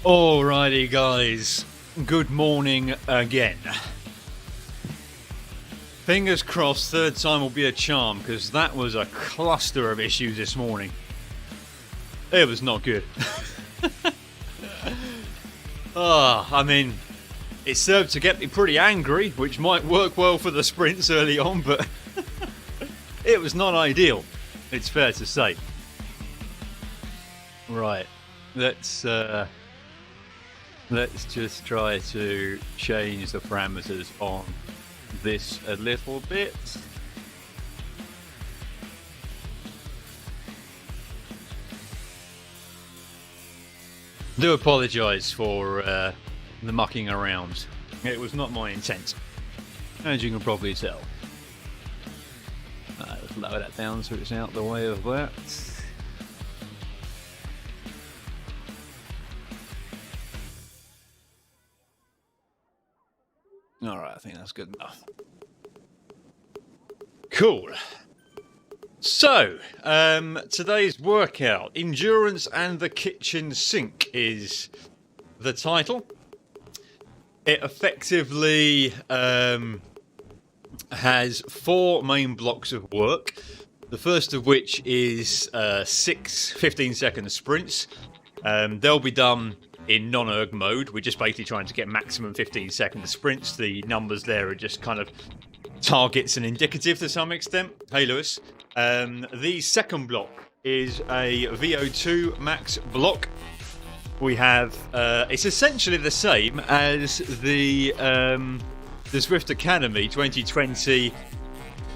Alrighty guys, good morning again. Fingers crossed third time will be a charm, because that was a cluster of issues this morning. It was not good. I mean, it served to get me pretty angry, which might work well for the sprints early on, but it was not ideal, it's fair to say. Right, let's just try to change the parameters on this a little bit. Do apologise for the mucking around. It was not my intent, as you can probably tell. Let's lower that down so it's out the way of that. Alright, I think that's good enough. Cool. So, today's workout, Endurance and the Kitchen Sink, is the title. It effectively has 4 main blocks of work. The first of which is 6 15-second sprints. They'll be done in non-erg mode. We're just basically trying to get maximum 15-second sprints. The numbers there are just kind of targets and indicative to some extent. Hey Lewis. The second block is a VO2 max block. We have it's essentially the same as the Zwift Academy 2020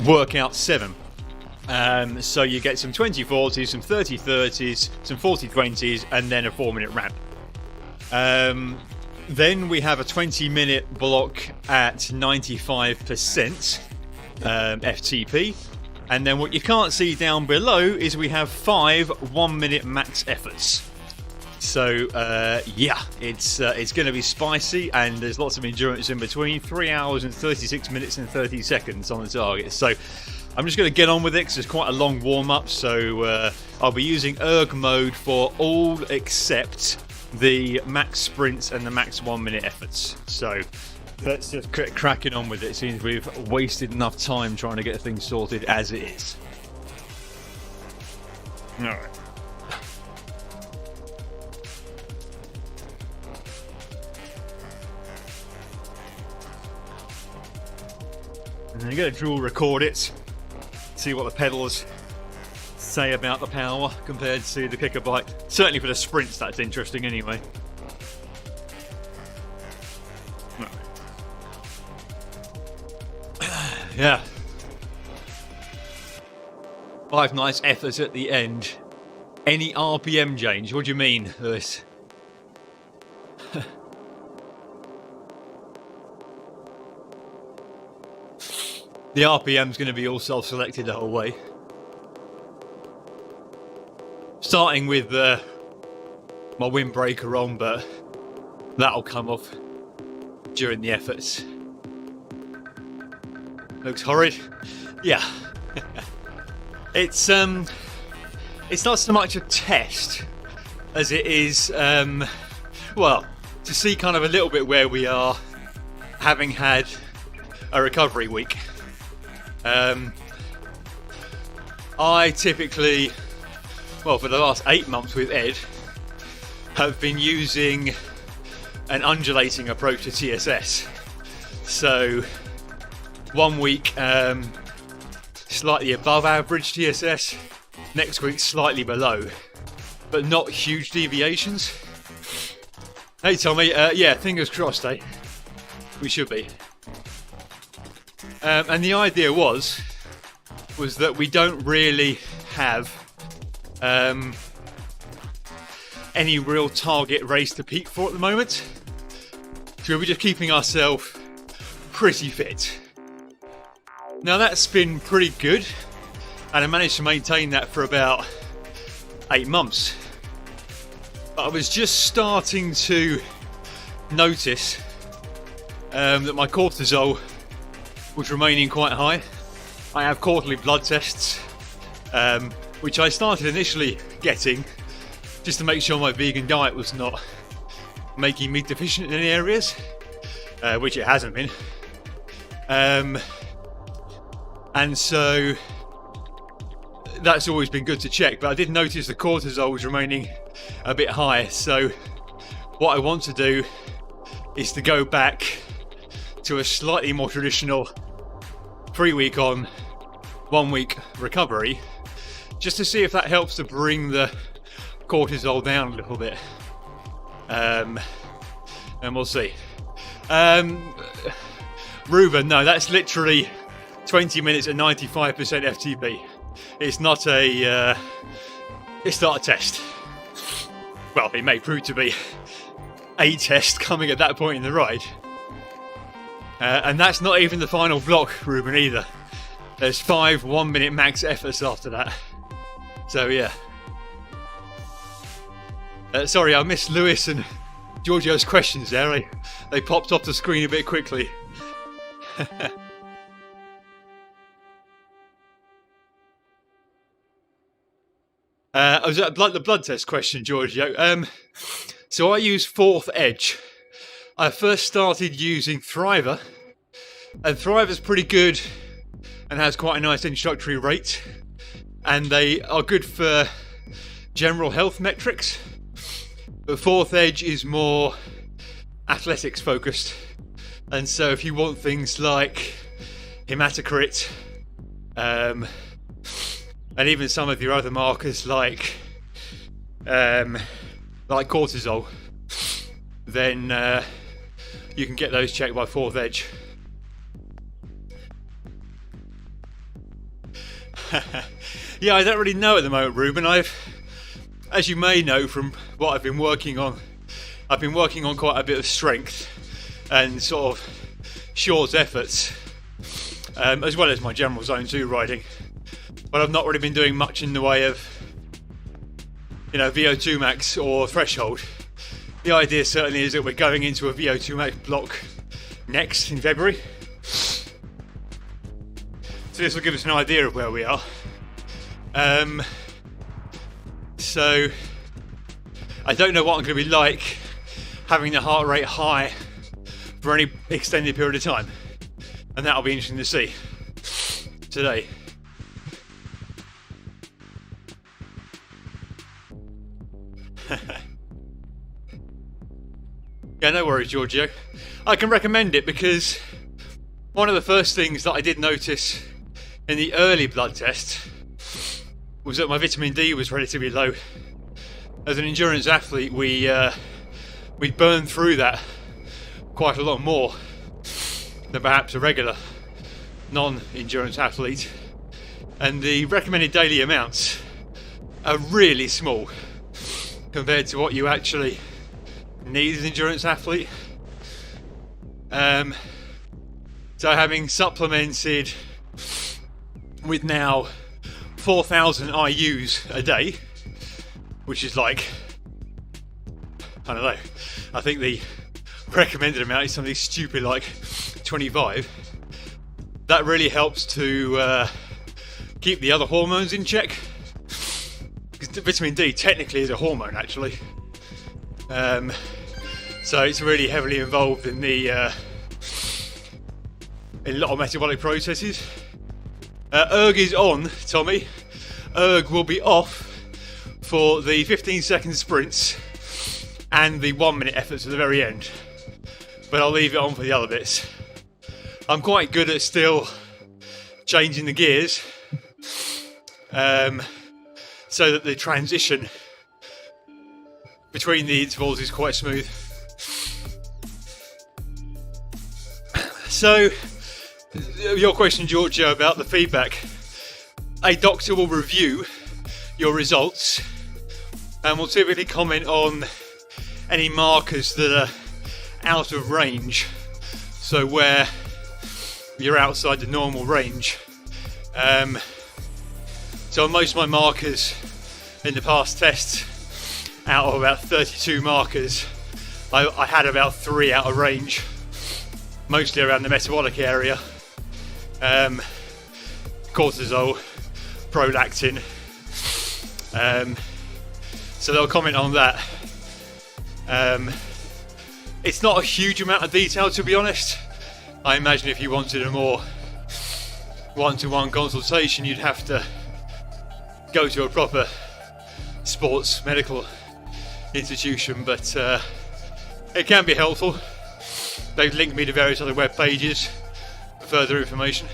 Workout 7. So you get some 20-40s, some 30-30s, some 40-20s, and then a 4-minute ramp. Then we have a 20-minute block at 95% FTP. And then what you can't see down below is we have 5 1-minute max efforts. So yeah, it's going to be spicy, and there's lots of endurance in between. 3 hours and 36 minutes and 30 seconds on the target. So I'm just going to get on with it because it's quite a long warm-up. So I'll be using erg mode for all except the max sprints and the max 1-minute efforts. So let's just get cracking on with it. It seems we've wasted enough time trying to get things sorted as it is. Alright. And I'm going to dual record it, see what the pedals say about the power compared to the kicker bike. Certainly for the sprints, that's interesting anyway. Yeah. 5 nice efforts at the end. Any RPM change? What do you mean, Lewis? The RPM's going to be all self-selected the whole way. Starting with my windbreaker on, but that'll come off during the efforts. Looks horrid. Yeah. It's not so much a test as it is well, to see kind of a little bit where we are, having had a recovery week. I typically, well, for the last 8 months with Ed, have been using an undulating approach to TSS. So 1 week slightly above average TSS, next week slightly below, but not huge deviations. Hey Tommy, yeah, fingers crossed, eh? We should be. And the idea was that we don't really have any real target race to peak for at the moment. So we're just keeping ourselves pretty fit. Now that's been pretty good, and I managed to maintain that for about 8 months. But I was just starting to notice that my cortisol was remaining quite high. I have quarterly blood tests, which I started initially getting just to make sure my vegan diet was not making me deficient in any areas, which it hasn't been. And so that's always been good to check, but I did notice the cortisol was remaining a bit high. So what I want to do is to go back to a slightly more traditional 3-week on, 1-week recovery, just to see if that helps to bring the cortisol down a little bit. And we'll see. Ruben, no, that's literally 20 minutes at 95% FTP. It's not a test. Well, it may prove to be a test coming at that point in the ride. And that's not even the final block, Ruben, either. There's 5 1-minute max efforts after that. So, yeah. Sorry, I missed Lewis and Giorgio's questions there. They popped off the screen a bit quickly. Was that like the blood test question, Giorgio? So I use Fourth Edge. I first started using Thriver, and Thriver's pretty good and has quite a nice introductory rate, and they are good for general health metrics. But Fourth Edge is more athletics focused, and so if you want things like hematocrit, and even some of your other markers like cortisol, then you can get those checked by Fourth Edge. Yeah, I don't really know at the moment, Ruben. As you may know from what I've been working on quite a bit of strength and sort of short efforts, as well as my general Zone 2 riding. But I've not really been doing much in the way of, VO2 max or threshold. The idea certainly is that we're going into a VO2 max block next in February. So this will give us an idea of where we are. So I don't know what I'm going to be like having the heart rate high for any extended period of time, and that'll be interesting to see today. Yeah, no worries, Giorgio. I can recommend it because one of the first things that I did notice in the early blood test was that my vitamin D was relatively low. As an endurance athlete, we burn through that quite a lot more than perhaps a regular non-endurance athlete, and the recommended daily amounts are really small compared to what you actually need as an endurance athlete. So having supplemented with now 4,000 IUs a day, which is like, I don't know, I think the recommended amount is something stupid like 25. That really helps to keep the other hormones in check, because vitamin D technically is a hormone actually. So it's really heavily involved in in a lot of metabolic processes. Erg is on, Tommy. Erg will be off for the 15-second sprints and the 1-minute efforts at the very end, but I'll leave it on for the other bits. I'm quite good at still changing the gears, so that the transition between the intervals is quite smooth. So, your question, Giorgio, about the feedback. A doctor will review your results and will typically comment on any markers that are out of range, so where you're outside the normal range. So on most of my markers in the past tests, out of about 32 markers, I had about 3 out of range, mostly around the metabolic area. Cortisol, prolactin. So they'll comment on that. It's not a huge amount of detail, to be honest. I imagine if you wanted a more one-to-one consultation, you'd have to go to a proper sports medical institution, but it can be helpful. They've linked me to various other web pages for further information.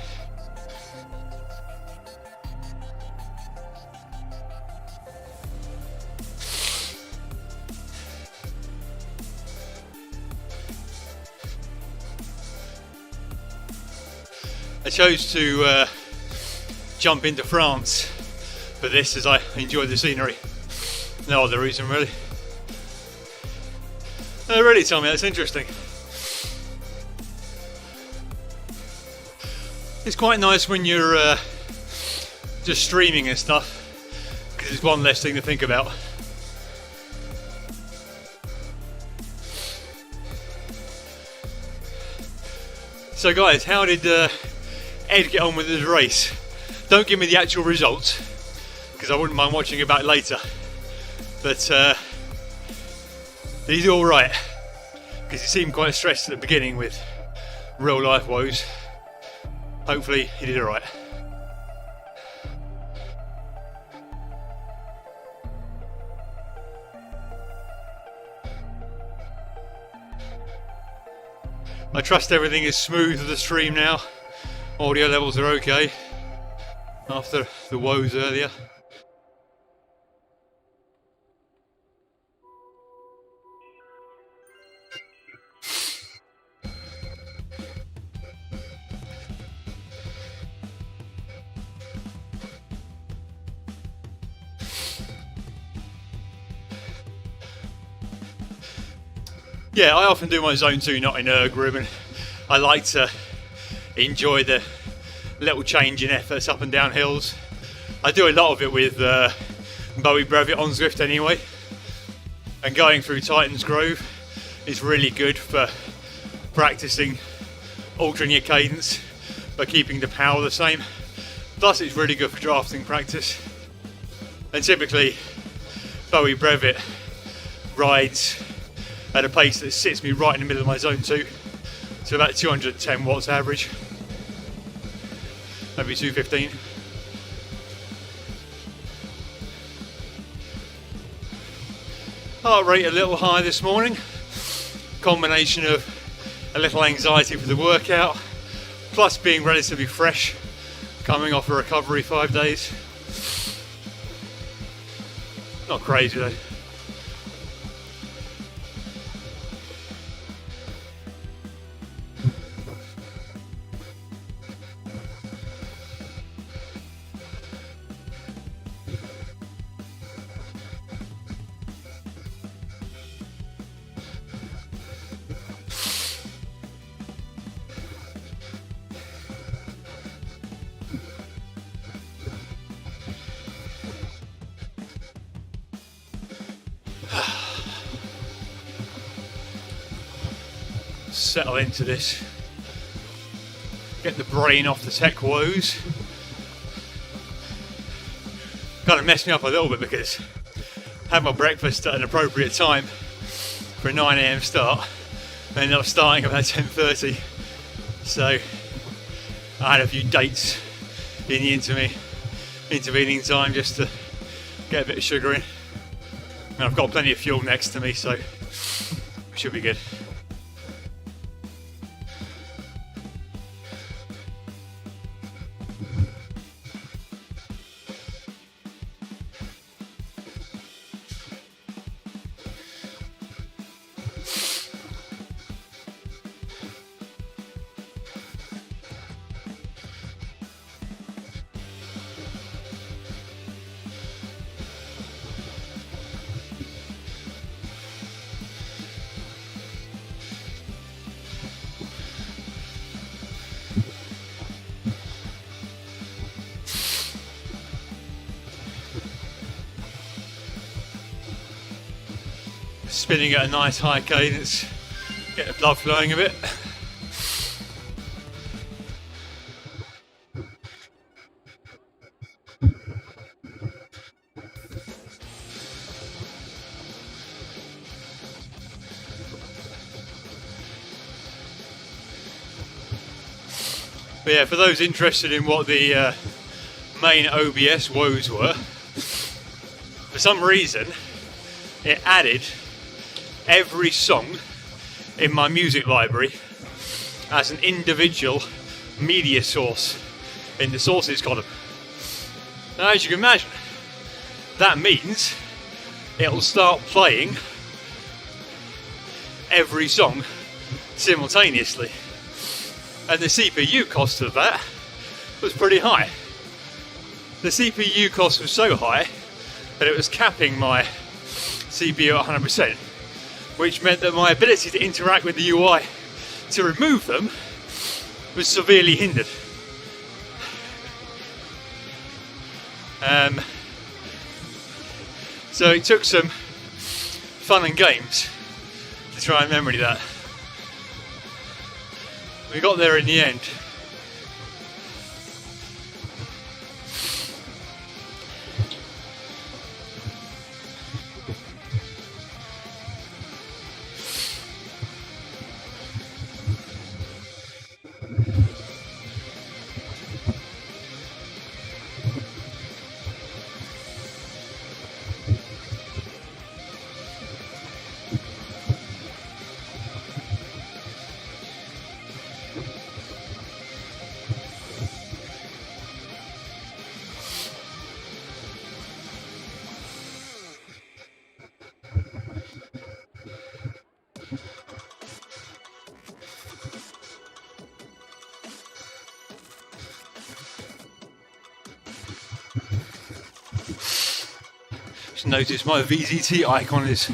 I chose to jump into France for this as I enjoy the scenery. No other reason really. Really, Tommy, that's interesting. It's quite nice when you're just streaming and stuff, because it's one less thing to think about. So guys, how did Ed get on with his race? Don't give me the actual results, because I wouldn't mind watching it back later. But he's alright, because he seemed quite stressed at the beginning with real life woes. Hopefully he did alright. I trust everything is smooth with the stream now. Audio levels are okay after the woes earlier. Yeah, I often do my zone 2 not in erg ribbon. I like to enjoy the little change in efforts up and down hills. I do a lot of it with Bowie Brevet on Zwift anyway. And going through Titan's Grove is really good for practicing altering your cadence but keeping the power the same. Plus it's really good for drafting practice. And typically Bowie Brevet rides at a pace that sits me right in the middle of my zone 2, so about 210 watts average, maybe 215. Heart rate a little high this morning, combination of a little anxiety for the workout, plus being relatively fresh, coming off a recovery 5 days. Not crazy though. Settle into this, get the brain off the tech woes. Kind of messed me up a little bit because I had my breakfast at an appropriate time for a 9 AM start. I ended up starting about 10:30, so I had a few dates in the intervening time just to get a bit of sugar in. And I've got plenty of fuel next to me, so it should be good. Spinning at a nice high cadence, get the blood flowing a bit. But yeah, for those interested in what the main OBS woes were, for some reason it added every song in my music library as an individual media source in the sources column. Now, as you can imagine, that means it'll start playing every song simultaneously, and the CPU cost of that was pretty high. The CPU cost was so high that it was capping my CPU at 100%, which meant that my ability to interact with the UI to remove them was severely hindered. So it took some fun and games to try and remedy that. We got there in the end. Just notice my VZT icon is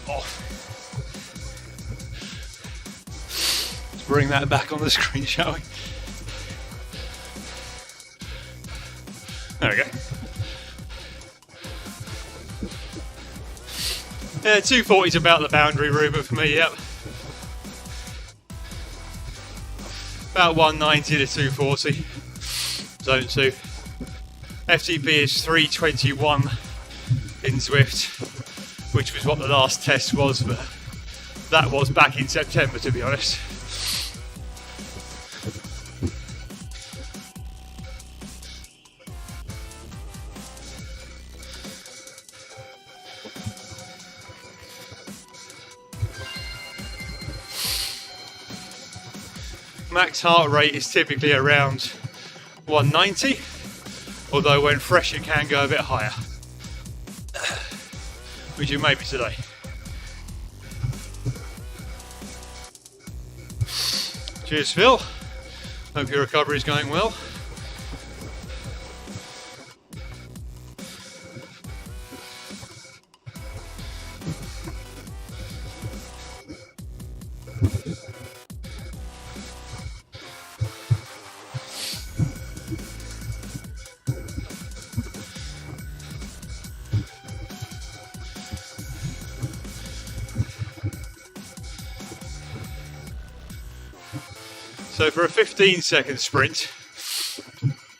off. Let's bring that back on the screen, shall we? There we go. Yeah, 240 is about the boundary rumour for me, yep. About 190 to 240. Zone 2. FTP is 321 in Swift, which was what the last test was, but that was back in September, to be honest. Max heart rate is typically around 190, although when fresh it can go a bit higher, which it may be today. Cheers, Phil. Hope your recovery is going well. So for a 15-second sprint,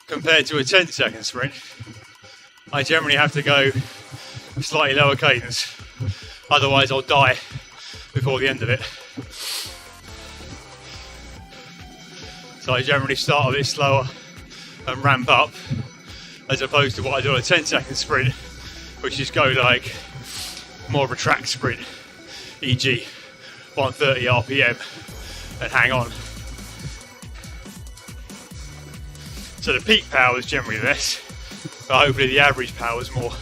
compared to a 10-second sprint, I generally have to go slightly lower cadence. Otherwise I'll die before the end of it. So I generally start a bit slower and ramp up, as opposed to what I do on a 10-second sprint, which is go like more of a track sprint, e.g. 130 RPM, and hang on. So the peak power is generally less, but hopefully the average power is more.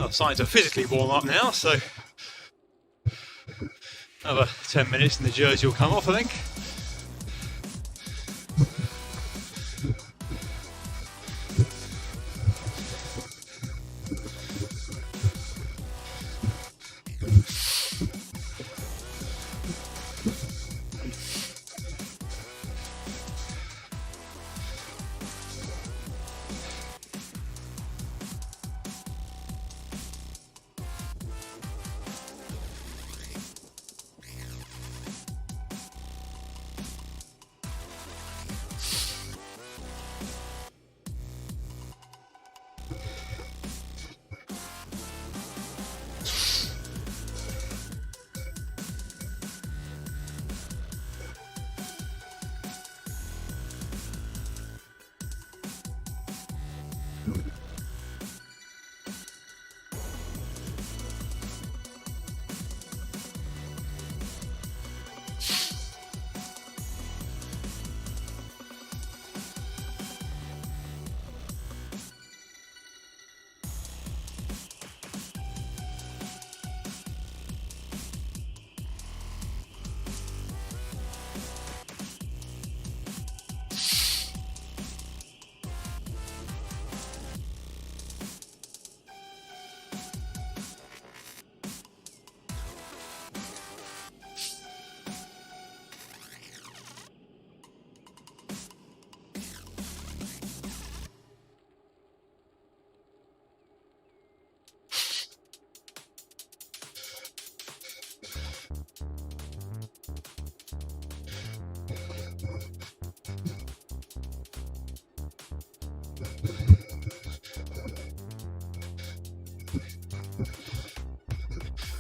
I'm starting to physically warm up now, so another 10 minutes and the jersey will come off, I think.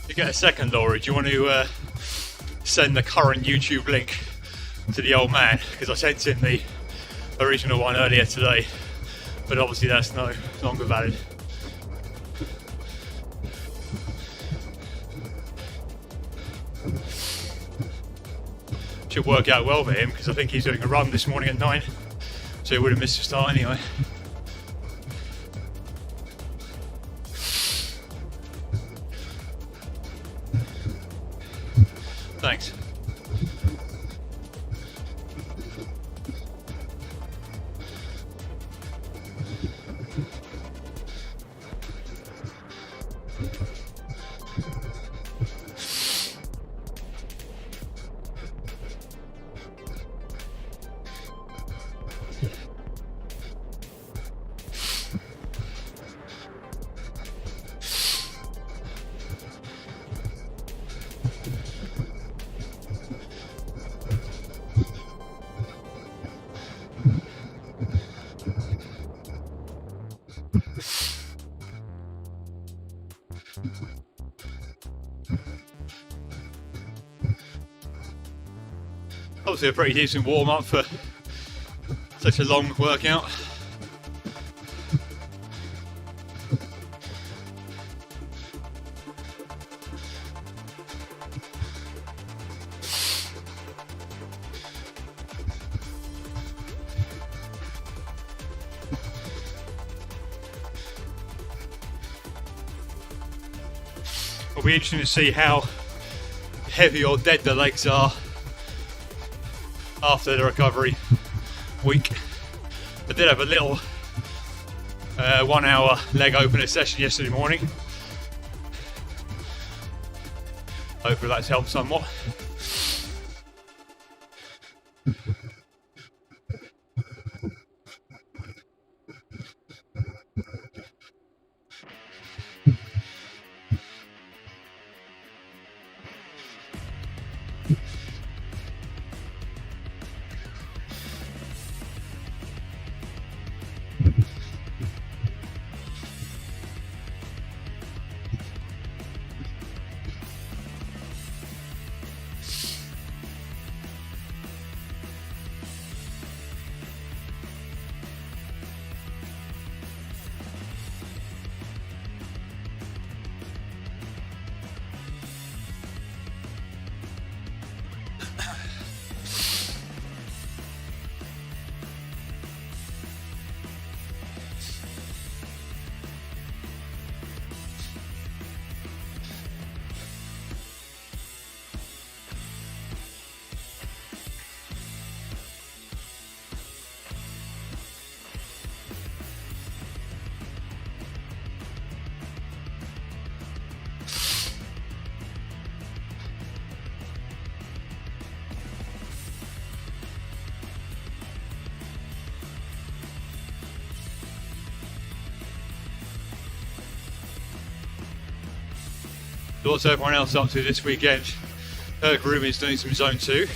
You get a second, Laura, do you want to send the current YouTube link to the old man? Because I sent him the original one earlier today, but obviously that's no longer valid. Should work out well for him, because I think he's doing a run this morning at 9, so he would have missed the start anyway. Thanks. Obviously a pretty decent warm-up for such a long workout. It'll be interesting to see how heavy or dead the legs are after the recovery week. I did have a little 1 hour leg opener session yesterday morning. Hopefully that's helped somewhat. What's everyone else up to this weekend? Groom is doing some zone 2.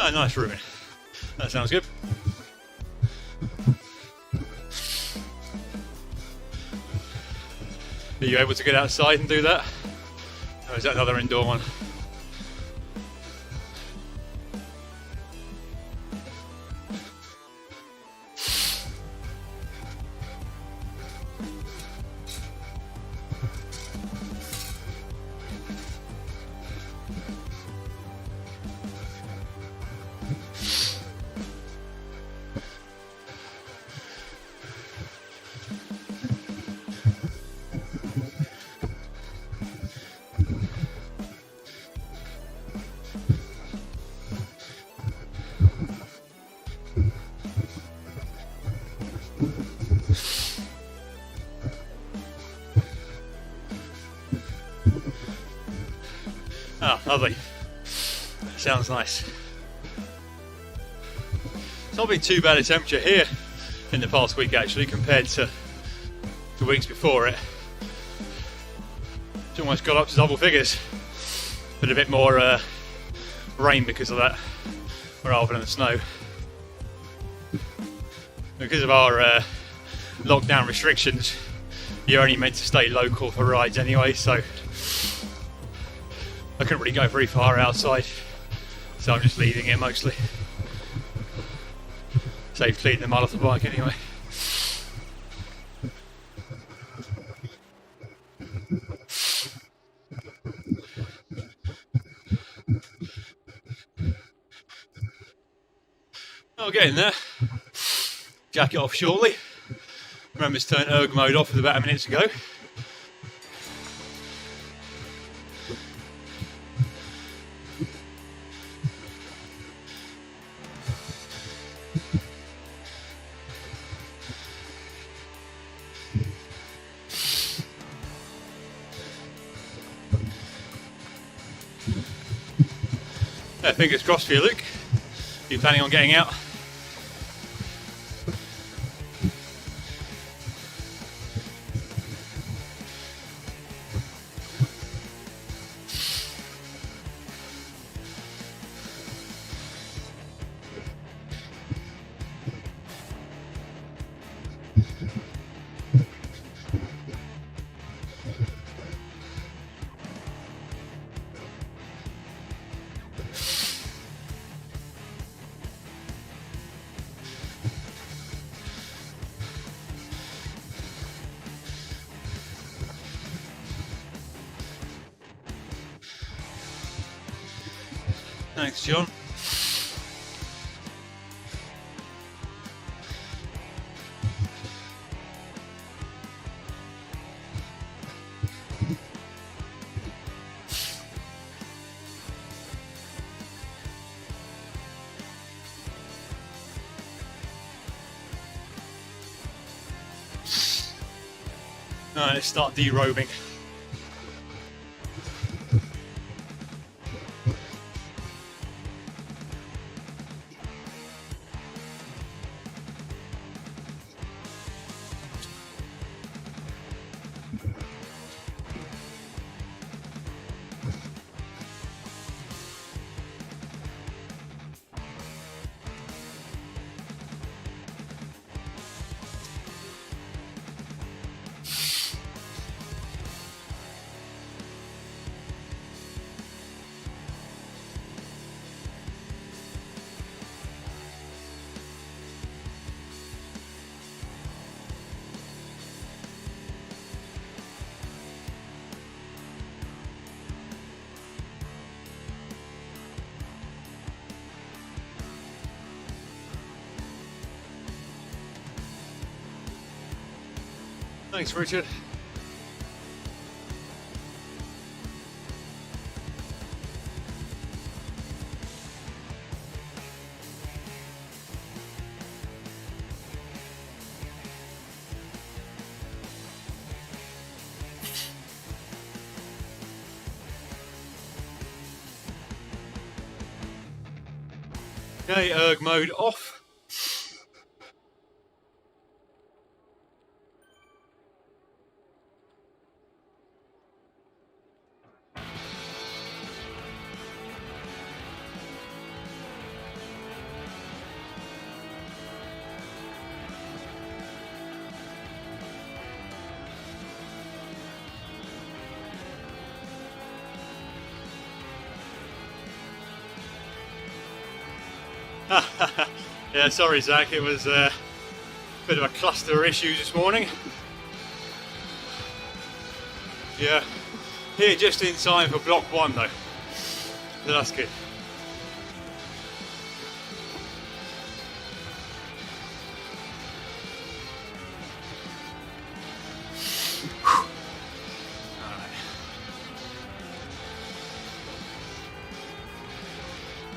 Oh, nice rooming. That sounds good. Are you able to get outside and do that? Or is that another indoor one? Oh, lovely. Sounds nice. It's not been too bad a temperature here in the past week actually compared to the weeks before it. It's almost got up to double figures, but a bit more rain because of that rather than snow. Because of our lockdown restrictions, you're only meant to stay local for rides anyway, so I couldn't really go very far outside, so I'm just leaving it mostly. Save cleaning the mud off the bike anyway. Oh, getting there. Jacket off shortly. Remember to turn erg mode off about a minute ago. Fingers crossed for you, Luke. Are you planning on getting out? Thanks, John. Alright, let's start derobing. Thanks, Richard. Okay, erg mode off. Yeah, sorry Zach, it was a bit of a cluster of issues this morning. Yeah, here just in time for block 1 though, so that's good.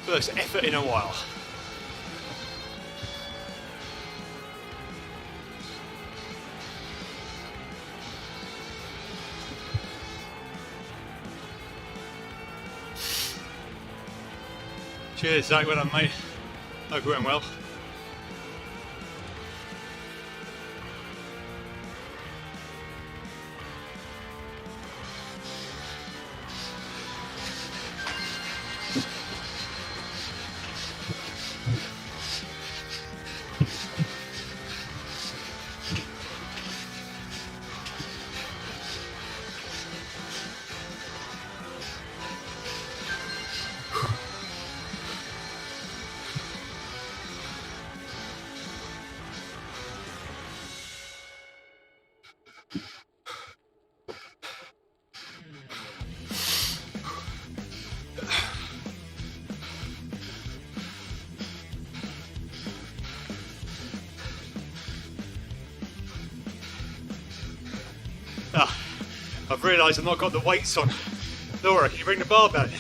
First effort in a while. Cheers, Zach, well done, mate. Hope it went well. I've realised I've not got the weights on. Laura, can you bring the barbell in?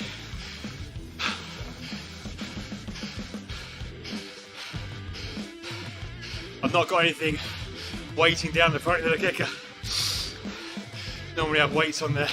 I've not got anything weighting down the front of the kicker. Normally have weights on there.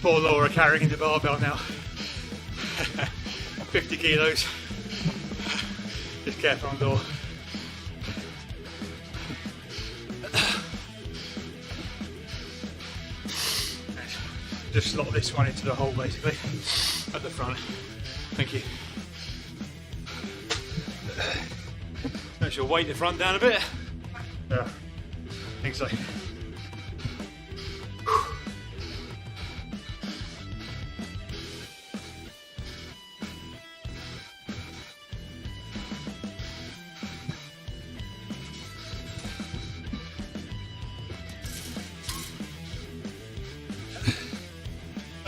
Poor Laura carrying the barbell now. 50 kilos. Just careful on the door. Just slot this one into the hole basically at the front. Thank you. Make sure weight the front down a bit. Yeah, I think so.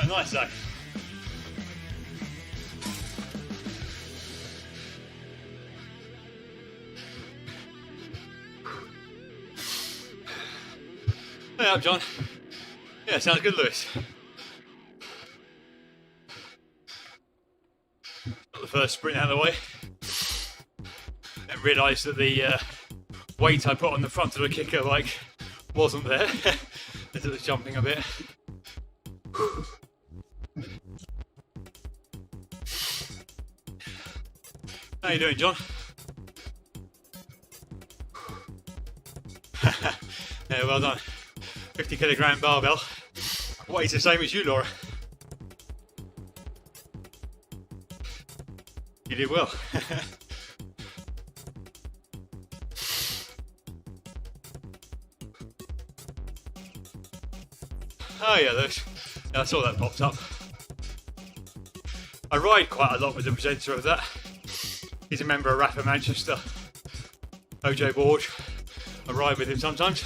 Nice, Zach. Hey up, John. Yeah, sounds good, Lewis. Got the first sprint out of the way. Then realised that the weight I put on the front of the kicker wasn't there. As it was jumping a bit. How you doing, John? Yeah, well done. 50 kilogram barbell. Weight's the same as you, Laura. You did well. Oh yeah, I saw that popped up. I ride quite a lot with the presenter of that. He's a member of Rapper Manchester. OJ Borge. I ride with him sometimes.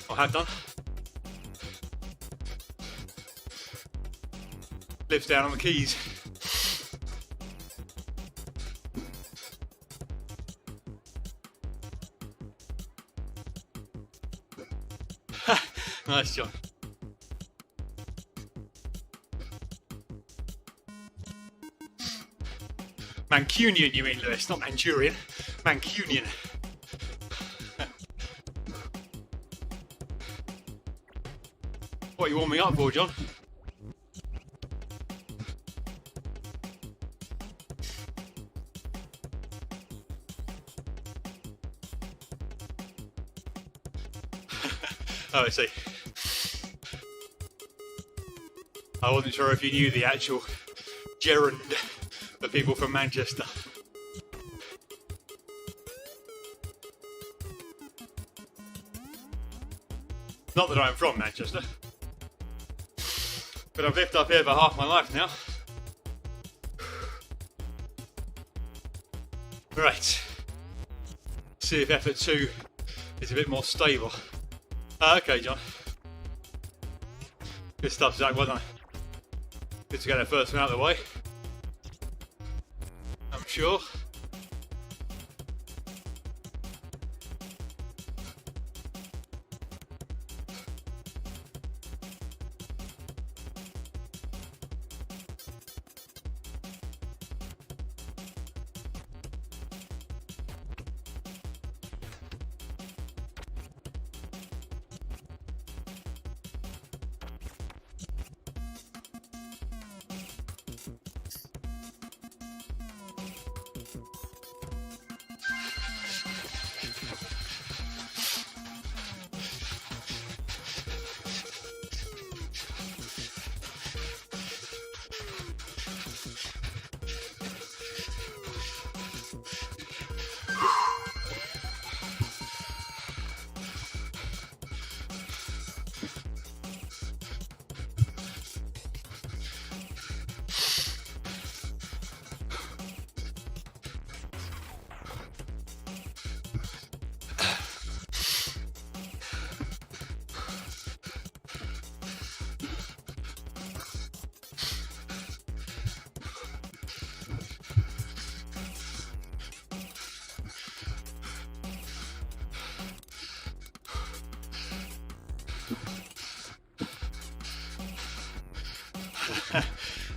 I have done. Lives down on the Keys. Nice, John. Mancunian, you mean, Lewis? Not Manchurian. Mancunian. What are you warming up for, John? Oh, I see. I wasn't sure if you knew the actual gerund of people from Manchester. Not that I'm from Manchester, but I've lived up here for half my life now. Right. See if effort 2 is a bit more stable. Okay, John. Good stuff, Zach. Well done. Good to get that first one out of the way. I'm sure.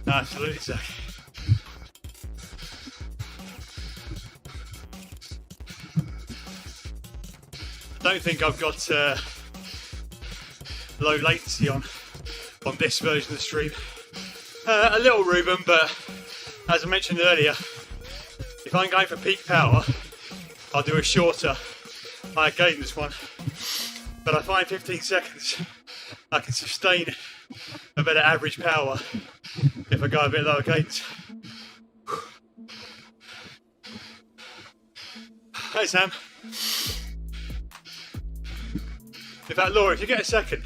Absolutely, Zach. I don't think I've got low latency on this version of the stream. A little Reuben, but as I mentioned earlier, if I'm going for peak power, I'll do a shorter, higher cadence one. But I find 15 seconds I can sustain a better average power if I go a bit lower cadence. Hey Sam. In fact, Laura, if you get a second,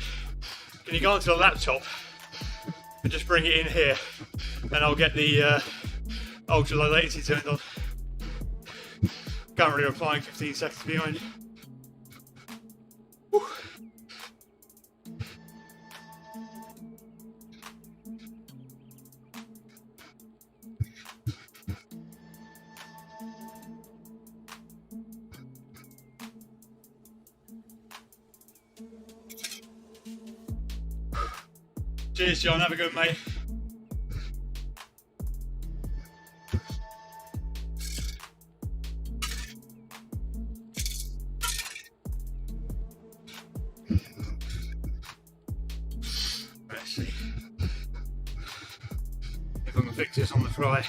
can you go onto the laptop and just bring it in here, and I'll get the ultra low latency turned on. Currently applying 15 seconds behind you. Whew. Cheers, John. Have a good mate. Let's see if I can fix this on the fly.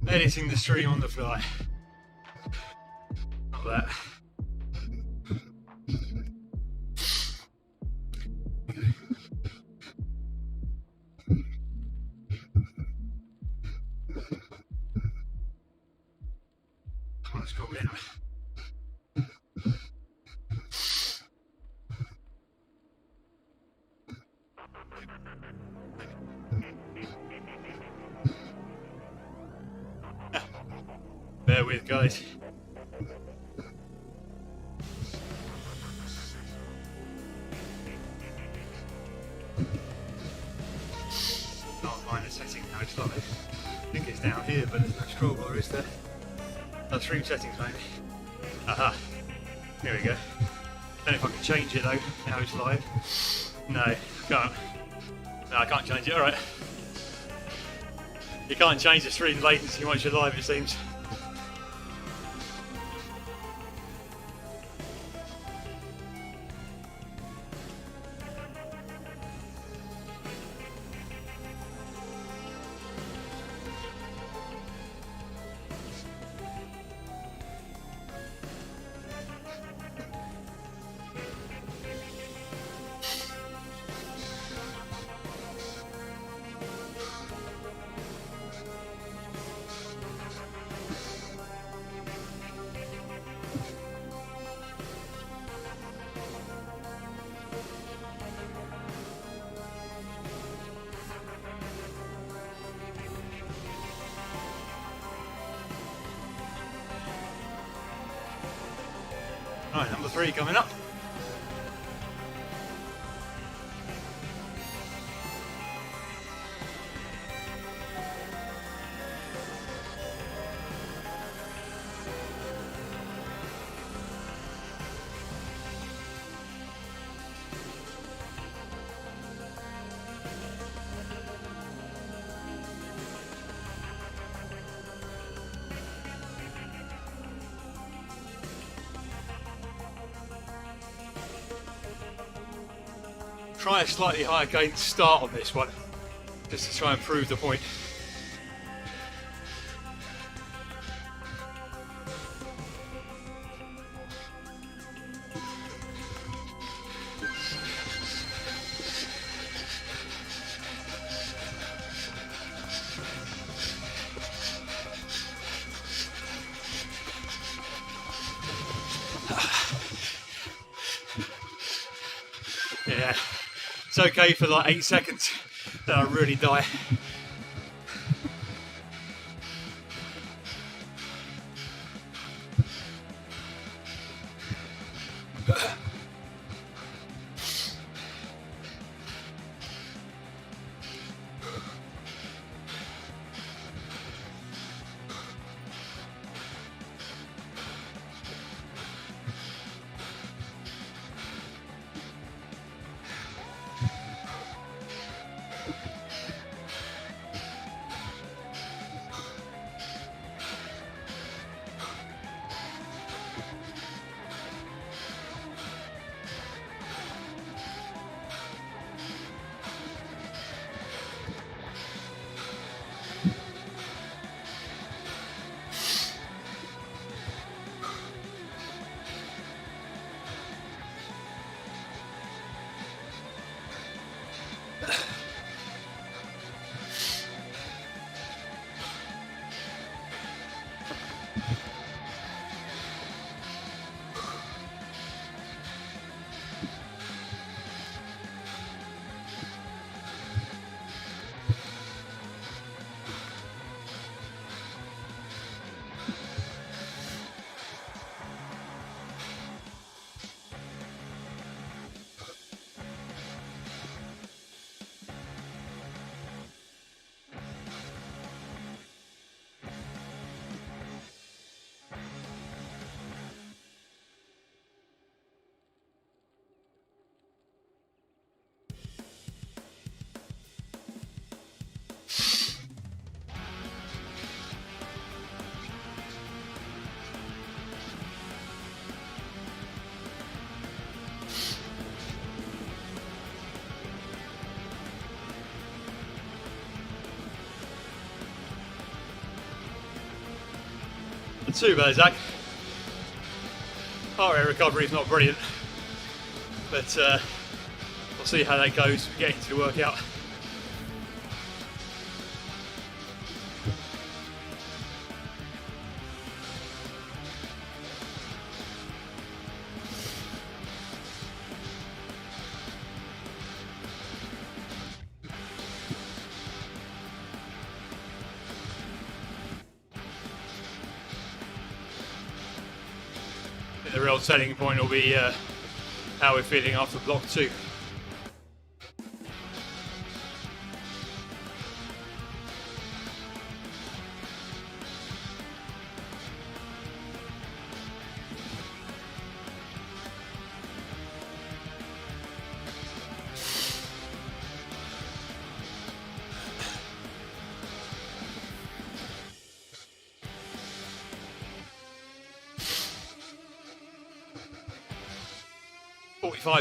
Editing the stream on the fly. Not that. Let's go in. Bear with, guys. Can't find a setting now, it's like, I think it's down here, but there's no scroll bar, is there? Oh, stream settings, maybe. Aha. Here we go. Don't know if I can change it though, now it's live. No, can't. No, I can't change it, alright. You can't change the stream latency once you're live, it seems. Right, number 3 coming up. Try a slightly higher gain start on this one, just to try and prove the point. Yeah, it's okay for like 8 seconds, then I really die. Not too bad, Zach. Heart rate recovery is not brilliant, but we'll see how that goes as we get into the workout. The real selling point will be how we're feeling after block 2.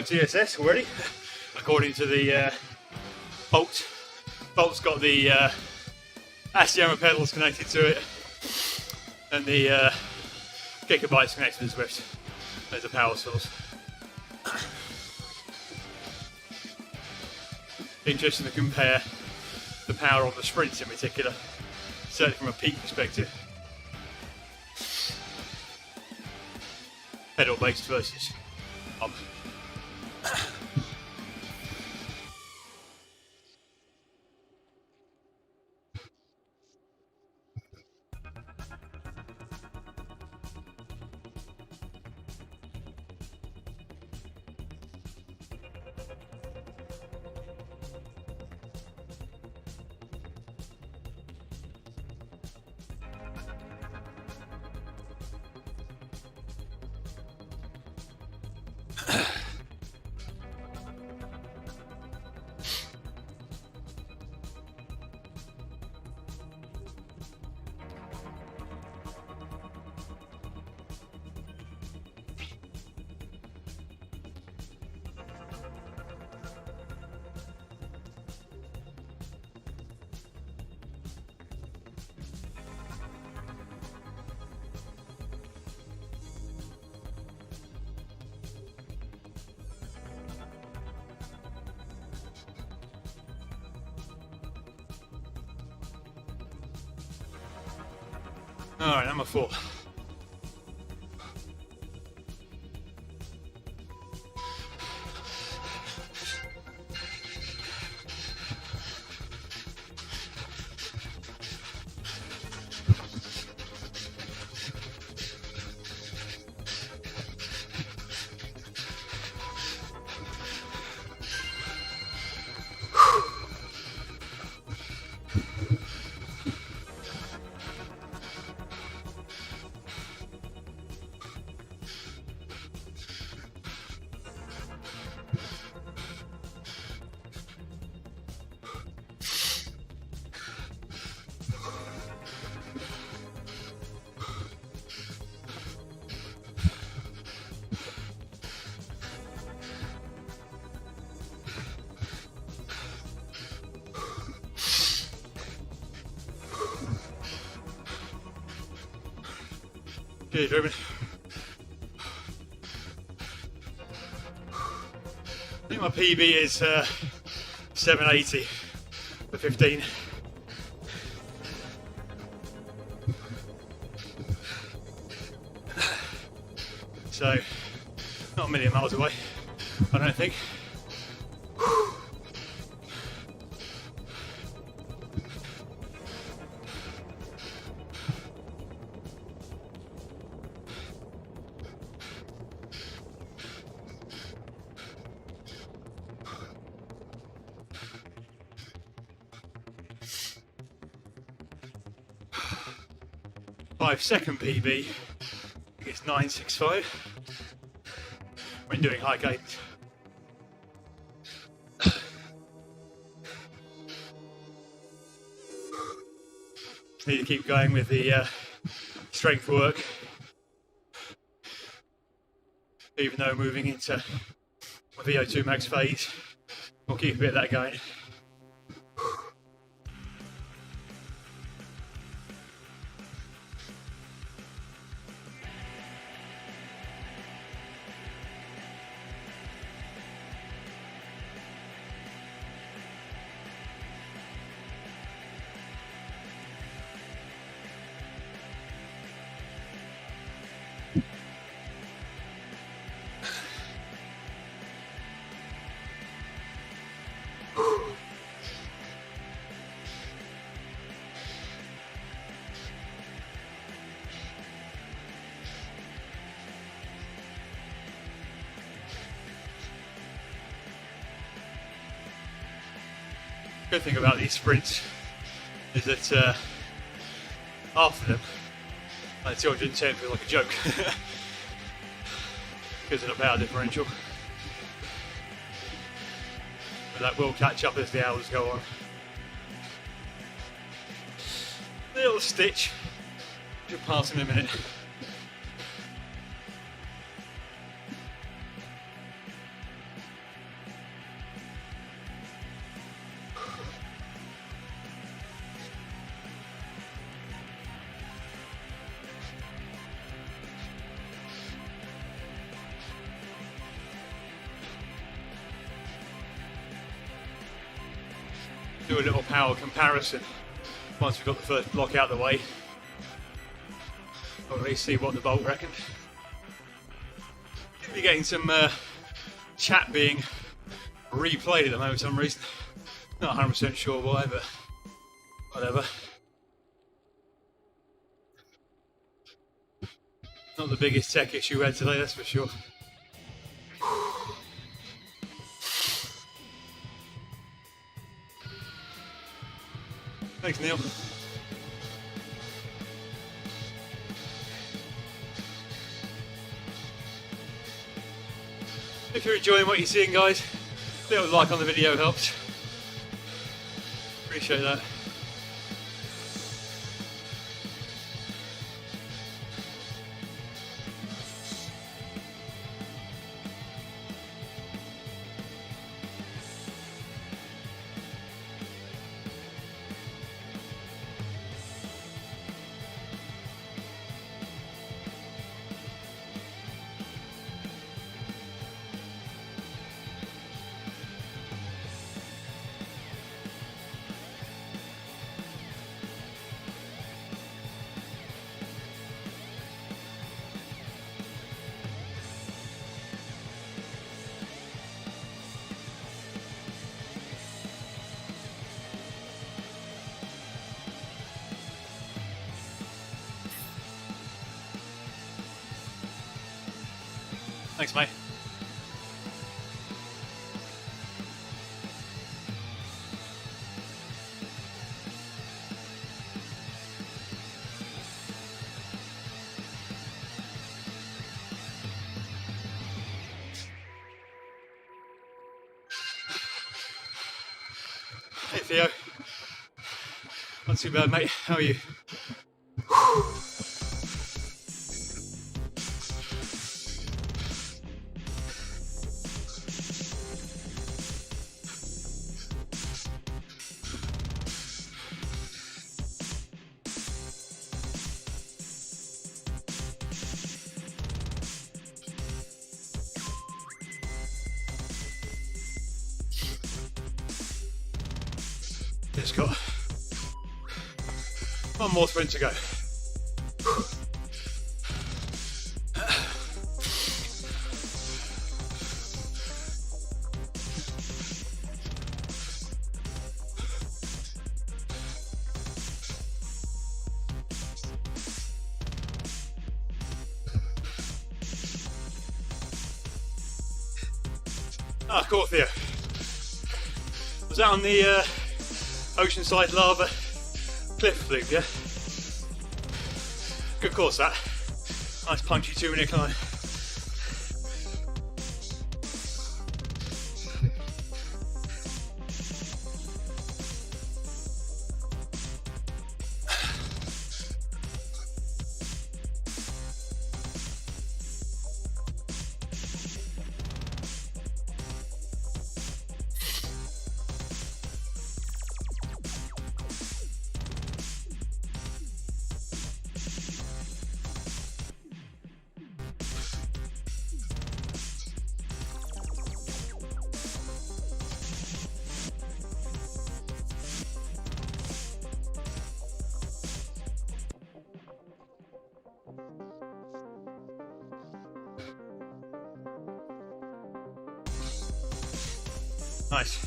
TSS already, according to the bolt. Bolt's got the Asiama pedals connected to it, and the gigabytes connected to the Swift as a power source. Interesting to compare the power on the sprints in particular, certainly from a peak perspective. Pedal based versus pump. Alright, number 4. Cheers, Ruben. I think my PB is 780 for 15. So, not a million miles away, I don't think. Second PB, I think it's 965 when doing high cadence. Need to keep going with the strength work, even though moving into my VO2 max phase. We'll keep a bit of that going. Good thing about these sprints is that after them, like 210 feels like a joke because of the power differential. But that will catch up as the hours go on. Little stitch, should pass in a minute. Do a little power comparison once we've got the first block out of the way, or at least see what the bolt reckons. We're getting some chat being replayed at the moment for some reason. Not 100% sure why, but whatever. Not the biggest tech issue we had today, that's for sure. Thanks, Neil. If you're enjoying what you're seeing, guys, a little like on the video helps. Appreciate that. Thanks, mate. Hey Theo. Not too bad, mate. How are you? Just got one more sprint to go. Cool, Theo. Was that on the Oceanside lava cliff loop, yeah? Good course, that. Nice punchy 2-minute climb. Nice.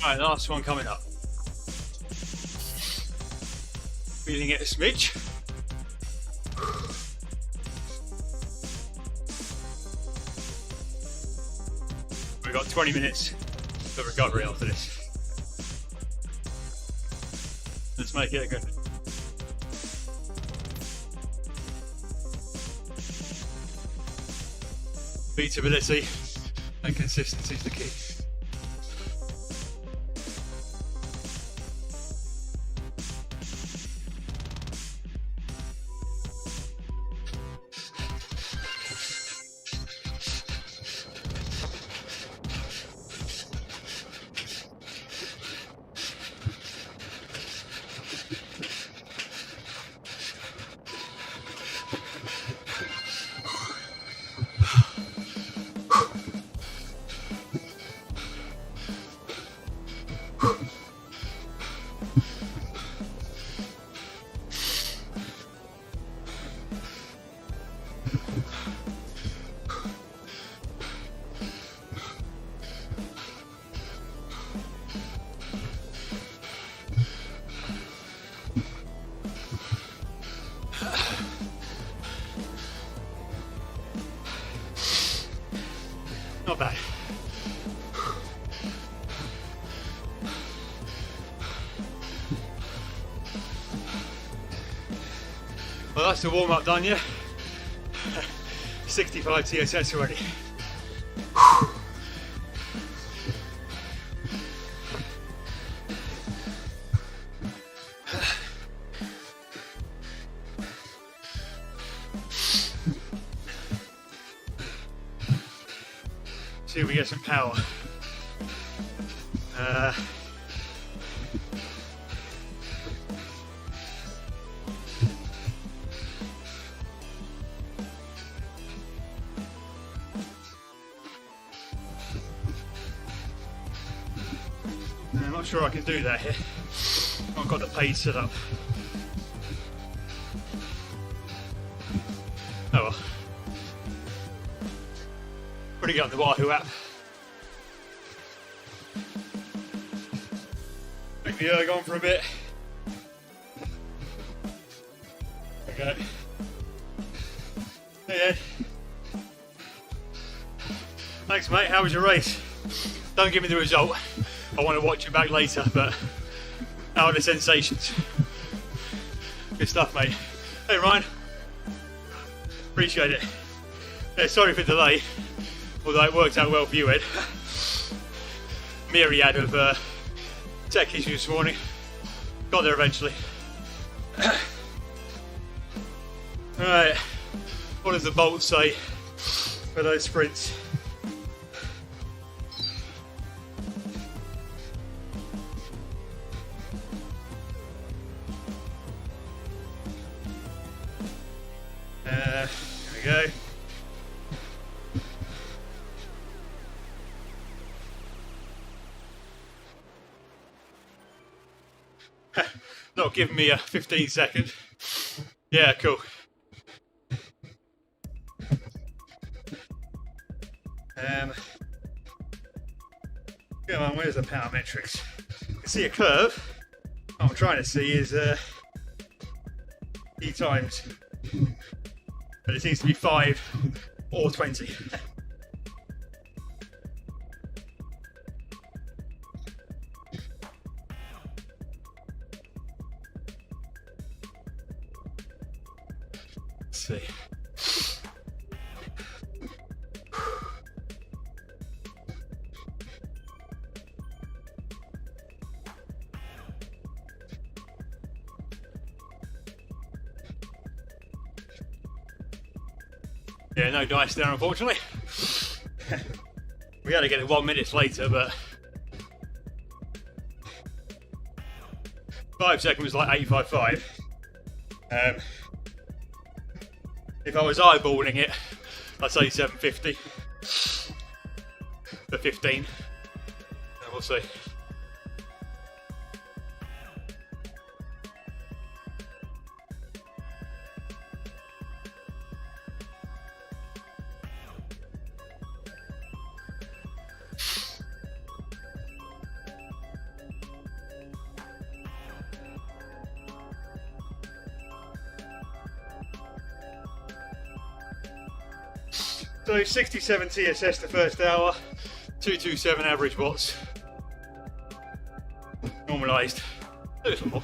Right, last one coming up. Feeling it a smidge. We've got 20 minutes of recovery after this. Let's make it a good. Repeatability and consistency is the key. Not bad. Well, that's the warm-up done, yeah? 65 TSS already. See if we get some power. I'm not sure I can do that here. I've got the pace set up. Oh well. Putting it on the Wahoo app. Make the erg on for a bit. Okay. Hey Ed. Thanks mate, how was your race? Don't give me the result. I want to watch it back later, but how are the sensations? Good stuff mate. Hey Ryan. Appreciate it. Yeah, sorry for the delay. Although it worked out well for you, Ed. Myriad of tech issues this morning. Got there eventually. Alright, what does the Bolt say for those sprints? There we go. Not giving me a 15 second. Yeah, cool. Come on, where's the power metrics? You can see a curve. What I'm trying to see is E times. But it seems to be 5 or 20. Let's see. Yeah, no dice there, unfortunately. We had to get it 1 minute later, but 5 seconds was like 855. If I was eyeballing it, I'd say 750 for 15. And we'll see. So 67 TSS the first hour, 227 average watts, normalised a little more.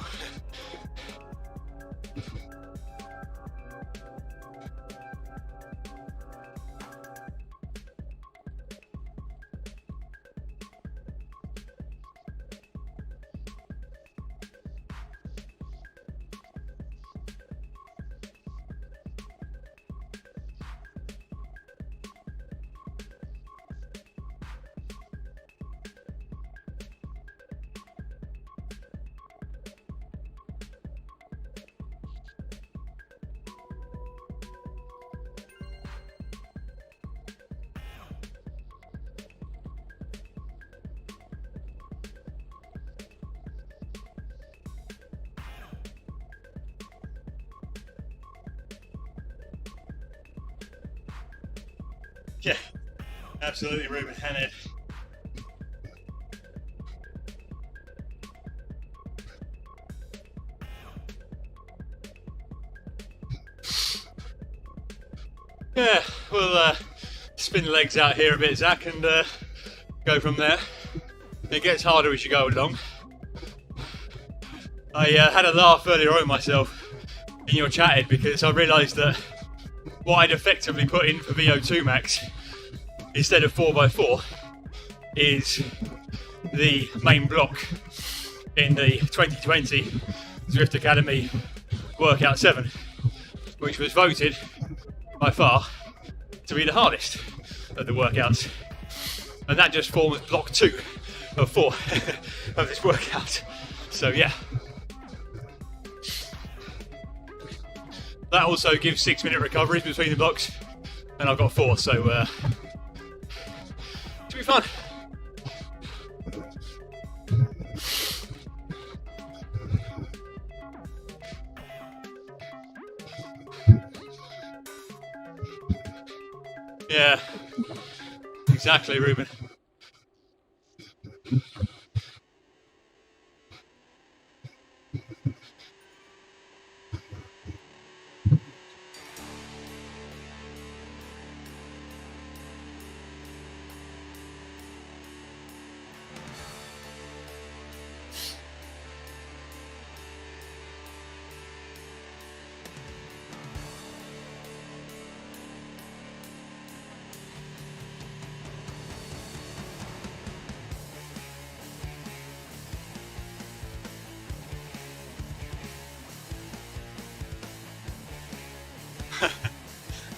Yeah, absolutely, Ruben and Ed. Yeah, we'll spin the legs out here a bit, Zach, and go from there. It gets harder as you go along. I had a laugh earlier on myself in your chat, Ed, because I realised that what I'd effectively put in for VO2 Max instead of 4x4 is the main block in the 2020 Zwift Academy Workout 7, which was voted by far to be the hardest of the workouts, and that just forms block 2 of 4 of this workout. So yeah, that also gives 6-minute recoveries between the blocks, and I've got 4, so should be fun. Yeah, exactly, Ruben.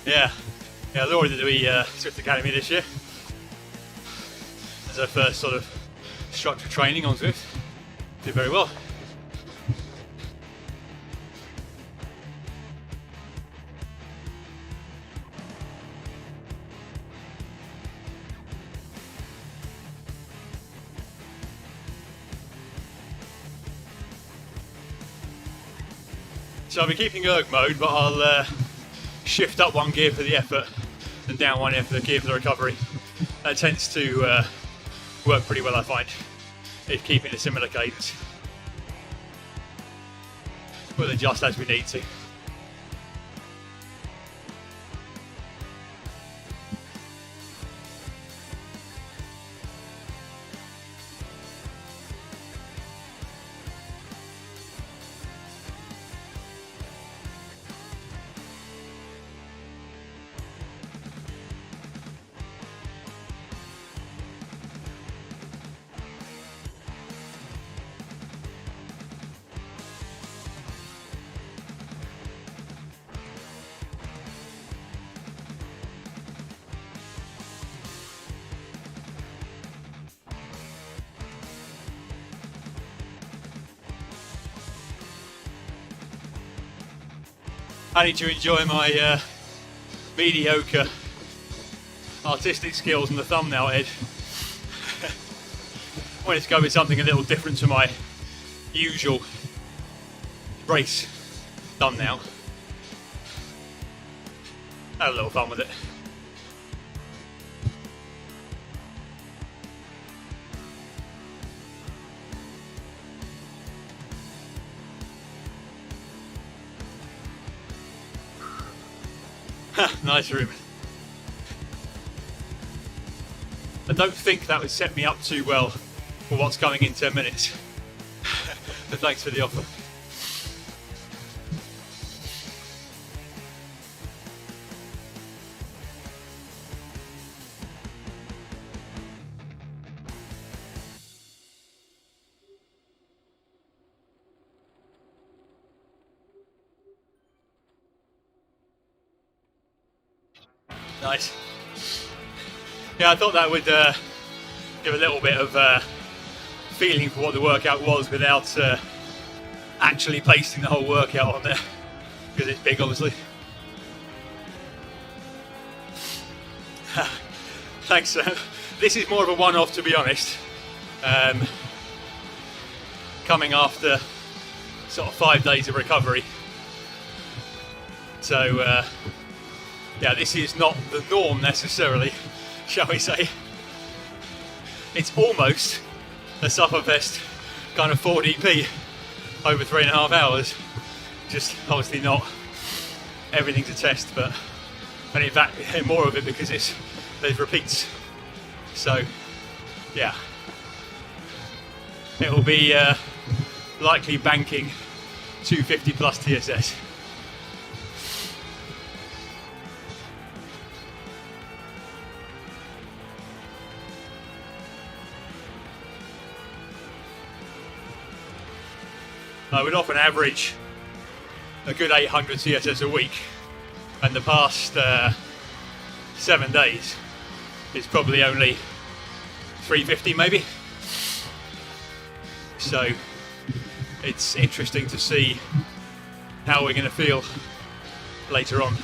Yeah, I lured her to the Zwift Academy this year as her first sort of structured training on Zwift. Did very well. So I'll be keeping erg mode, but I'll shift up one gear for the effort and down one gear for the recovery. That tends to work pretty well, I find, if keeping a similar cadence. We'll adjust as we need to. I need to enjoy my mediocre artistic skills in the thumbnail, Ed. I wanted to go with something a little different to my usual race thumbnail. Had a little fun with it. Nice, Ruben. I don't think that would set me up too well for what's coming in 10 minutes. But thanks for the offer. Nice. Yeah, I thought that would give a little bit of feeling for what the workout was without actually pasting the whole workout on there, because it's big, obviously. Thanks. This is more of a one-off, to be honest. Coming after sort of 5 days of recovery. So Yeah, this is not the norm necessarily, shall we say. It's almost a Sufferfest kind of 4DP over 3.5 hours. Just obviously not everything's a test, but and in fact more of it because there's repeats. So yeah, it will be likely banking 250 plus TSS. I would often average a good 800 TSS a week, and the past 7 days is probably only 350 maybe. So it's interesting to see how we're going to feel later on.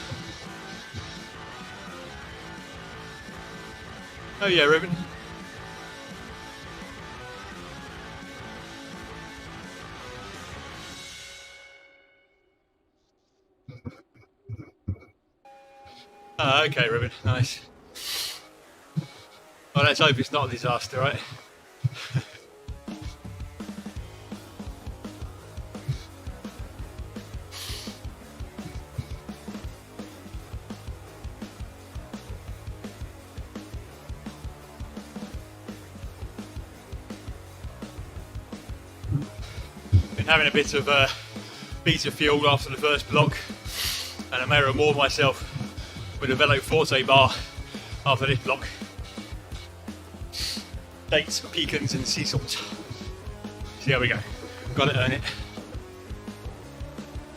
Oh yeah, Ruben. Okay, Ruben, nice. Well, let's hope it's not a disaster, right? Been having a bit of beta fuel after the first block, and I may reward myself with a Velo Forte bar after this block. Dates, pecans and sea salt. See how we go. Got to earn it.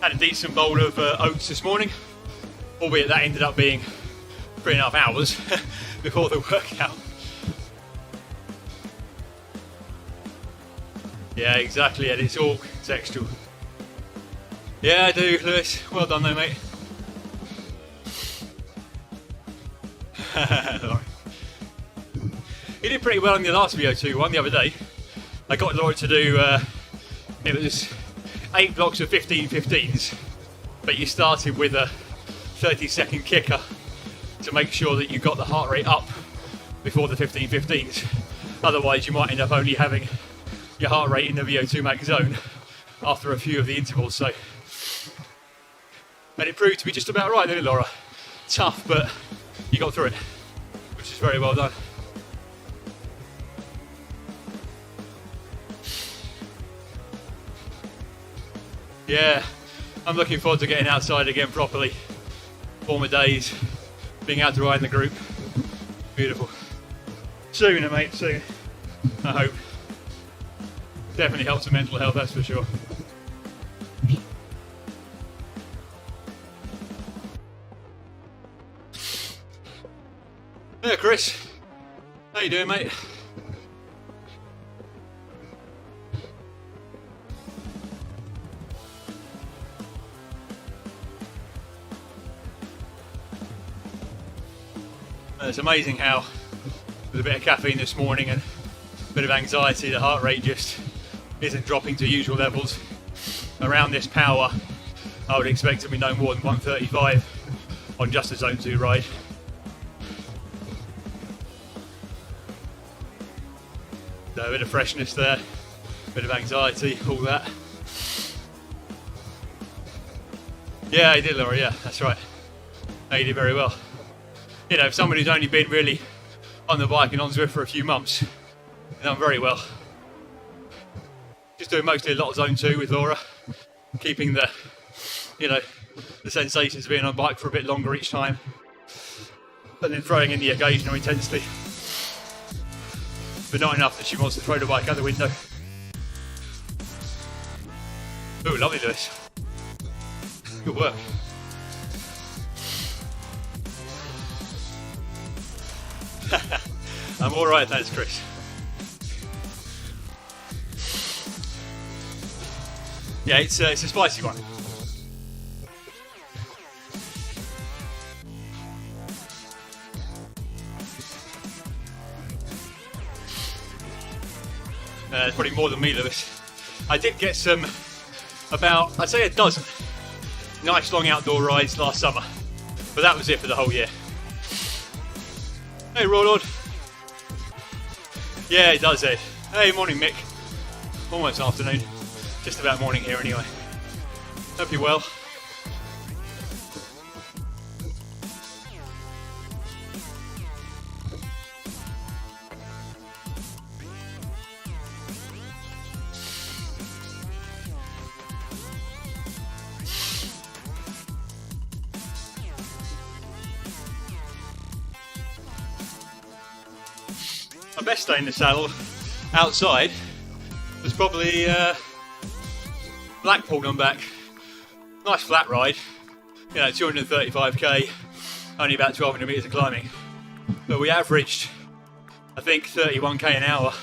Had a decent bowl of oats this morning, albeit that ended up being 3.5 hours before the workout. Yeah, exactly, and it's all contextual. Yeah, I do, Lewis. Well done though, mate. He did pretty well in the last VO2 one the other day. I got Laura to do, it was 8 blocks of 15-15s, but you started with a 30-second kicker to make sure that you got the heart rate up before the 15-15s. Otherwise you might end up only having your heart rate in the VO2 max zone after a few of the intervals. So, and it proved to be just about right, didn't it, Laura? Tough, but you got through it, which is very well done. Yeah, I'm looking forward to getting outside again properly. Former days, being out to ride in the group. Beautiful. Soon, mate, soon. I hope. Definitely helps with mental health, that's for sure. Yeah, Chris. How you doing, mate? It's amazing how, with a bit of caffeine this morning and a bit of anxiety, the heart rate just isn't dropping to usual levels. Around this power, I would expect to be no more than 135 on just a Zone 2 ride. So a bit of freshness there, a bit of anxiety, all that. Yeah, I did, Laura, yeah, that's right. No, you did very well. You know, if somebody who's only been really on the bike and on Zwift for a few months, you've done very well. Just doing mostly a lot of Zone 2 with Laura, keeping the, you know, the sensations of being on bike for a bit longer each time, and then throwing in the occasional intensity. But not enough that she wants to throw the bike out the window. Ooh, lovely, Lewis. Good work. I'm alright, thanks, Chris. Yeah, it's a spicy one. It's probably more than me, Lewis. I did get some, about, I'd say a dozen nice long outdoor rides last summer. But that was it for the whole year. Hey, Warlord. Yeah, it does, Ed. Hey, morning, Mick. Almost afternoon. Just about morning here anyway. Hope you're well. My best day in the saddle outside was probably Blackpool and back. Nice flat ride, 235k, only about 1200 metres of climbing. But we averaged, I think, 31k an hour,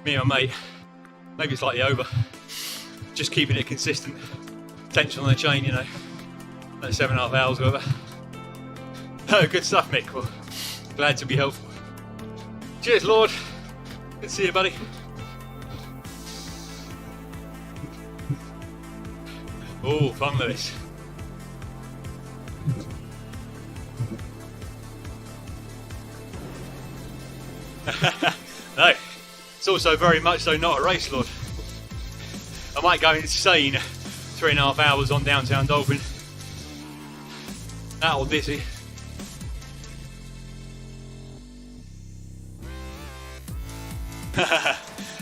me and my mate, maybe slightly over. Just keeping it consistent, tension on the chain, that's 7.5 hours or whatever. Oh, good stuff, Mick. Well, glad to be helpful. Cheers, Lord. Good to see you, buddy. Oh, fun, Lewis. No, it's also very much so not a race, Lord. I might go insane 3.5 hours on downtown Dolphin. That or dizzy.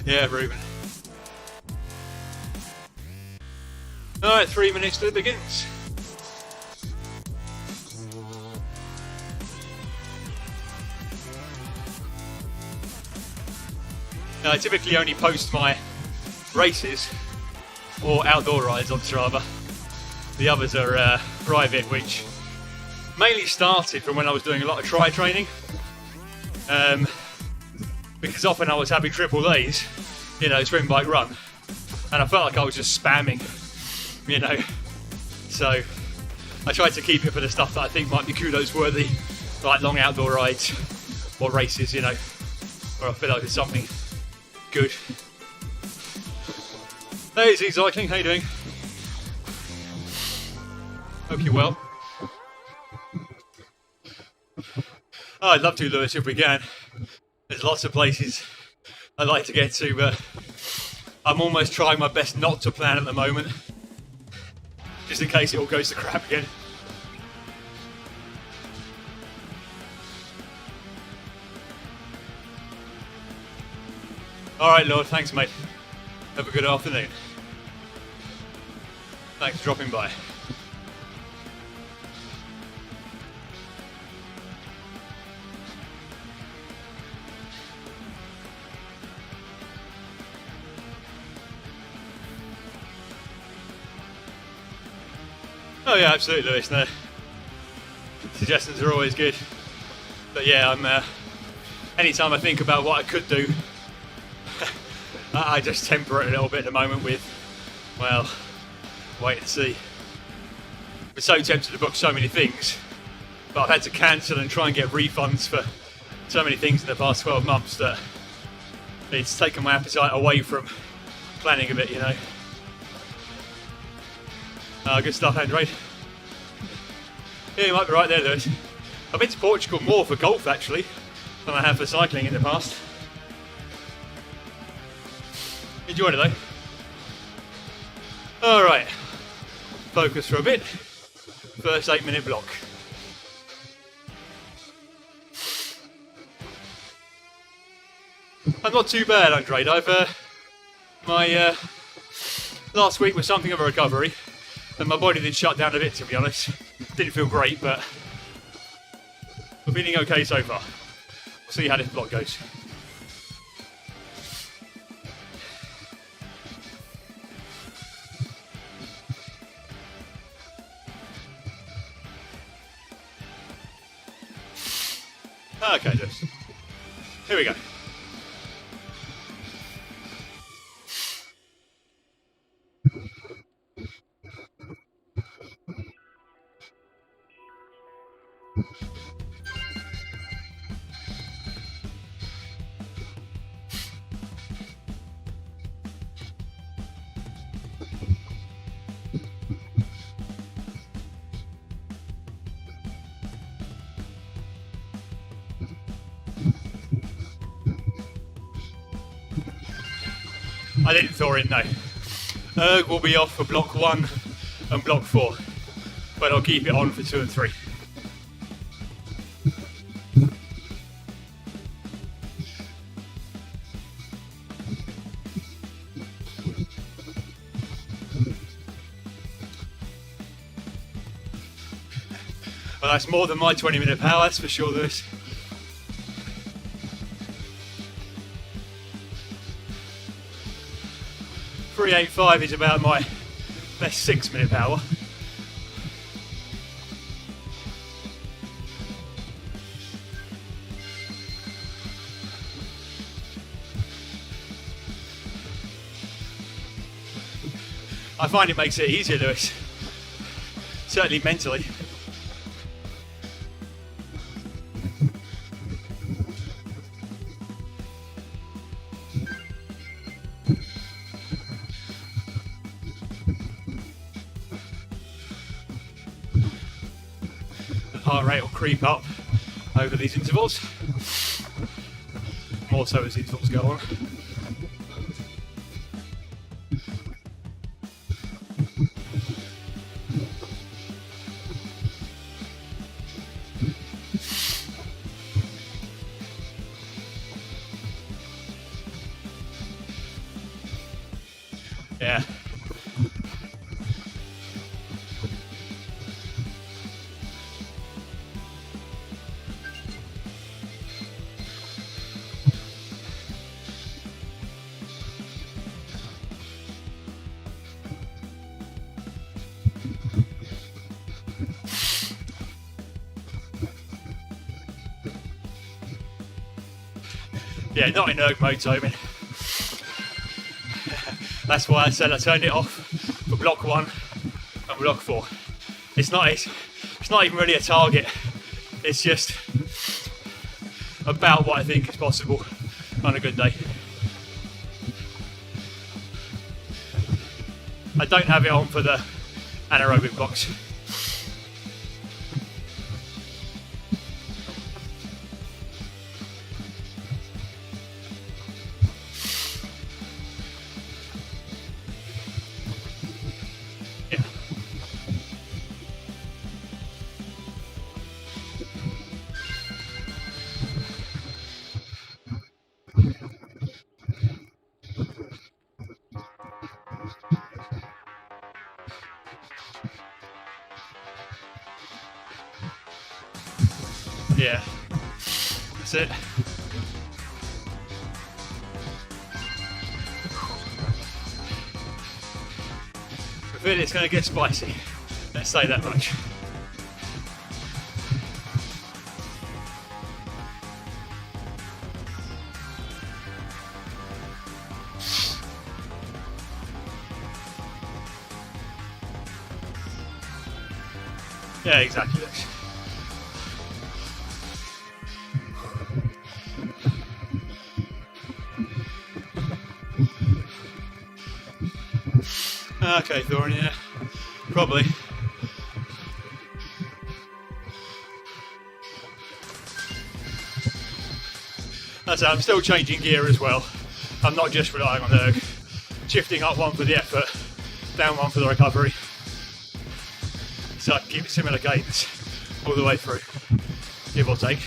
Yeah, Ruben. Alright, 3 minutes till it begins. Now, I typically only post my races or outdoor rides on Strava. The others are private, which mainly started from when I was doing a lot of tri training. Because often I was having triple A's, swim, bike, run, and I felt like I was just spamming, So I tried to keep it for the stuff that I think might be kudos worthy, like long outdoor rides or races, where I feel like it's something good. Hey, Z Cycling, how you doing? Hope you're well. Oh, I'd love to, Lewis, if we can. There's lots of places I'd like to get to, but I'm almost trying my best not to plan at the moment, just in case it all goes to crap again. Alright, Lord, thanks, mate. Have a good afternoon. Thanks for dropping by. Oh yeah, absolutely, Lewis. No, suggestions are always good. But yeah, anytime I think about what I could do, I just temper it a little bit at the moment with, well, wait and see. I'm so tempted to book so many things, but I've had to cancel and try and get refunds for so many things in the past 12 months that it's taken my appetite away from planning a bit, Good stuff, Andre. Yeah, you might be right there, Lewis. I've been to Portugal more for golf, actually, than I have for cycling in the past. Enjoyed it, though. Alright. Focus for a bit. First 8-minute block. I'm not too bad, Andre. My last week was something of a recovery. And my body did shut down a bit, to be honest. Didn't feel great, but we're feeling okay so far. We'll see how this block goes. Okay, just here we go. I didn't thaw it, no. Erg will be off for block 1 and block 4, but I'll keep it on for 2 and 3. Well, that's more than my 20-minute power, that's for sure, Lewis. .385 is about my best 6-minute power. I find it makes it easier, Lewis. Certainly mentally. Heart rate will creep up over these intervals, more so as the intervals go on. Yeah. Yeah, not in erg mode, Tobin. That's why I said I turned it off for block 1 and block 4. It's not even really a target. It's just about what I think is possible on a good day. I don't have it on for the anaerobic blocks. Yeah, that's it. I feel it's going to get spicy, let's say that much. Yeah, exactly. Okay, Thorn, yeah, probably. That's it, I'm still changing gear as well. I'm not just relying on erg. Shifting up 1 for the effort, down 1 for the recovery. So I can keep it similar gains all the way through, give or take.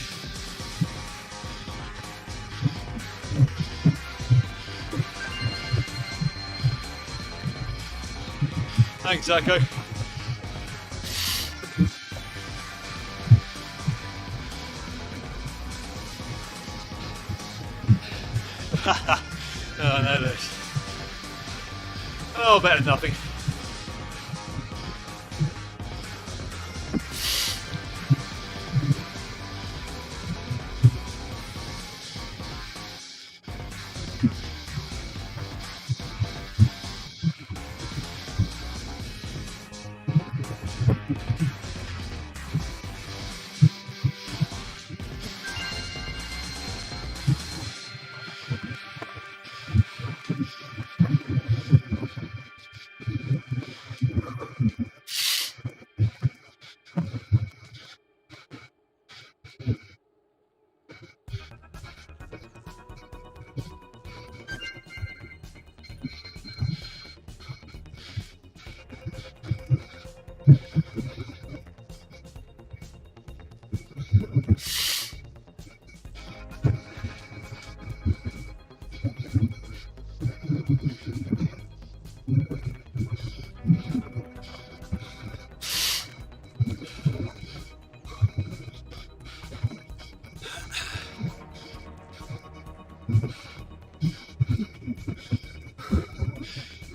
Thanks, Zacho. Oh, no, this. Oh, better than nothing.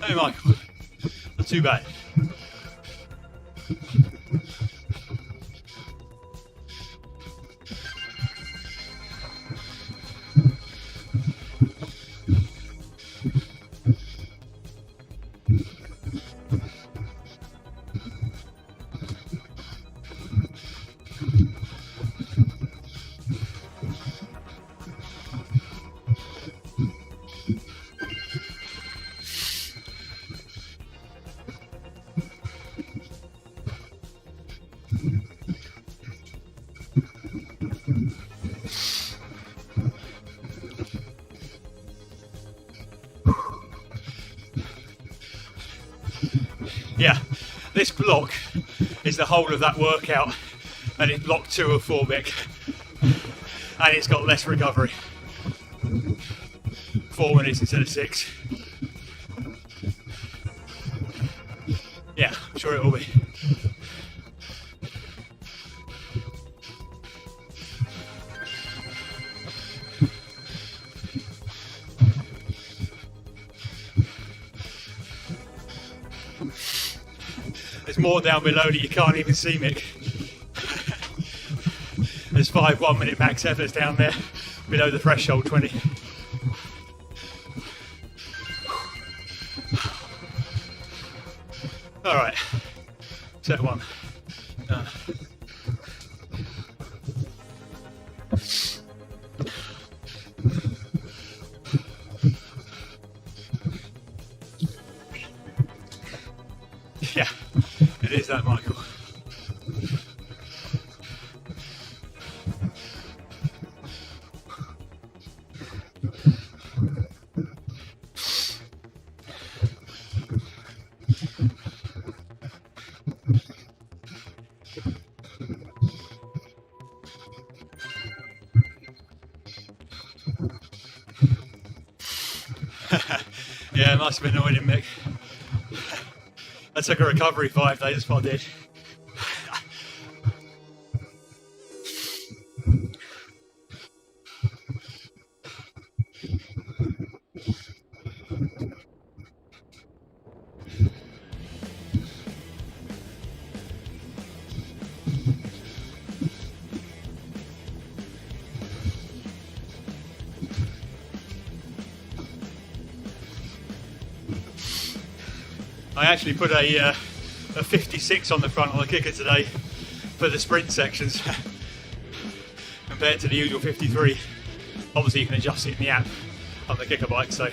Hey Michael, not too bad. Yeah, this block is the whole of that workout, and it's block 2 of 4 Mick, and it's got less recovery. 4 minutes instead of 6. Yeah, I'm sure it will be. There's more down below that you can't even see, Mick. There's 5 1-minute max efforts down there below the threshold 20. Alright, set 1. Yeah, it is that, Michael. Yeah, it must have been annoying him, Mick. I took a recovery 5 days, that's what I did. I actually put a 56 on the front on the kicker today for the sprint sections compared to the usual 53. Obviously you can adjust it in the app on the kicker bike, so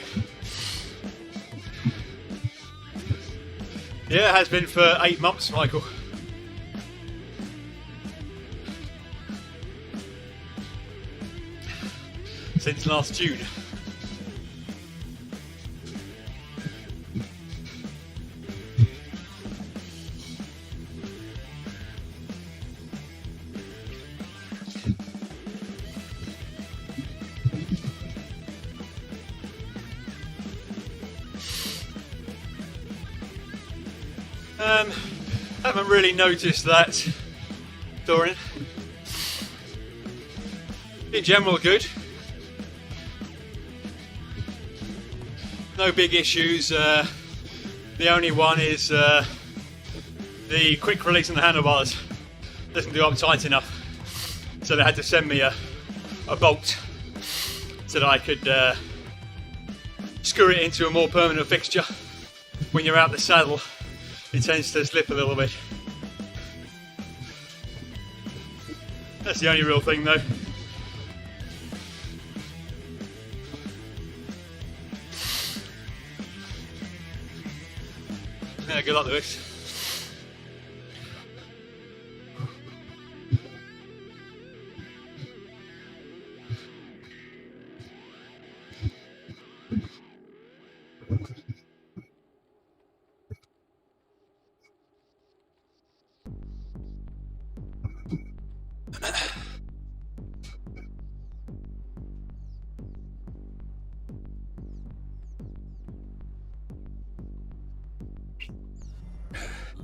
yeah, it has been for 8 months, Michael. Since last June. Haven't really noticed that, Dorian. In general, good. No big issues. The only one is the quick release on the handlebars doesn't do up tight enough, so they had to send me a bolt so that I could screw it into a more permanent fixture. When you're out the saddle, it tends to slip a little bit. That's the only real thing, though. Yeah, good luck, Lewis.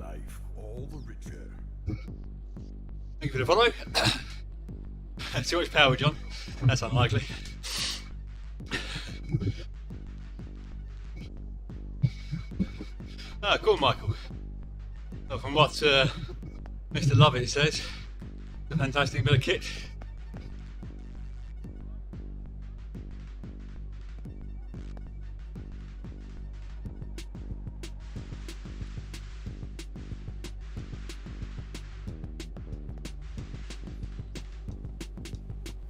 life, all the richer. Thank you for the follow. Too much power, John. That's unlikely. Cool, Michael. Well, from what Mr. Lovett says, a fantastic bit of kit.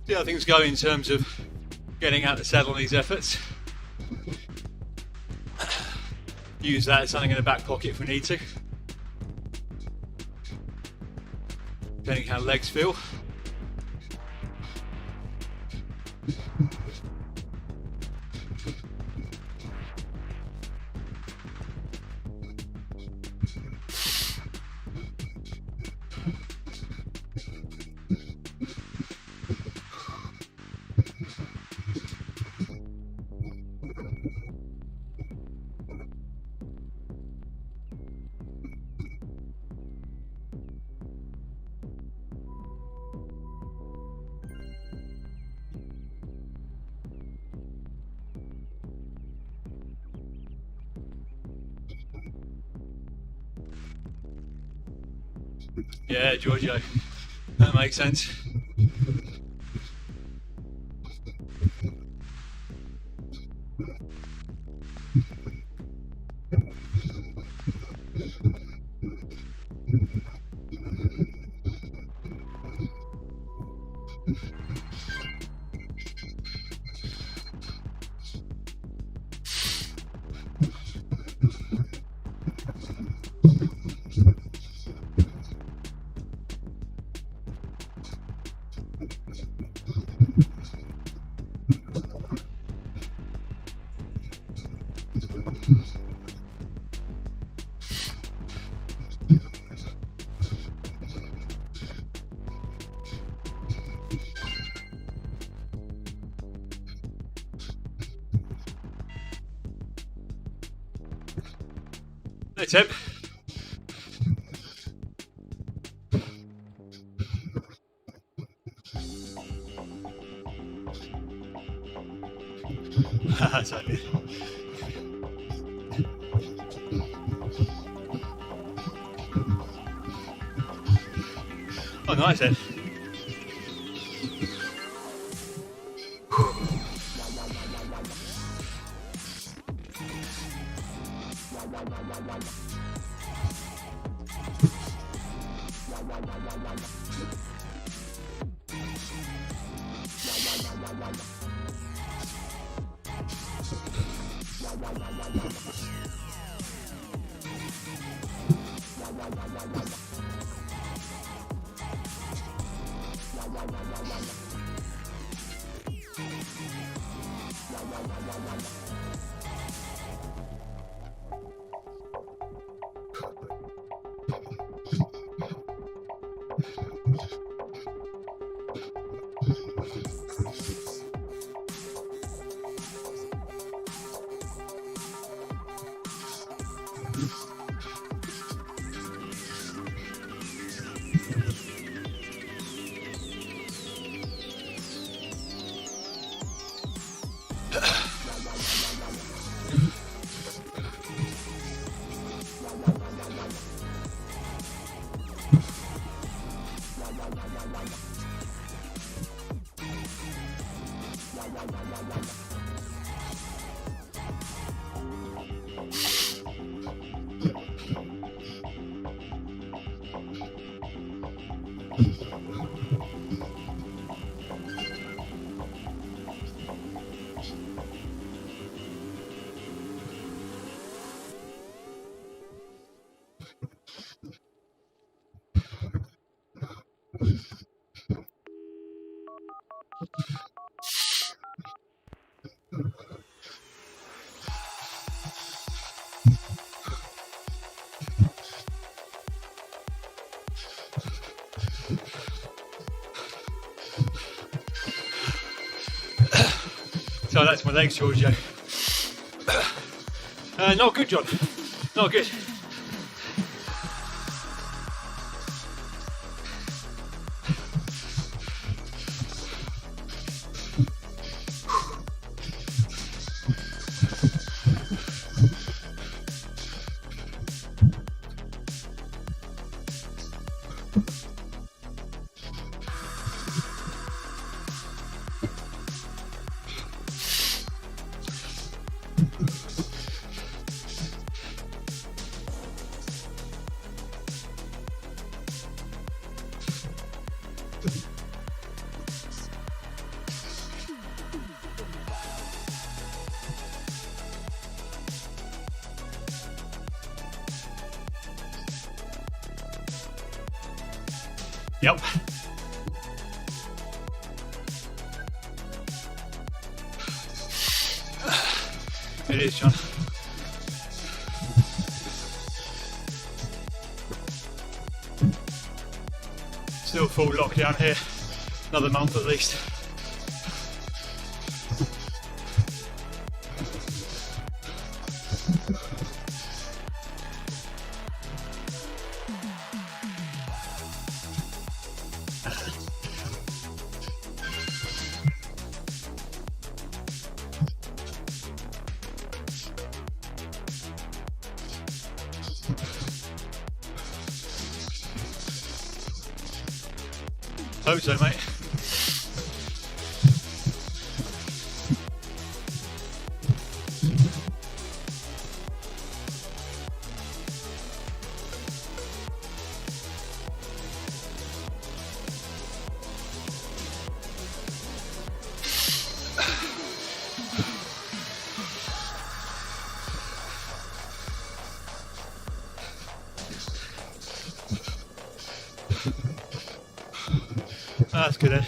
See how things go in terms of getting out the saddle on these efforts. Use that as something in the back pocket if we need to, depending how legs feel. Yeah, Giorgio, that makes sense. Hey Tim. Sorry. Oh, nice then. So that's my legs, Giorgio. Not good, John. Not good. Yep. It is, John. Still full lockdown here. Another month at least. Hope so, mate. That's good, Ed.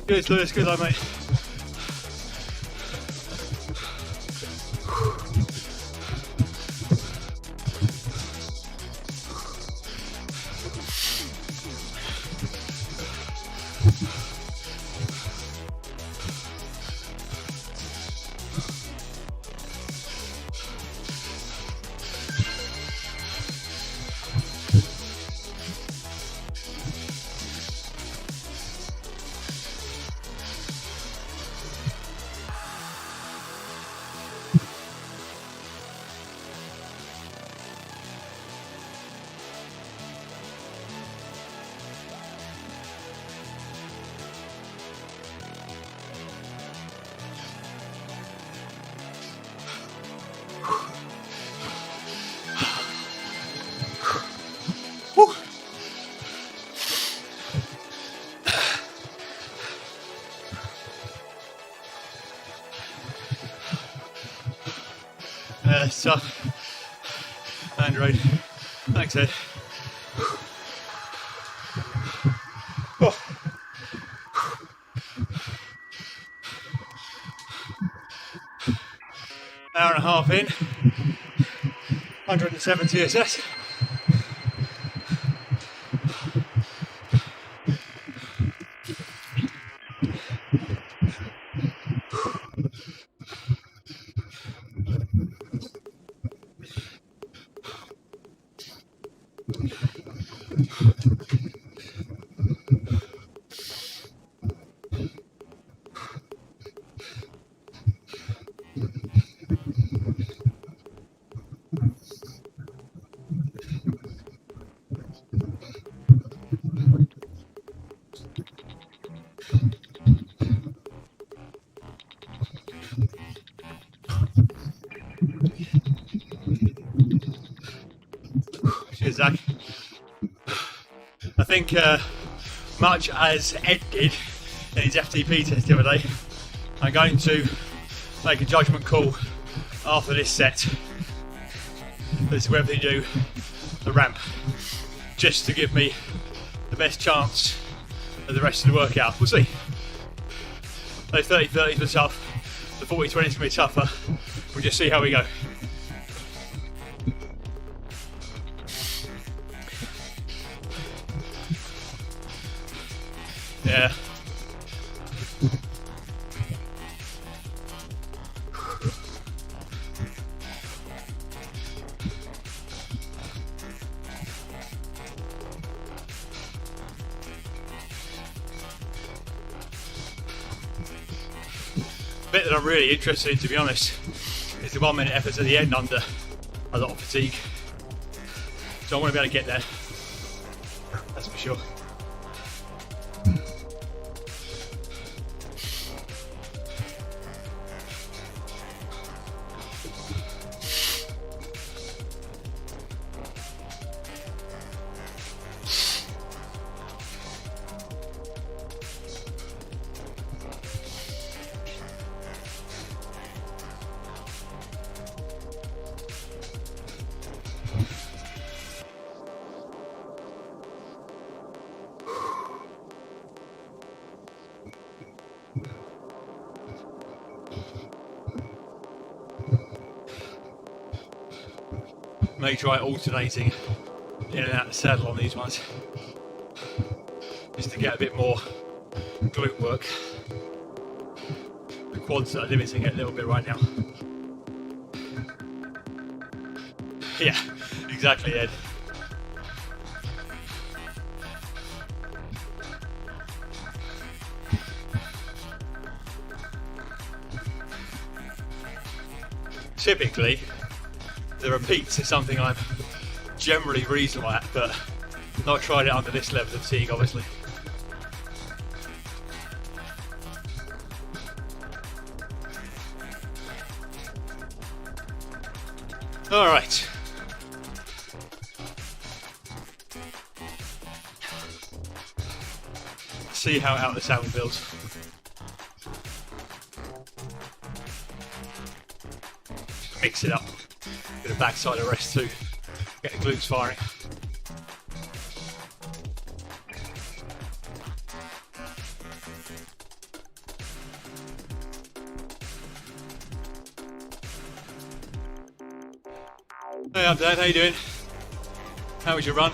Good, Lewis, good luck, mate. It's tough. Android. Thanks, Ed. Oh. Hour and a half in. 107 TSS. Cheers, Zach. I think much as Ed did in his FTP test the other day, I'm going to make a judgment call after this set as to whether they do the ramp, just to give me the best chance of the rest of the workout. We'll see. Those 30-30s were tough, the 40-20s going to be tougher. We'll just see how we go. Yeah. The bit that I'm really interested in, to be honest, is the 1 minute efforts at the end under a lot of fatigue. So I want to be able to get there, that's for sure. May try alternating in and out of the saddle on these ones, just to get a bit more glute work. The quads are limiting it a little bit right now. Yeah, exactly, Ed. Typically, the repeats is something I'm generally reasonable at, but not tried it under this level of fatigue, obviously. All right. See how out the saddle feels. Mix it up. Bit of backside of rest too. Get the glutes firing. Hey, I'm Dad. How you doing? How was your run?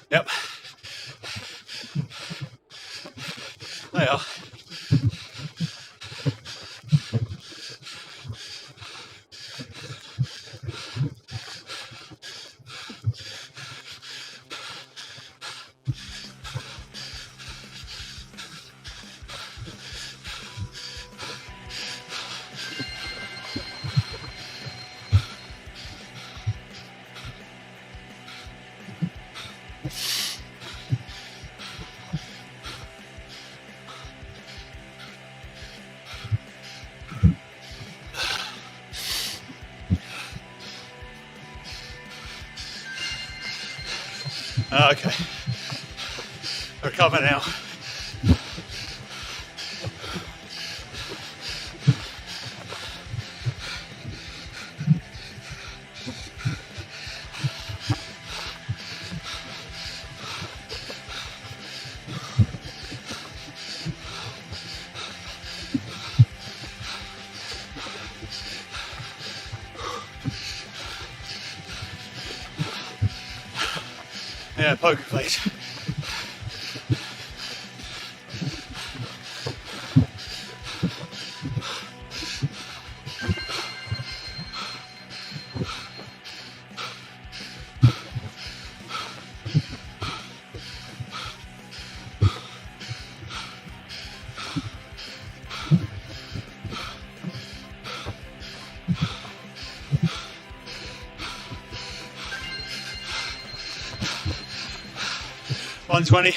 Yep. They are. Okay. Recover now. Yeah, poker face. 120.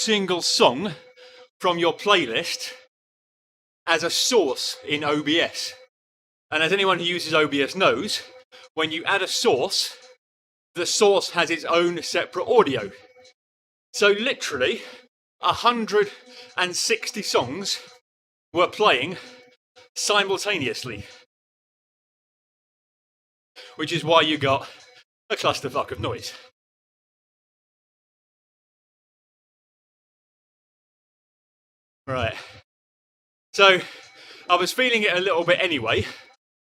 single song from your playlist as a source in OBS. And as anyone who uses OBS knows, when you add a source, the source has its own separate audio. So literally, 160 songs were playing simultaneously. Which is why you got a clusterfuck of noise. Right. So, I was feeling it a little bit anyway,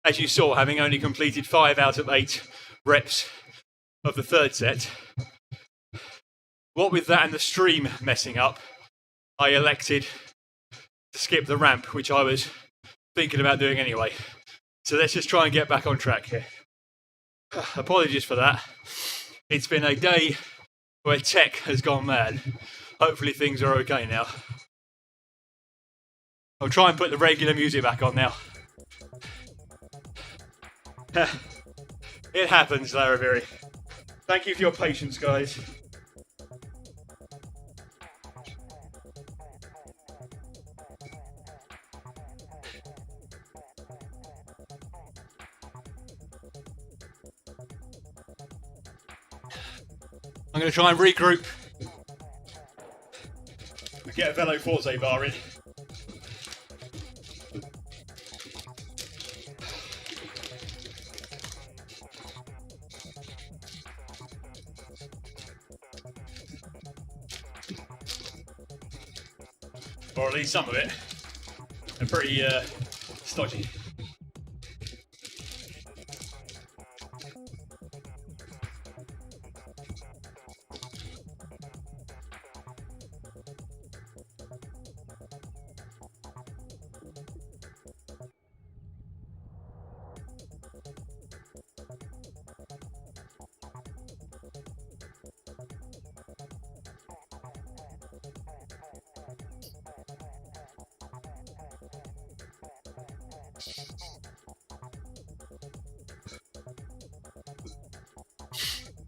as you saw, having only completed 5 out of 8 reps of the third set. What with that and the stream messing up, I elected to skip the ramp, which I was thinking about doing anyway. So let's just try and get back on track here. Apologies for that. It's been a day where tech has gone mad. Hopefully things are okay now. I'll try and put the regular music back on now. It happens, Laverack. Thank you for your patience, guys. I'm going to try and regroup. Get a Velo Forte bar in. Or at least some of it. They're pretty stodgy.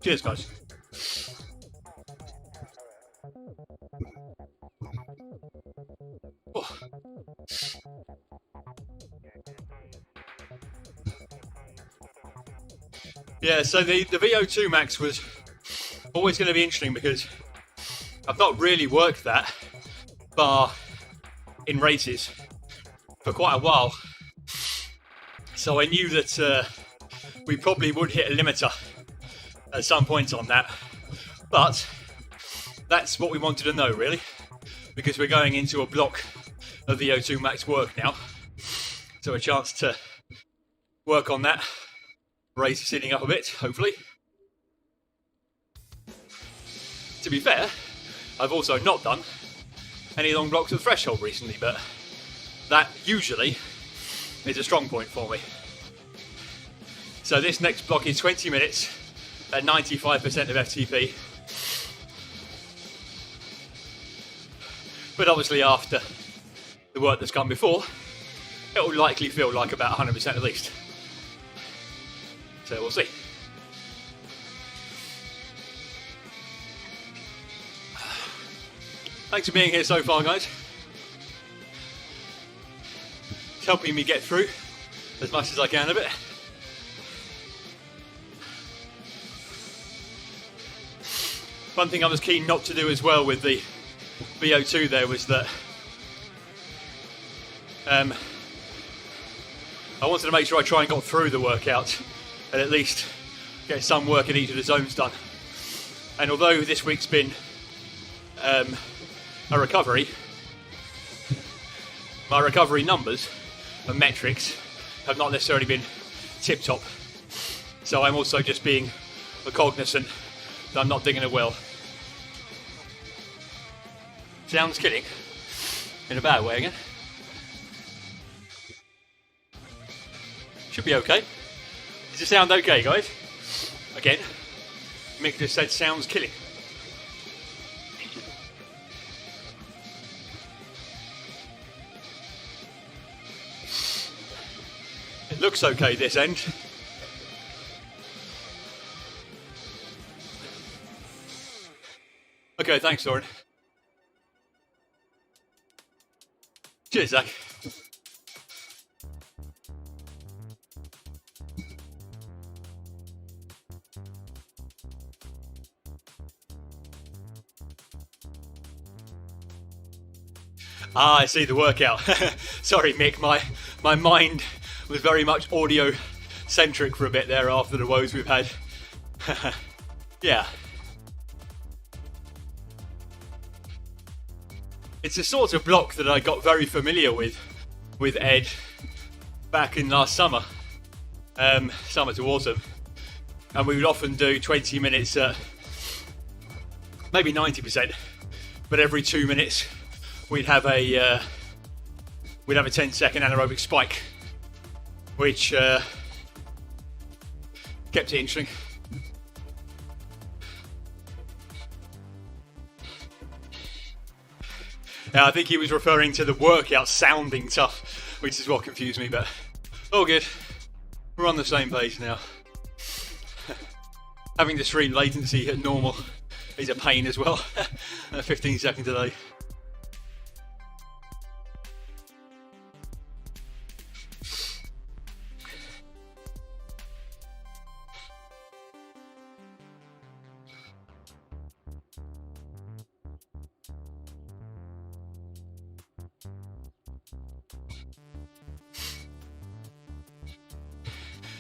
Cheers, guys. Oh. Yeah, so the VO2 max was always going to be interesting because I've not really worked that bar in races for quite a while. So I knew that we probably would hit a limiter at some point on that, but that's what we wanted to know, really, because we're going into a block of VO2 max work now, so a chance to work on that, raise the ceiling up a bit, hopefully. To be fair, I've also not done any long blocks of threshold recently, but that usually is a strong point for me. So this next block is 20 minutes at 95% of FTP. But obviously after the work that's come before, it will likely feel like about 100% at least. So we'll see. Thanks for being here so far, guys. It's helping me get through as much as I can of it. One thing I was keen not to do as well with the VO2 there was that I wanted to make sure I try and got through the workout and at least get some work in each of the zones done. And although this week's been a recovery, my recovery numbers and metrics have not necessarily been tip-top. So I'm also just being cognizant that I'm not digging a well. Sounds killing. In a bad way again. Should be okay. Does it sound okay, guys? Again, Mick just said sounds killing. It looks okay this end. Okay, thanks, Lauren. Cheers, Zach. Ah, I see the workout. Sorry, Mick, my mind was very much audio centric for a bit there after the woes we've had. Yeah. It's a sort of block that I got very familiar with Ed back in last summer, summer to autumn, and we would often do 20 minutes at maybe 90%, but every 2 minutes we'd have a 10-second anaerobic spike, which kept it interesting. I think he was referring to the workout sounding tough, which is what confused me, but all good. We're on the same page now. Having the stream latency at normal is a pain as well. 15 second delay.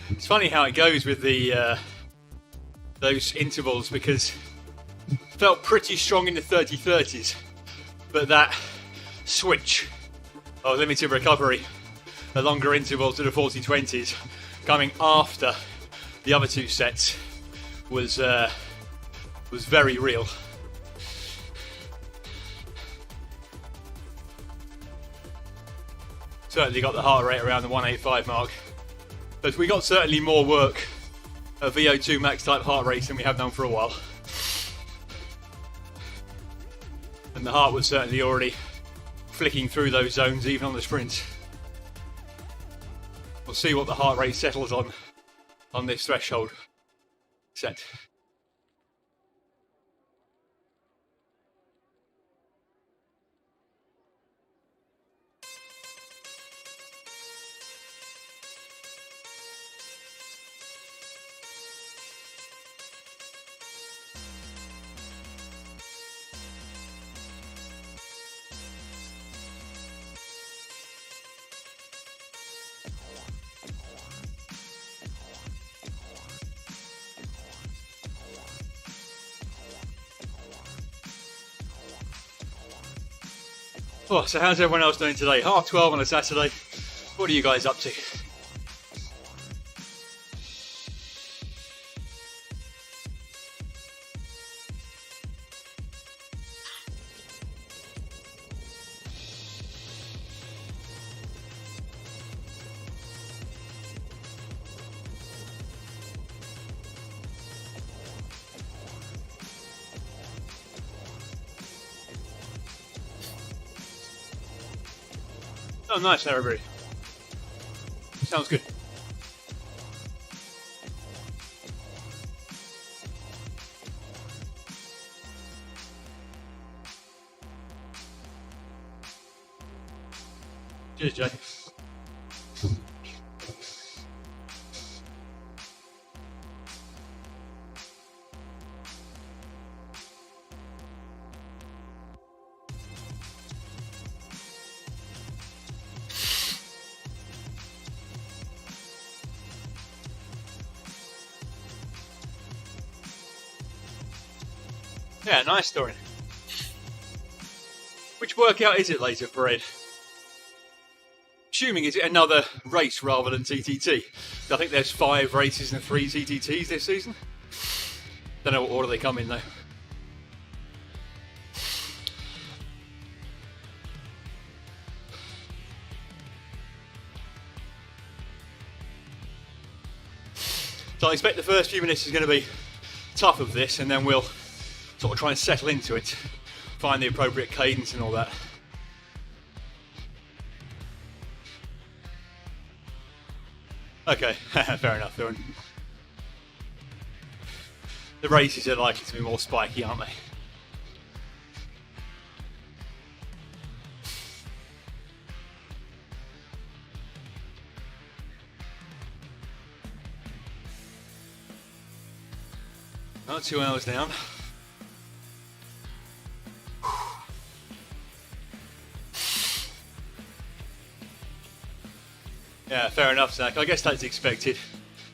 It's funny how it goes with the those intervals, because it felt pretty strong in the 30-30s, but that switch of limited recovery, the longer intervals to the 40-20s, coming after the other two sets was very real. Certainly got the heart rate around the 185 mark. But we got certainly more work at VO2 max type heart rates than we have done for a while. And the heart was certainly already flicking through those zones even on the sprints. We'll see what the heart rate settles on this threshold set. Oh, so how's everyone else doing today? 12:30 on a Saturday. What are you guys up to? Oh, nice, everybody. Sounds good. Cheers, Jay. Yeah, nice story. Which workout is it later for Ed? Assuming is it another race rather than TTT? I think there's 5 races and 3 TTTs this season. Don't know what order they come in though. So I expect the first few minutes is going to be tough of this, and then we'll sort of try and settle into it, find the appropriate cadence and all that. Okay, fair enough. The races are likely to be more spiky, aren't they? About 2 hours down. Yeah, fair enough, Zach. I guess that's expected,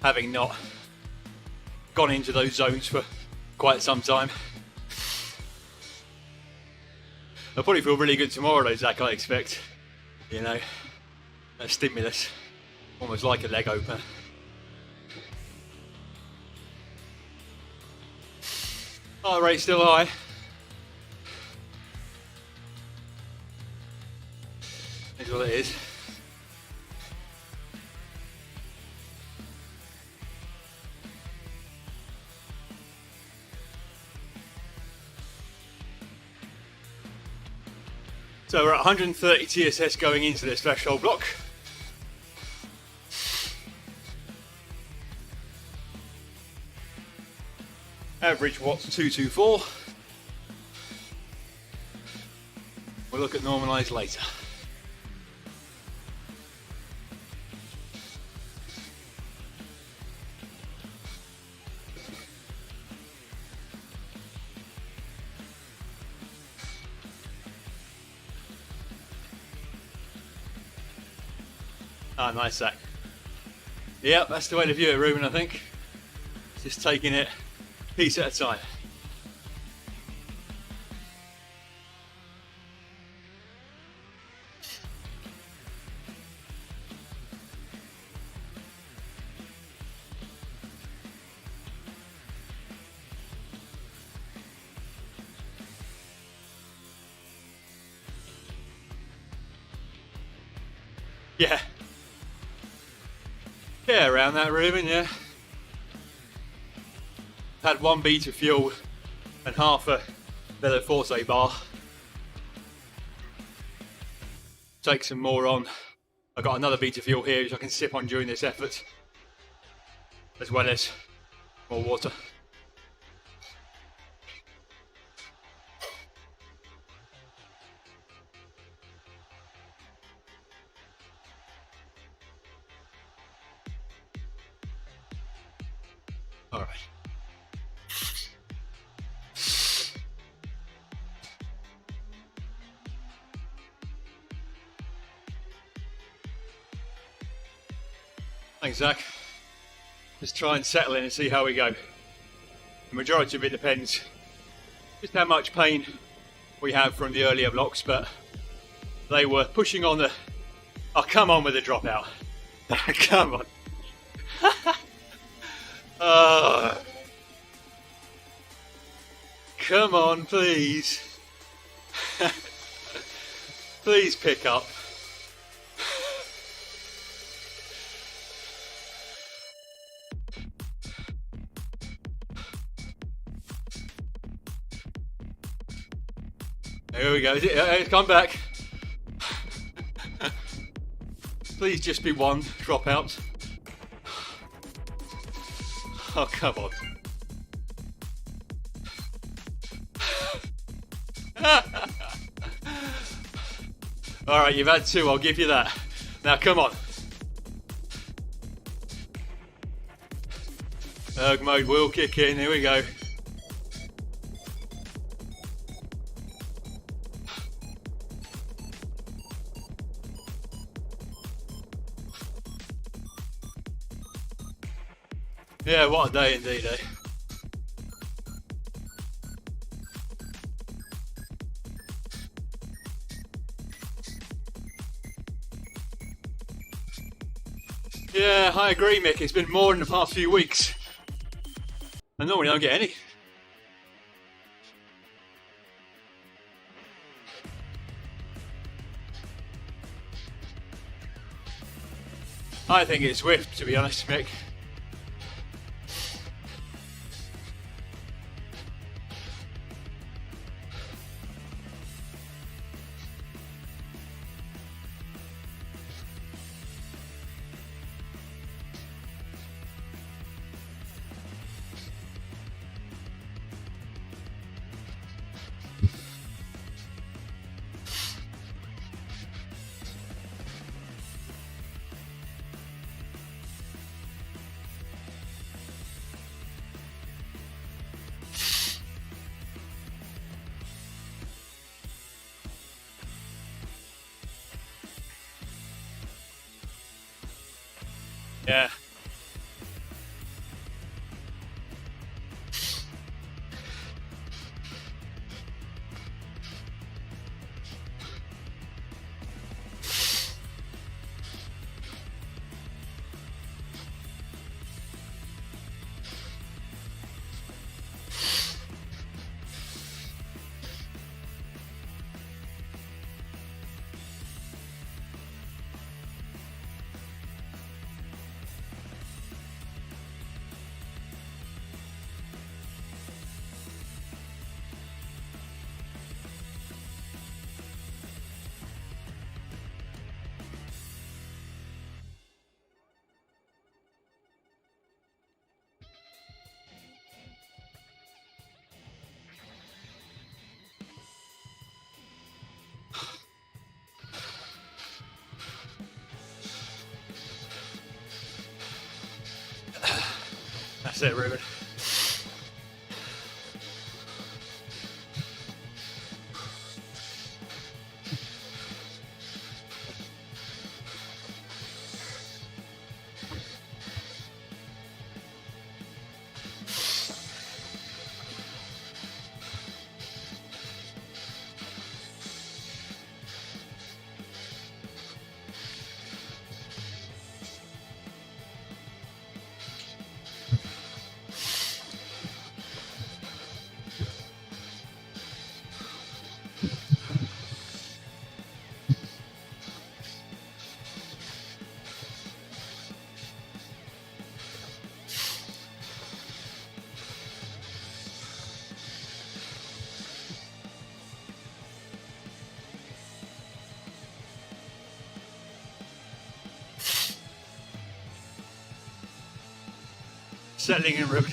having not gone into those zones for quite some time. I'll probably feel really good tomorrow though, Zach, I expect. You know, that stimulus, almost like a leg opener. Heart rate still high. Is what it is. So we're at 130 TSS going into this threshold block. Average watts 224. We'll look at normalised later. Ah, nice, Zach. Yep, that's the way to view it, Ruben, I think. Just taking it piece at a time. Yeah. Yeah, around that, Ruben, yeah. Had 1 bead of fuel and half a Velo Forte bar. Take some more on. I've got another bead of fuel here which I can sip on during this effort, as well as more water. All right. Thanks, Zach. Just try and settle in and see how we go. The majority of it depends just how much pain we have from the earlier blocks, but they were pushing on the... Oh, come on with the dropout. Come on. Come on, please. Please pick up. Here we go. Come back. Please just be one dropout. Oh, come on. Alright, you've had 2, I'll give you that. Now, come on. Erg mode will kick in, here we go. Yeah, what a day indeed, eh? Yeah, I agree, Mick. It's been more in the past few weeks. I normally don't get any. I think it's swift, to be honest, Mick. Yeah. That's it, Ruben. Settling in, Ruben.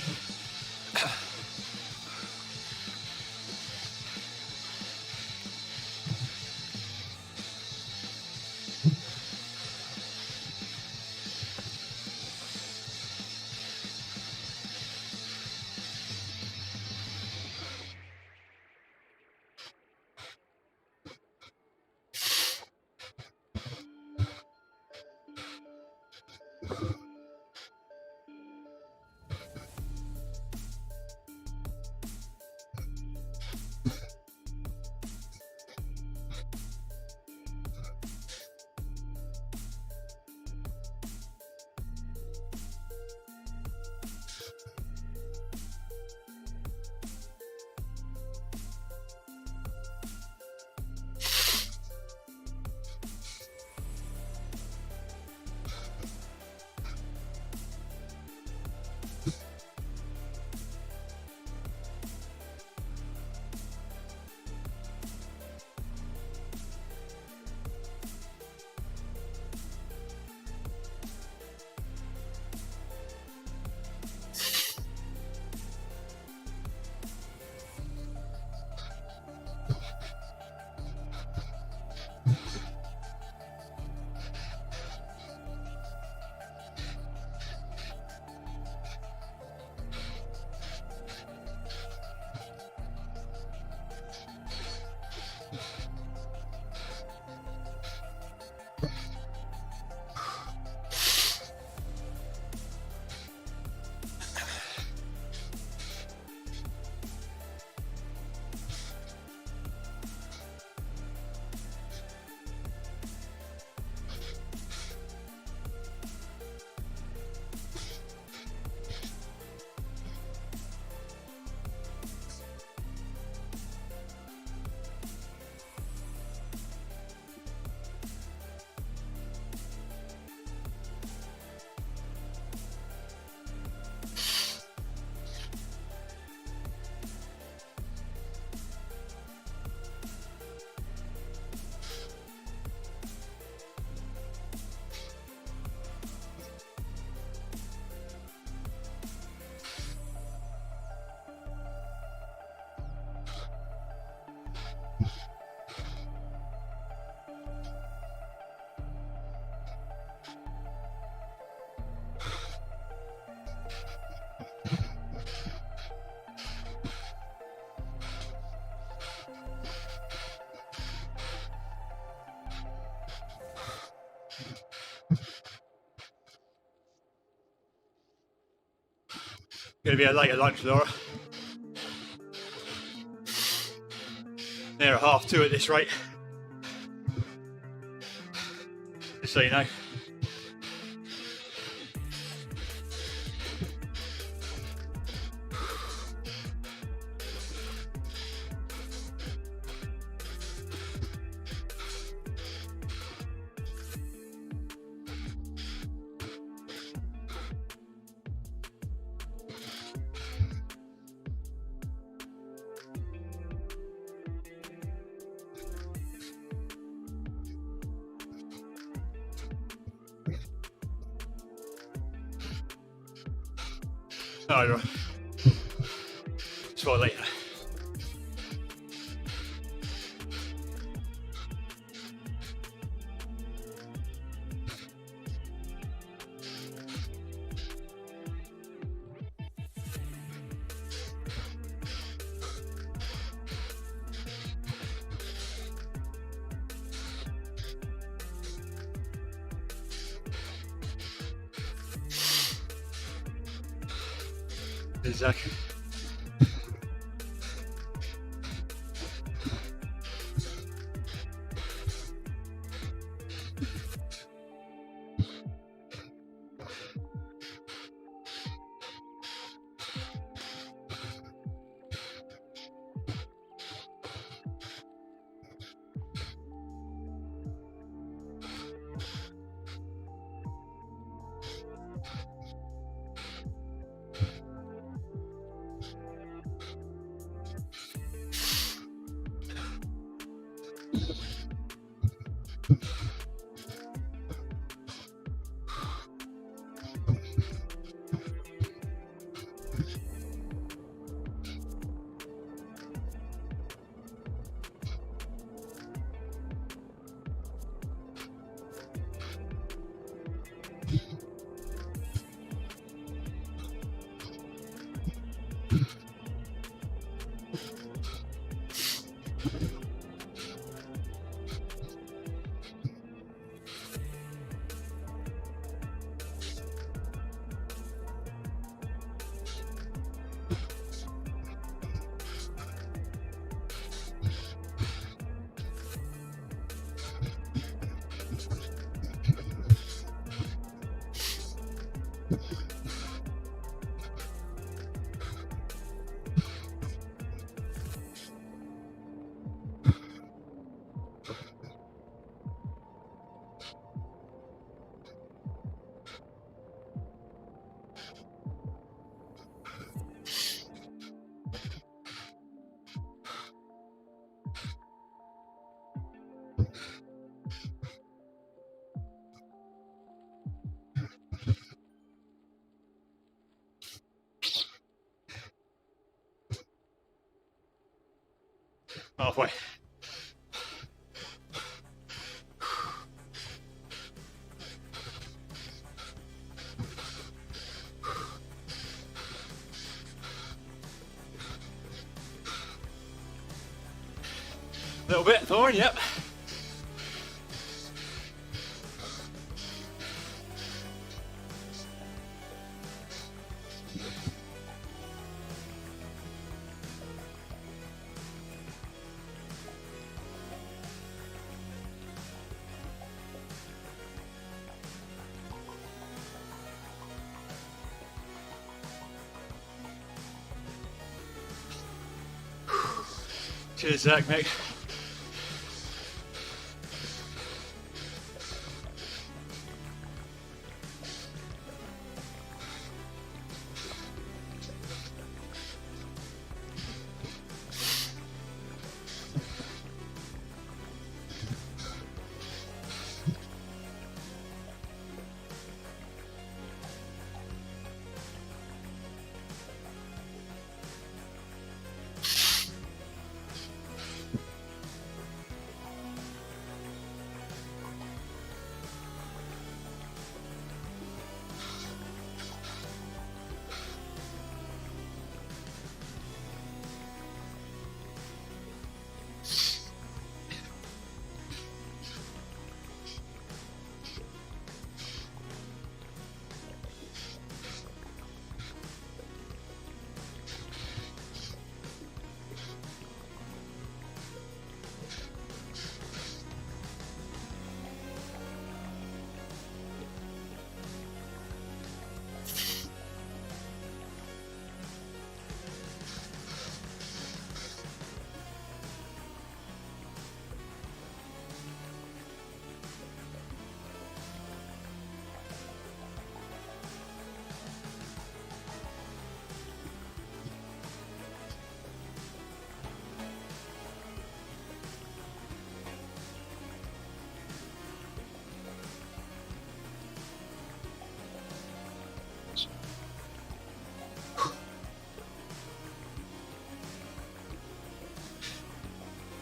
Going to be a later lunch, Laura. Near 2:30 at this rate. Just so you know. No, right. It's for later. Zach. Halfway. A little bit, Thorn, yep. Cheers, Zach, mate.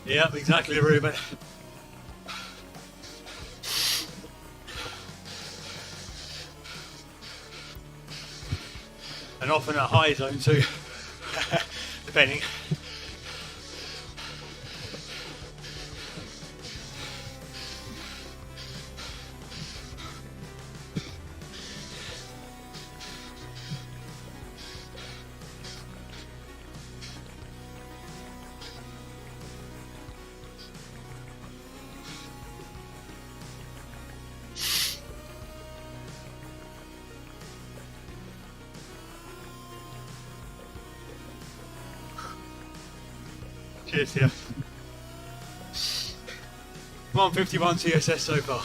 Yep, exactly, Ruben. And often a high zone too, depending. Cheers here. 151 TSS so far.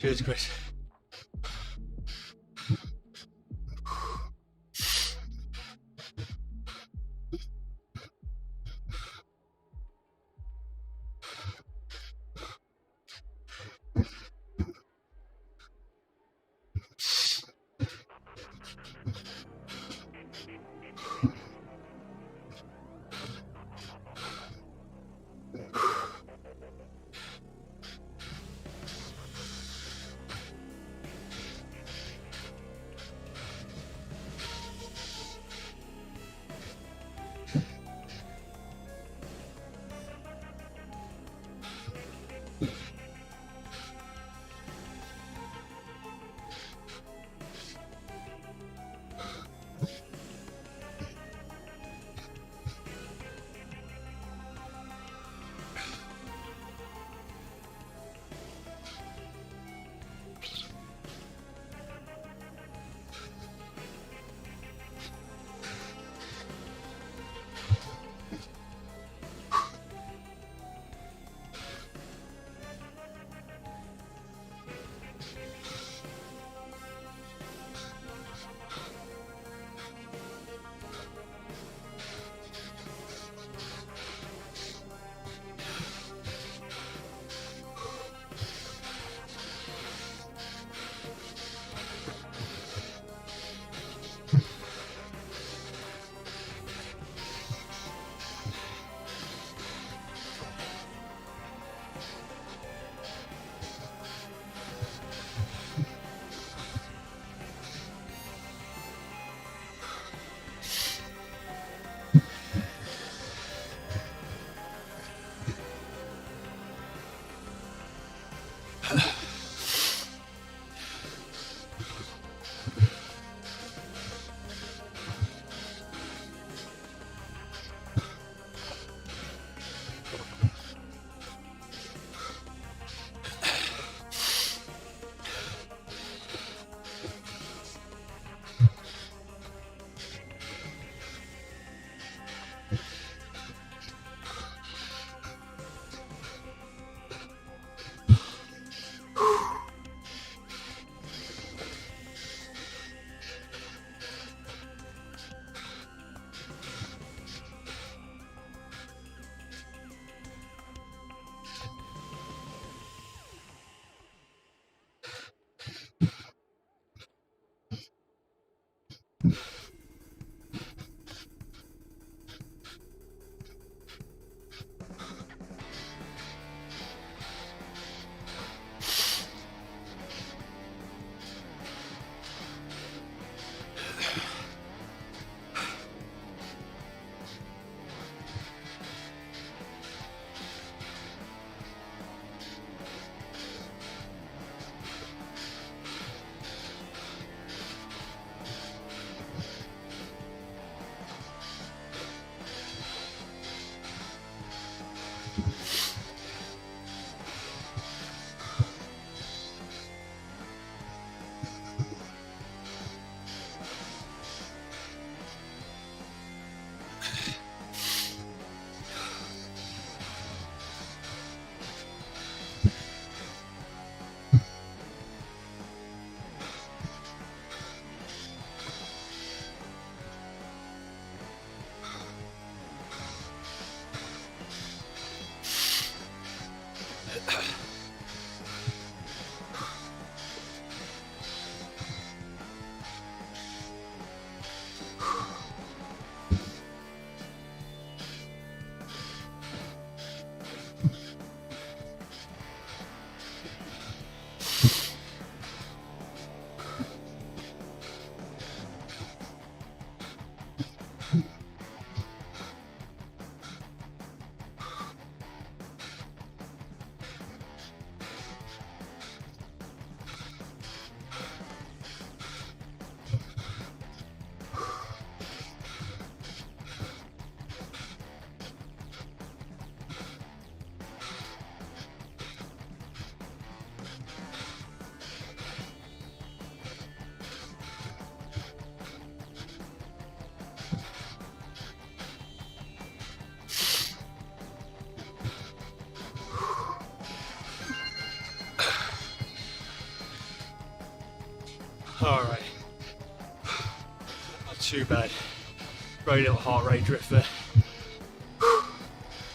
Cheers, Chris. too bad. Very little heart rate drift there.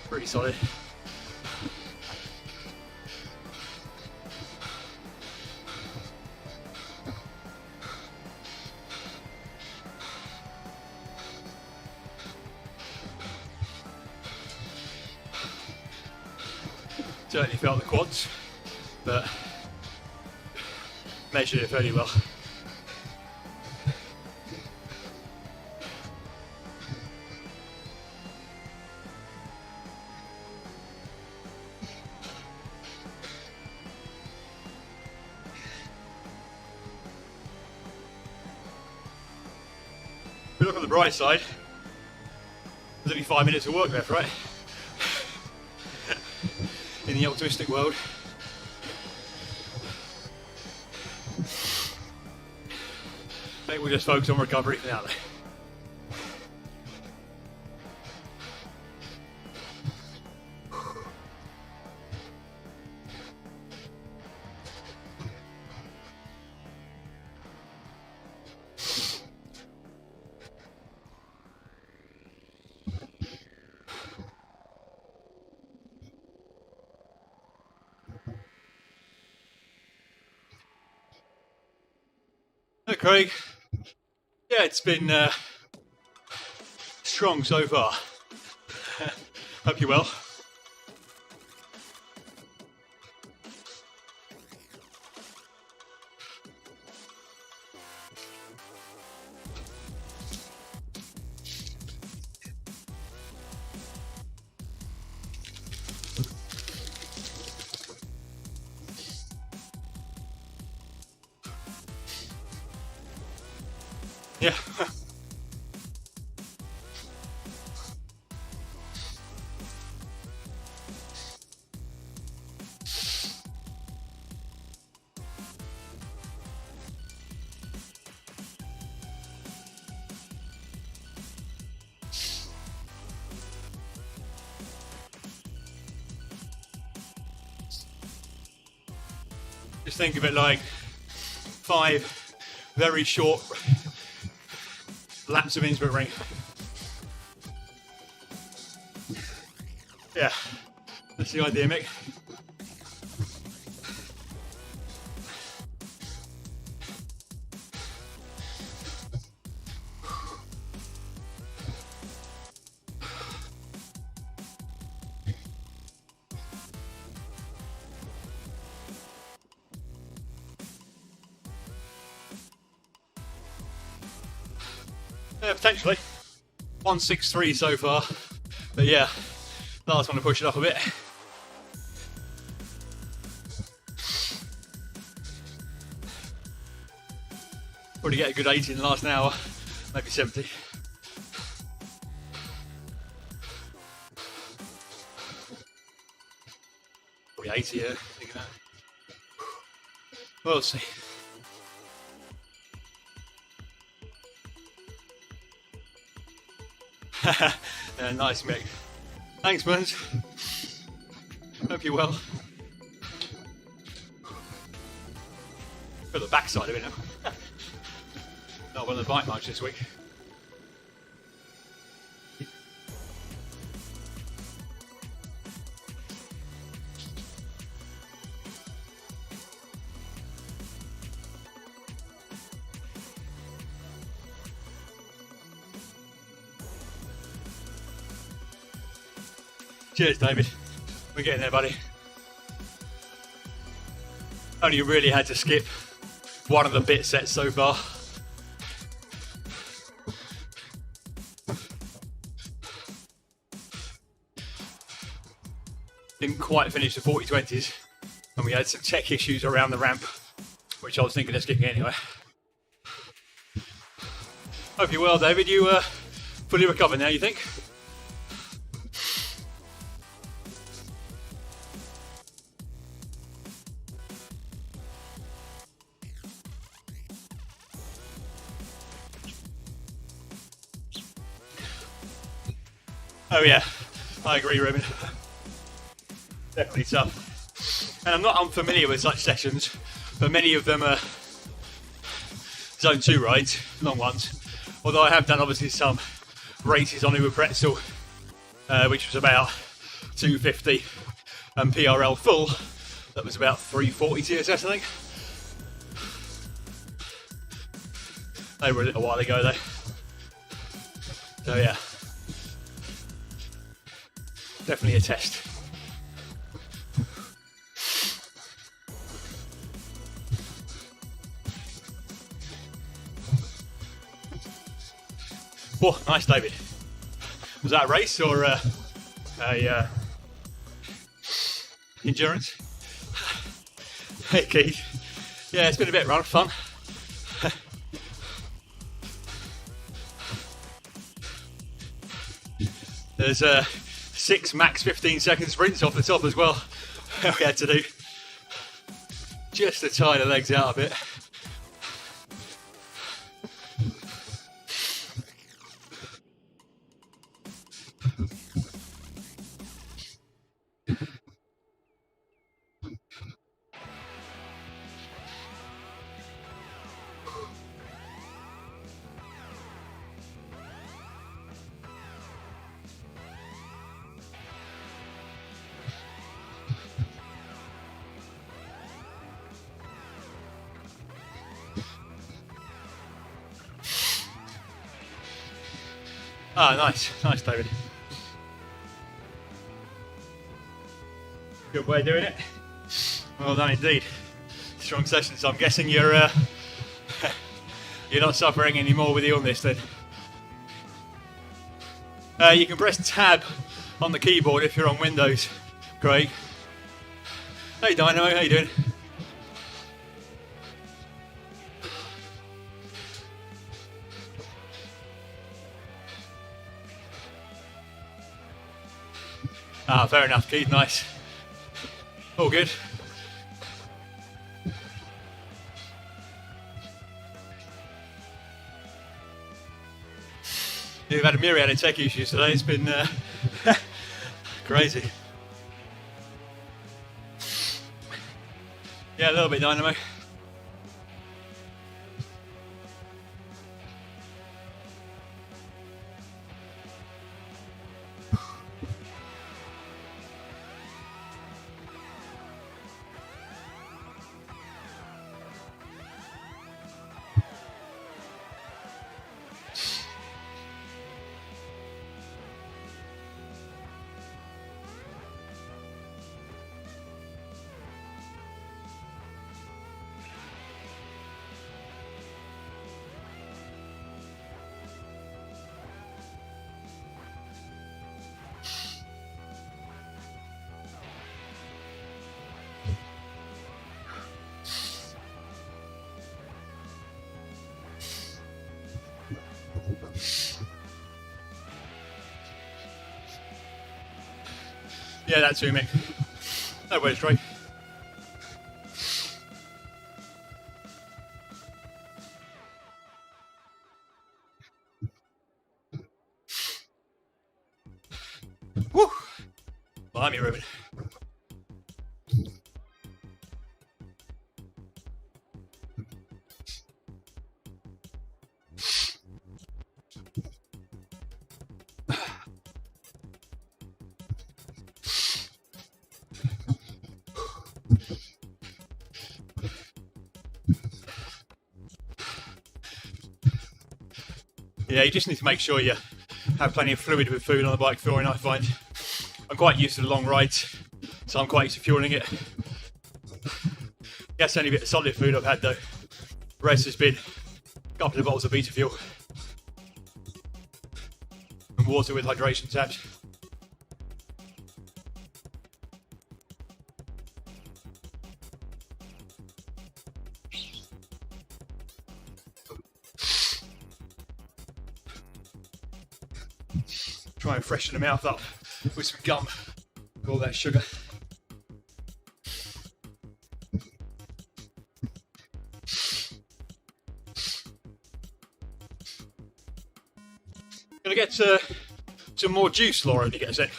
Pretty solid. Certainly felt the quads, but measured it fairly well. If you look on the bright side, there's only 5 minutes of work left, right? In the optimistic world. Maybe we'll just focus on recovery for now. Hey Craig, yeah, it's been strong so far. Hope you're well. Yeah. Just think of it like 5 very short laps of Innsbruck ring. Yeah, that's the idea, Mick. Yeah, potentially. 163 so far, but yeah, last one to push it up a bit. Probably get a good 80 in the last hour, maybe 70. Probably 80, yeah, thinking that. We'll see. Yeah, nice, Mick. Thanks, Burns. Hope you're well. Got the backside of it now. Not on the bike much this week. Cheers, David. We're getting there, buddy. Only really had to skip one of the bit sets so far. Didn't quite finish the 40-20s, and we had some tech issues around the ramp, which I was thinking of skipping anyway. Hope you're well, David. You fully recovered now, you think? Oh yeah, I agree, Ruben. Definitely tough. And I'm not unfamiliar with such sessions, but many of them are Zone 2 rides, long ones, Although I have done obviously some races on Uber Pretzel, which was about 250, and PRL full, that was about 340 TSS, I think. They were a little while ago though. So yeah, definitely a test. Whoa, nice, David. Was that a race or a endurance? Hey, Keith. Yeah, it's been a bit of fun. There's 6 max 15-second sprints off the top as well. We had to do just to tie the legs out a bit. Ah, nice, David. Good way of doing it. Well done indeed. Strong session. So I'm guessing you're you're not suffering anymore with the illness then. You can press tab on the keyboard if you're on Windows, Craig. Hey Dynamo, how you doing? Ah, fair enough, Keith, nice. All good. We've had a myriad of tech issues today, it's been crazy. Yeah, a little bit Dynamo. Yeah, that too, Mick. No worries, Troy. Woo! Blimey, Ruben. Yeah, you just need to make sure you have plenty of fluid with food on the bike fueling, I find. I'm quite used to the long rides, so I'm quite used to fueling it. That's the only bit of solid food I've had though. The rest has been a couple of bottles of beta fuel and water with hydration tabs. Try and freshen the mouth up with some gum with all that sugar. Gonna get some more juice, Laura, if you get a sec.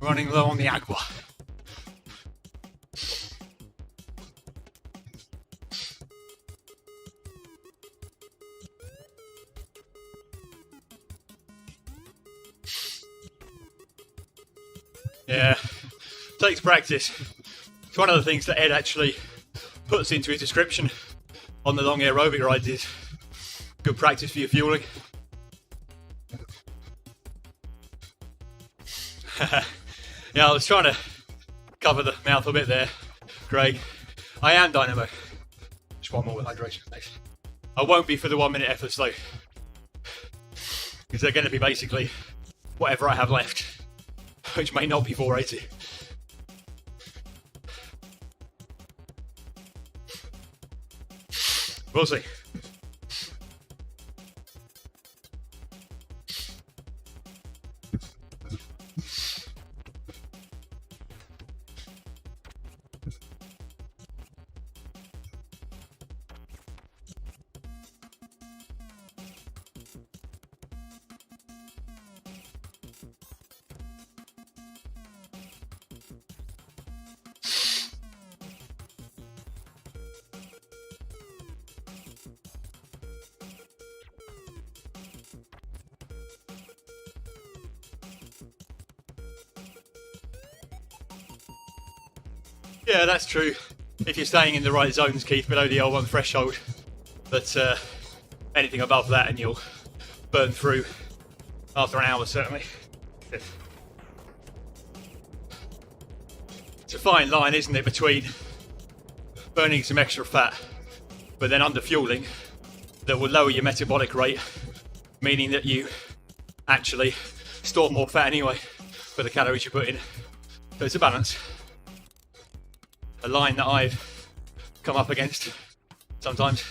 Running low on the agua. Yeah, takes practice. It's one of the things that Ed actually puts into his description on the long aerobic rides is good practice for your fueling. Yeah, I was trying to cover the mouth a bit there, Craig. I am dynamo. Just one more with hydration, thanks. I won't be for the 1 minute efforts though, because they're going to be basically whatever I have left, which may not be 480. We'll see. Yeah, that's true. If you're staying in the right zones, Keith, below the L1 threshold. But anything above that and you'll burn through after an hour, certainly. It's a fine line, isn't it, between burning some extra fat, but then under fueling that will lower your metabolic rate, meaning that you actually store more fat anyway for the calories you put in. So it's a balance. A line that I've come up against sometimes.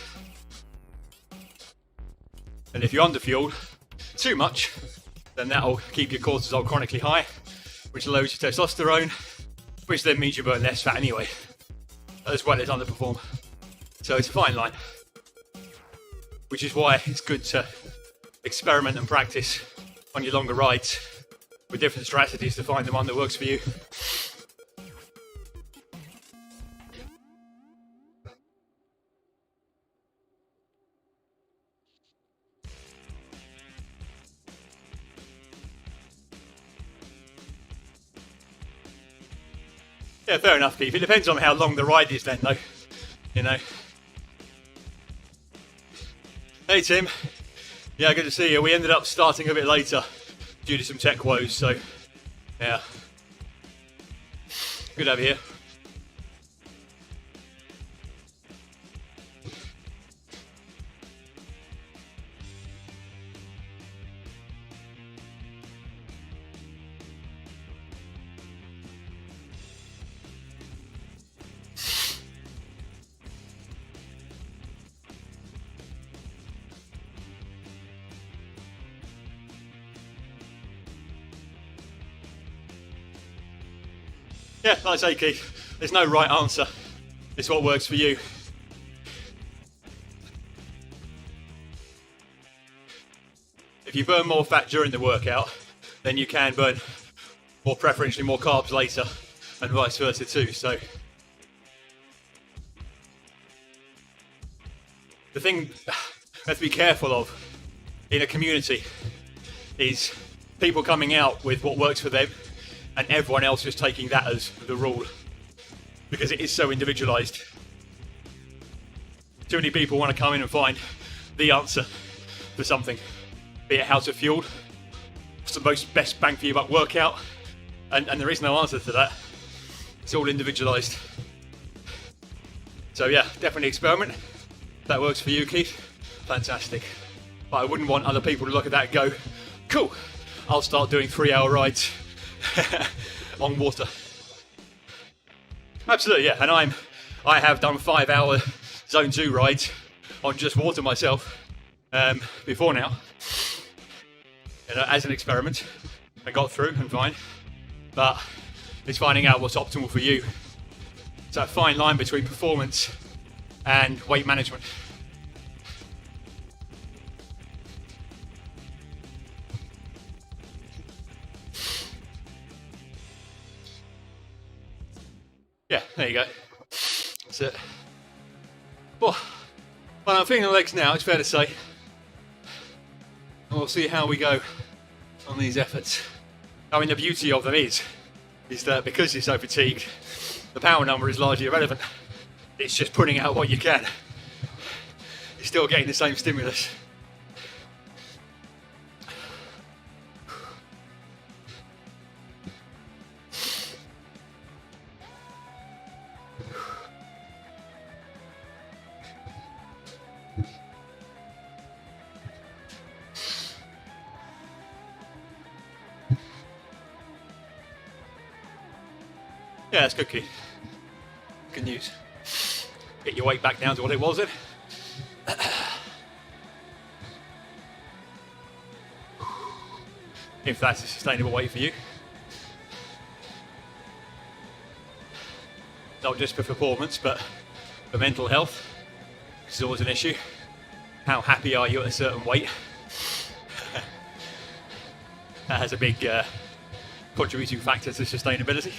And if you're underfueled too much, then that'll keep your cortisol chronically high, which lowers your testosterone, which then means you burn less fat anyway, as well as underperform. So it's a fine line, which is why it's good to experiment and practice on your longer rides with different strategies to find the one that works for you. Yeah, fair enough, Keith. It depends on how long the ride is then, though. You know. Hey, Tim. Yeah, good to see you. We ended up starting a bit later due to some tech woes, so yeah. Good to have you here. Yeah, like I say, Keith, there's no right answer. It's what works for you. If you burn more fat during the workout, then you can burn more preferentially more carbs later, and vice versa too. So the thing we have to be careful of in a community is people coming out with what works for them and everyone else just taking that as the rule, because it is so individualised. Too many people want to come in and find the answer for something, be it how to fuel, what's the most best bang for your buck workout, and there is no answer to that. It's all individualised. So yeah, definitely experiment. If that works for you, Keith, fantastic. But I wouldn't want other people to look at that and go, cool, I'll start doing 3-hour rides on water. Absolutely, yeah, and I have done 5-hour zone 2 rides on just water myself before now, you know, as an experiment. I got through and fine, but it's finding out what's optimal for you. It's that fine line between performance and weight management. Yeah, there you go. That's it. Well, I'm feeling the legs now, it's fair to say. We'll see how we go on these efforts. I mean, the beauty of them is that because you're so fatigued, the power number is largely irrelevant. It's just putting out what you can. You're still getting the same stimulus. Yeah, that's good, Keith. Good news. Get your weight back down to what it was then. If that's a sustainable weight for you. Not just for performance, but for mental health. This is always an issue. How happy are you at a certain weight? That has a big contributing factor to sustainability.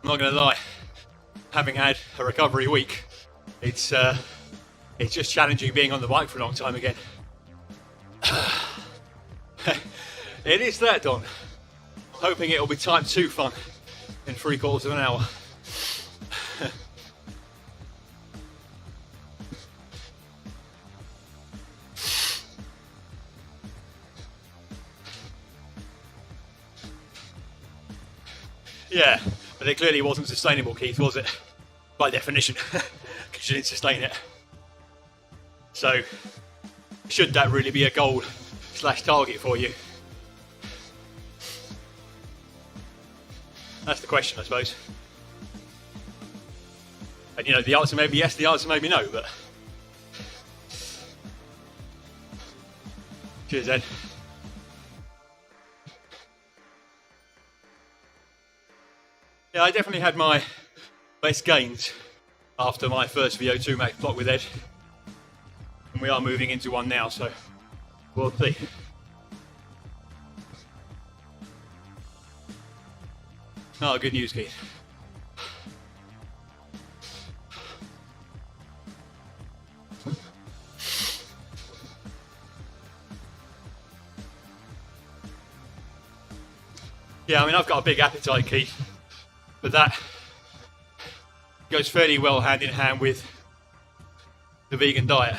I'm not going to lie, having had a recovery week, it's just challenging being on the bike for a long time again. It is that, Don. I'm hoping it'll be time 2 fun in 3/4 of an hour. Yeah, but it clearly wasn't sustainable, Keith, was it? By definition, because you didn't sustain it. So, should that really be a goal/target for you? That's the question, I suppose. And you know, the answer may be yes, the answer may be no, but... Cheers, Ed. Yeah, I definitely had my best gains after my first VO2 max block with Ed. And we are moving into one now, so we'll see. Oh, good news, Keith. Yeah, I mean, I've got a big appetite, Keith, but that goes fairly well hand in hand with the vegan diet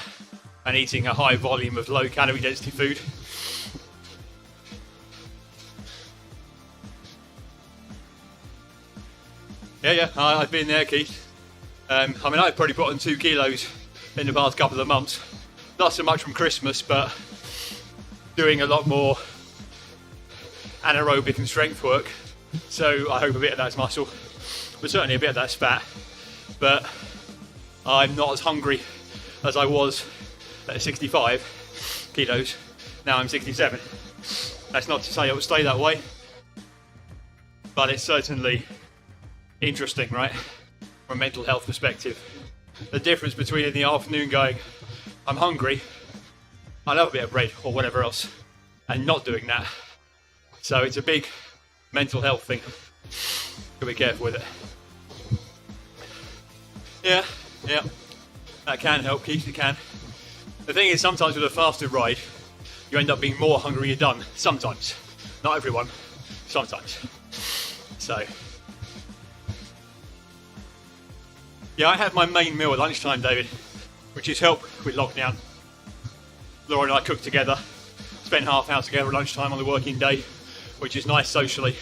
and eating a high volume of low calorie density food. Yeah, I've been there, Keith. I mean, I've probably put on 2 kilos in the past couple of months. Not so much from Christmas, but doing a lot more anaerobic and strength work. So I hope a bit of that's muscle, but certainly a bit of that's fat. But I'm not as hungry as I was at 65 kilos. Now I'm 67. That's not to say it will stay that way, but it's certainly interesting, right? From a mental health perspective. The difference between in the afternoon going, I'm hungry, I love a bit of bread or whatever else, and not doing that. So it's a big mental health thing. Gotta be careful with it. Yeah, that can help, Keith, it can. The thing is, sometimes with a fasted ride, you end up being more hungry you're done. Sometimes. Not everyone. Sometimes. So. Yeah, I have my main meal at lunchtime, David, which is help with lockdown. Laura and I cook together, spend half hour together at lunchtime on the working day, which is nice socially.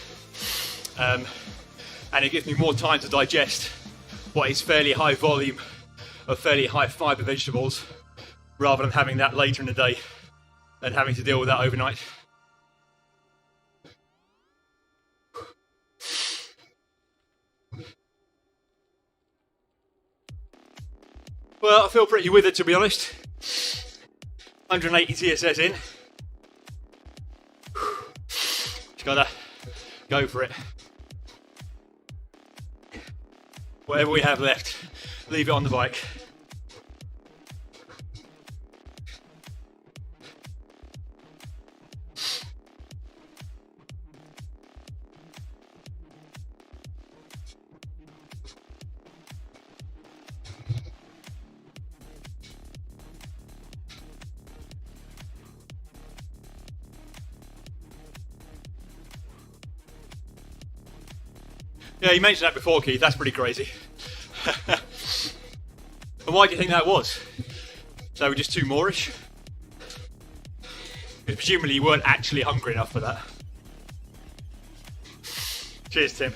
and it gives me more time to digest what is fairly high volume of fairly high fibre vegetables, rather than having that later in the day and having to deal with that overnight. Well, I feel pretty withered, to be honest. 180 TSS in. Just gotta go for it. Whatever we have left, leave it on the bike. Yeah, you mentioned that before, Keith. That's pretty crazy. And why do you think that was? So we're just too moreish? Because presumably you weren't actually hungry enough for that. Cheers, Tim.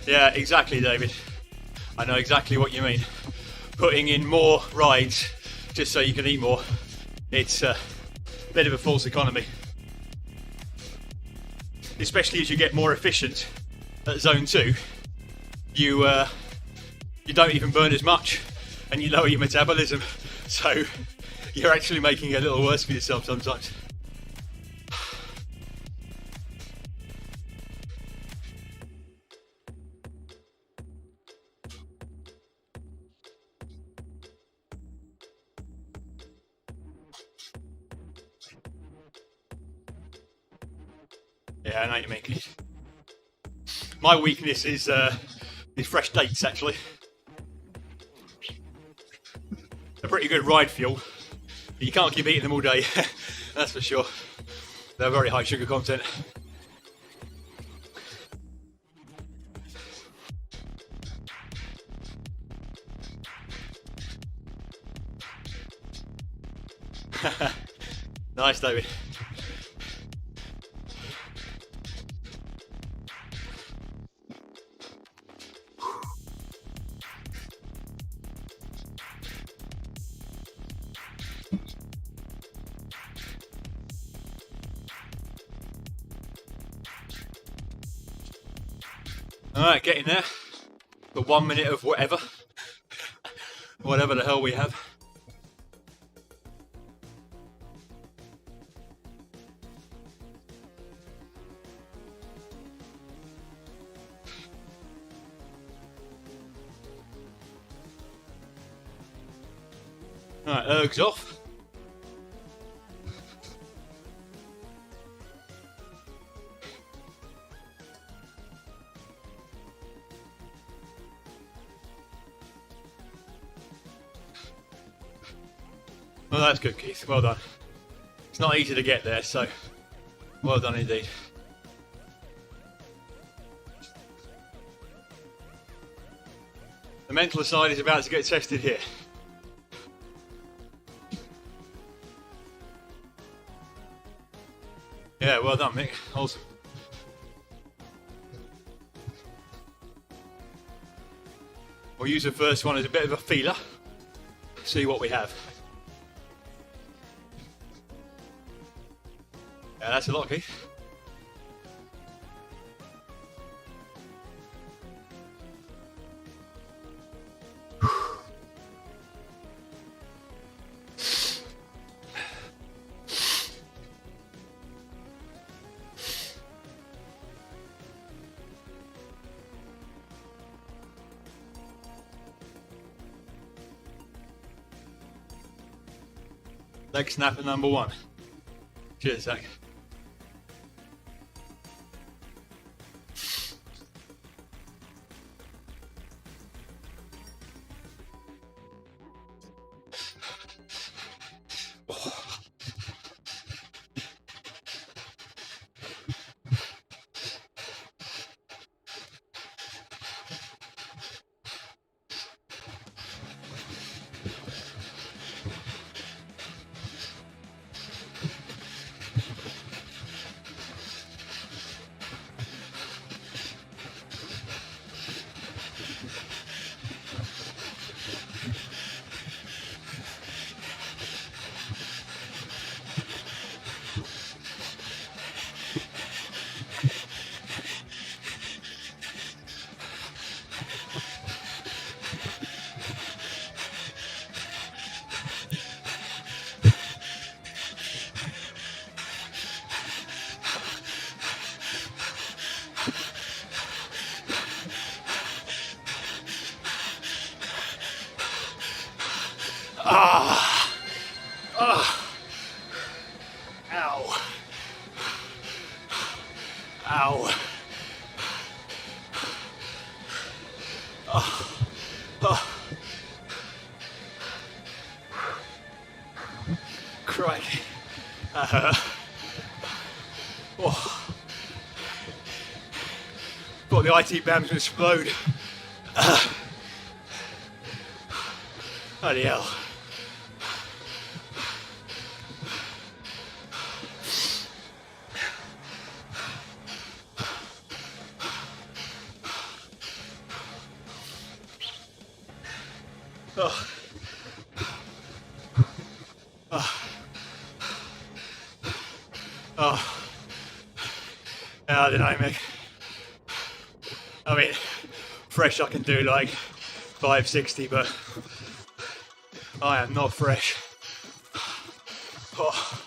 Yeah, exactly, David. I know exactly what you mean. Putting in more rides just so you can eat more. It's a bit of a false economy. Especially as you get more efficient at zone 2, you don't even burn as much and you lower your metabolism. So you're actually making it a little worse for yourself sometimes. Yeah, I know what you mean, Keith. My weakness is fresh dates, actually. They're pretty good ride fuel, but you can't keep eating them all day, that's for sure. They're very high sugar content. Nice, David. Alright, getting there. The 1 minute of whatever. Whatever the hell we have. Alright, ergs off. Well, that's good, Keith. Well done. It's not easy to get there, so well done indeed. The mental side is about to get tested here. Yeah, well done, Mick. Awesome. We'll use the first one as a bit of a feeler. See what we have. Yeah, that's a lot, Keith. Leg snapper number 1. Cheers, Zach. Crikey. That hurt. Oh. Thought the IT BAM's gonna explode. Bloody hell. Oh. Oh. Oh. I don't know, Mick. I mean, fresh I can do like 560, but I am not fresh. Oh.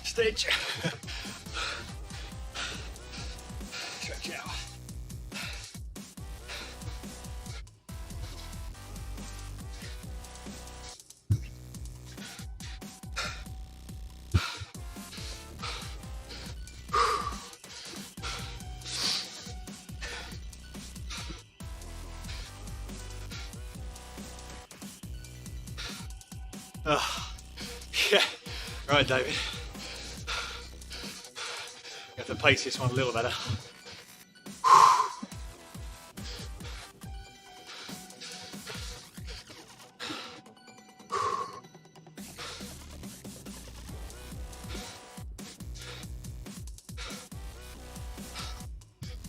Stitch. Stretch out. Yeah. Right, David. Have to pace this one a little better.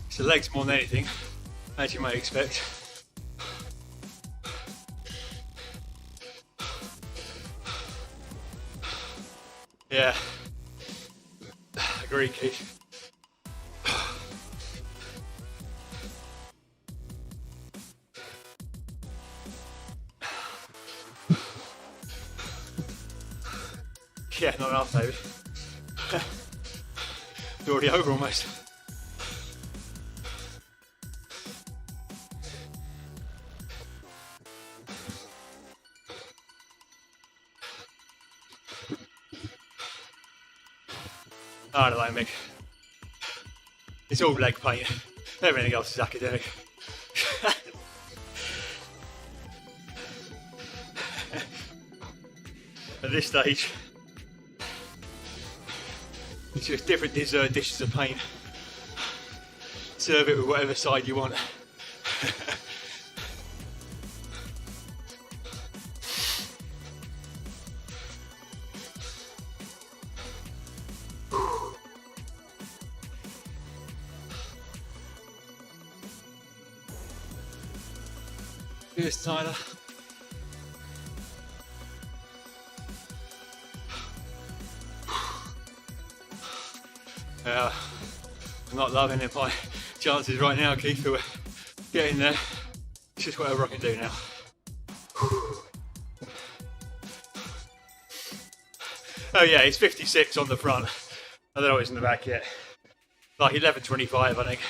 It's the legs more than anything, as you might expect. Yeah, agree, Keith. Yeah, not enough, David. It's already over almost. I don't know, Mick. It's all leg pain. Everything else is academic. At this stage, it's just different dishes of pain. Serve it with whatever side you want. Here's Tyler. I'm not loving it. My chances right now, Keith, of getting there. It's just whatever I can do now. Oh yeah, it's 56 on the front. I don't know what's in the back yet. Like 11:25, I think.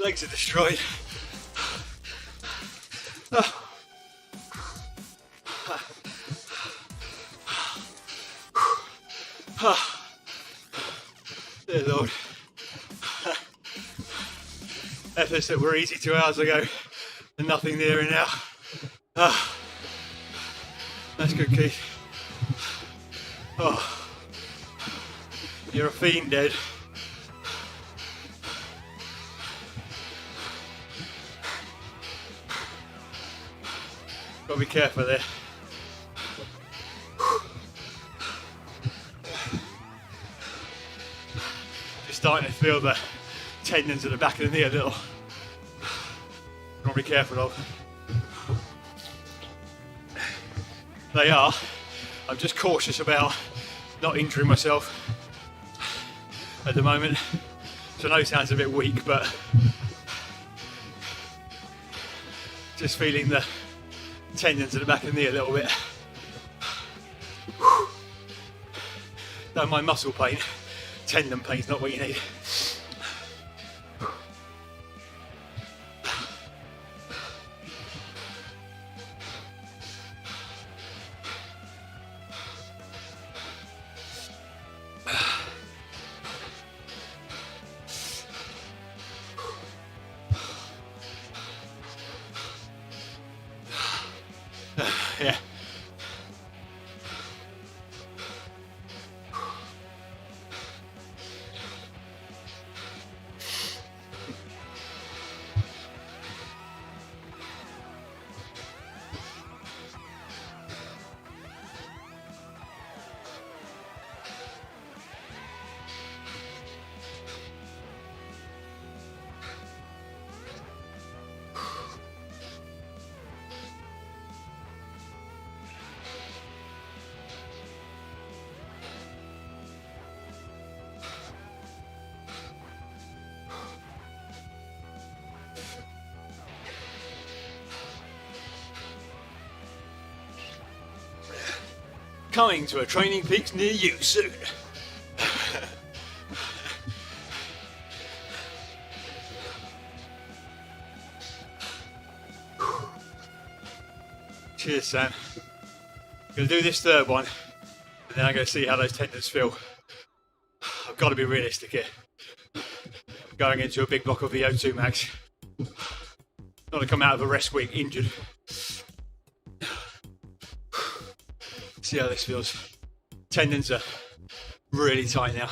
Legs are destroyed. Dear Lord. Efforts that were easy 2 hours ago and nothing near it now. That's good, Keith. Oh, you're a fiend, Ed. Got to be careful there. Just starting to feel the tendons at the back of the knee a little. Got to be careful of. They are. I'm just cautious about not injuring myself at the moment. So I know it sounds a bit weak, but just feeling the tendons at the back of the knee a little bit. Don't mind muscle pain. Tendon pain's not what you need. Yeah. Coming to a Training Peaks near you soon. Cheers, Sam. I'm going to do this third one, and then I'm going to see how those tendons feel. I've got to be realistic here. Going into a big block of VO2 max. Not to come out of a rest week injured. See how this feels. Tendons are really tight now.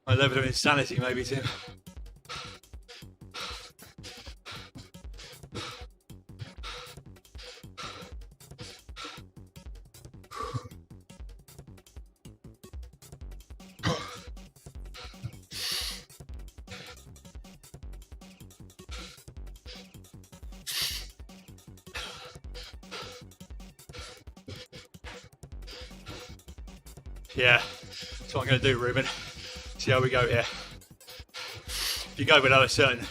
My level of insanity maybe too. Yeah, that's what I'm going to do, Ruben. See how we go here. If you go below a certain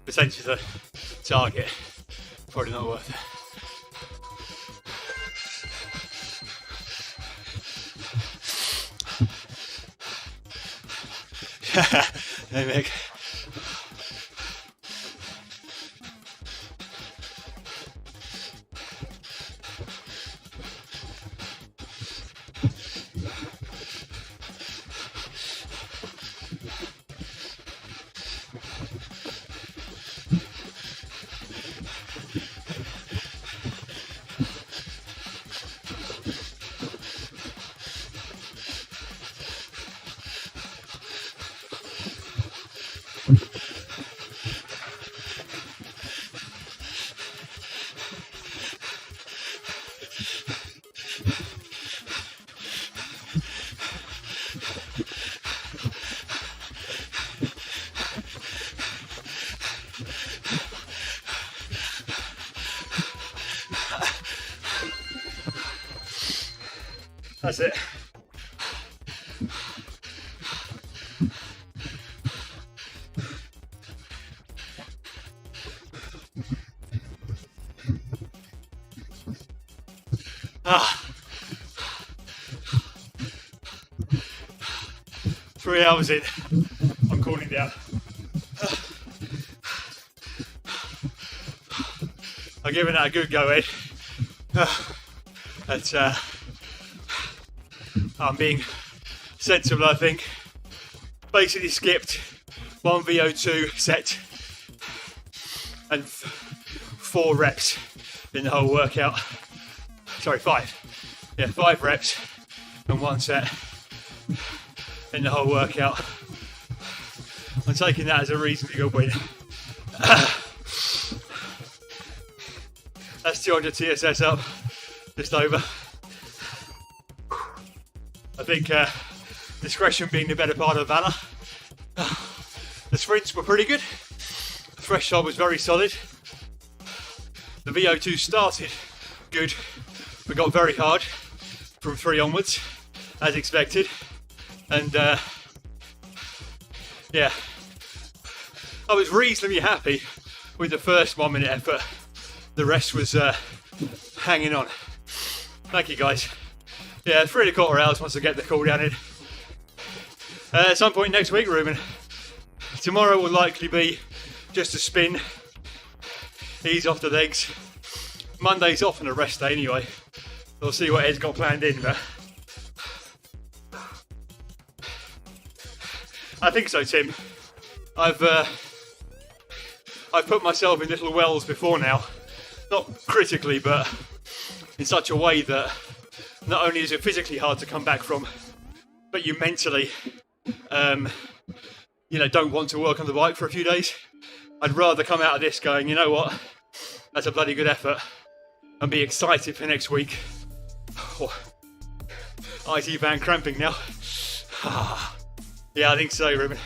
percentage of the target, probably not worth it. Hey, Mick. That's it. Ah. 3 hours in, I'm cooling down. I'm giving that a good go, Ed. I'm being sensible, I think. Basically skipped 1 VO2 set and 4 reps in the whole workout. Sorry, 5. Yeah, 5 reps and 1 set in the whole workout. I'm taking that as a reasonably good win. That's 200 TSS up, just over. I think discretion being the better part of valour. The sprints were pretty good. The threshold was very solid. The VO2 started good, but got very hard from 3 onwards, as expected. And yeah, I was reasonably happy with the first 1 minute effort. The rest was hanging on. Thank you, guys. Yeah, 3¼ hours once I get the cool down in. At some point next week, Ruben. Tomorrow will likely be just a spin, ease off the legs. Monday's off on a rest day anyway. We'll see what Ed's got planned in, but I think so, Tim. I've put myself in little wells before now. Not critically, but in such a way that not only is it physically hard to come back from, but you mentally, don't want to work on the bike for a few days. I'd rather come out of this going, you know what, that's a bloody good effort, and be excited for next week. Oh, IT band cramping now. Yeah, I think so, Ruben.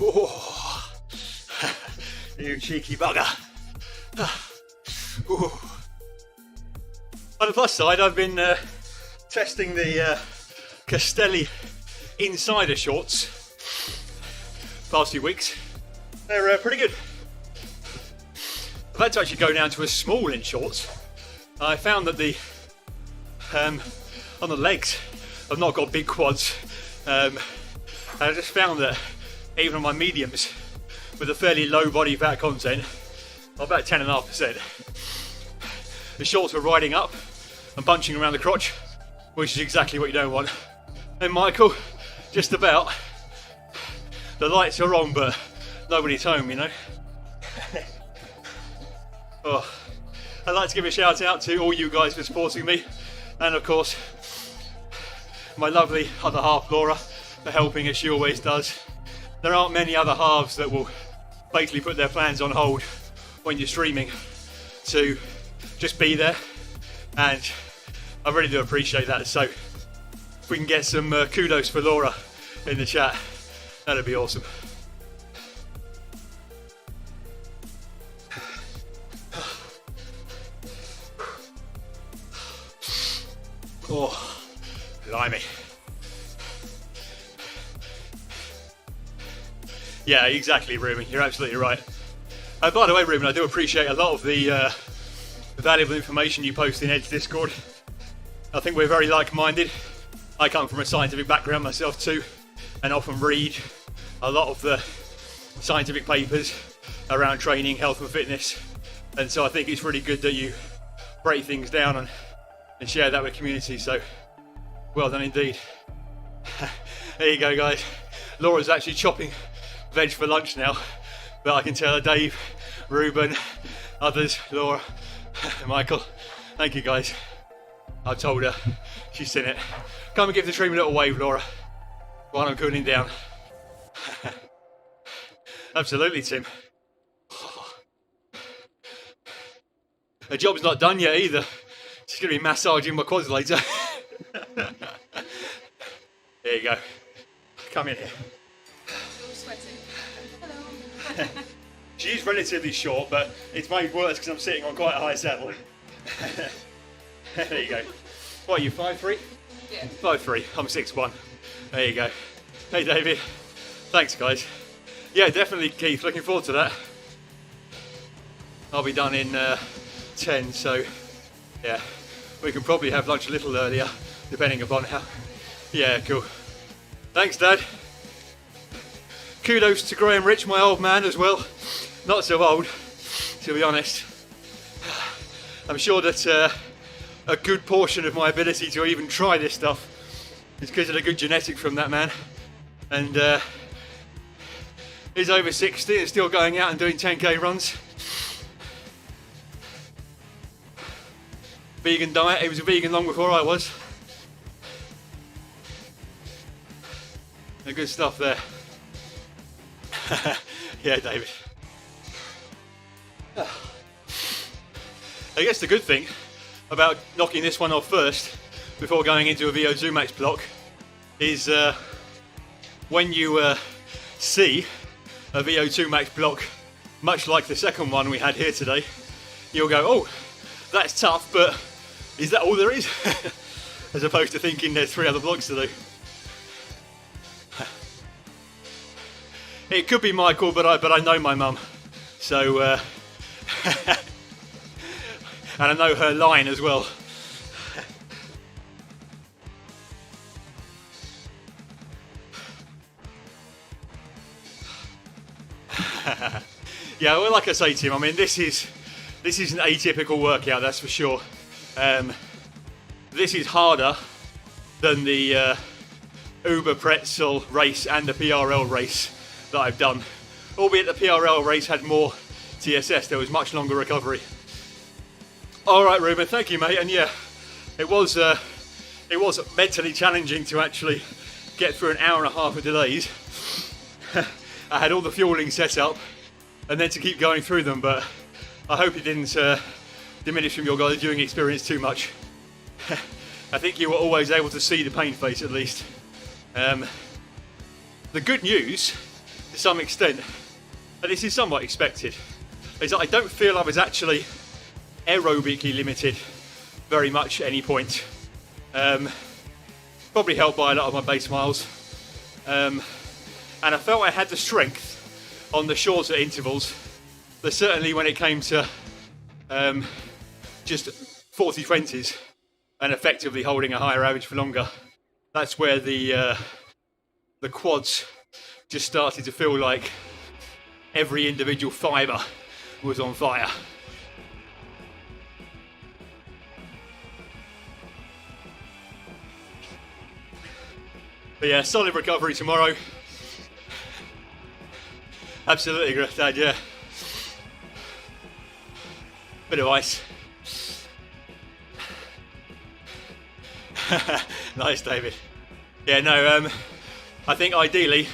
Oh. You cheeky bugger. On the plus side, I've been testing the Castelli insider shorts past few weeks. They're pretty good. I've had to actually go down to a small in shorts. I found that the on the legs I've not got big quads. And I just found that even on my mediums, with a fairly low body fat content, about 10.5%, the shorts were riding up and bunching around the crotch, which is exactly what you don't want. And Michael, just about. The lights are on, but nobody's home, you know. Oh, I'd like to give a shout out to all you guys for supporting me, and of course, my lovely other half, Laura, for helping as she always does. There aren't many other halves that will basically put their plans on hold when you're streaming to just be there, and I really do appreciate that. So if we can get some kudos for Laura in the chat, that'd be awesome. Oh, blimey. Yeah, exactly, Ruben. You're absolutely right. By the way, Ruben, I do appreciate a lot of the valuable information you post in Ed's Discord. I think we're very like-minded. I come from a scientific background myself too, and often read a lot of the scientific papers around training, health and fitness. And so I think it's really good that you break things down and share that with community. So well done indeed. There you go, guys. Laura's actually chopping veg for lunch now, but I can tell her, Dave, Ruben, others, Laura, Michael, thank you guys. I've told her, she's seen it. Come and give the stream a little wave, Laura, while I'm cooling down. Absolutely, Tim. The job's not done yet either. She's going to be massaging my quads later. There you go. Come in here. Sweating. Hello. She's relatively short, but it's made worse because I'm sitting on quite a high saddle. There you go. What are you, 5'3"? Yeah. 5'3", I'm 6'1". There you go. Hey David. Thanks guys. Yeah, definitely Keith, looking forward to that. I'll be done in 10, so yeah, we can probably have lunch a little earlier, depending upon how. Yeah, cool. Thanks, Dad. Kudos to Graham Rich, my old man as well. Not so old, to be honest. I'm sure that a good portion of my ability to even try this stuff is because of the good genetic from that man. And he's over 60 and still going out and doing 10k runs. Vegan diet, he was a vegan long before I was. The good stuff there. Yeah, David. I guess the good thing about knocking this one off first before going into a VO2 max block is when you see a VO2 max block much like the second one we had here today, you'll go, oh, that's tough, but is that all there is? As opposed to thinking there's 3 other blocks to do. It could be Michael, but I know my mum, so and I know her line as well. Yeah, well, like I say, Tim, I mean, this is an atypical workout, that's for sure. This is harder than the Uber Pretzel race and the PRL race that I've done. Albeit the PRL race had more TSS, there was much longer recovery. Alright, Ruben, thank you, mate. And yeah, it was mentally challenging to actually get through an hour and a half of delays. I had all the fueling set up and then to keep going through them, but I hope it didn't diminish from your guys' viewing experience too much. I think you were always able to see the pain face at least. The good news, to some extent, and this is somewhat expected, is that I don't feel I was actually aerobically limited very much at any point. Probably helped by a lot of my base miles. And I felt I had the strength on the shorter intervals, but certainly when it came to just 40-20s and effectively holding a higher average for longer, that's where the quads just started to feel like every individual fibre was on fire. But yeah, solid recovery tomorrow. Absolutely, Dad, yeah. Bit of ice. Nice, David. Yeah, no, I think ideally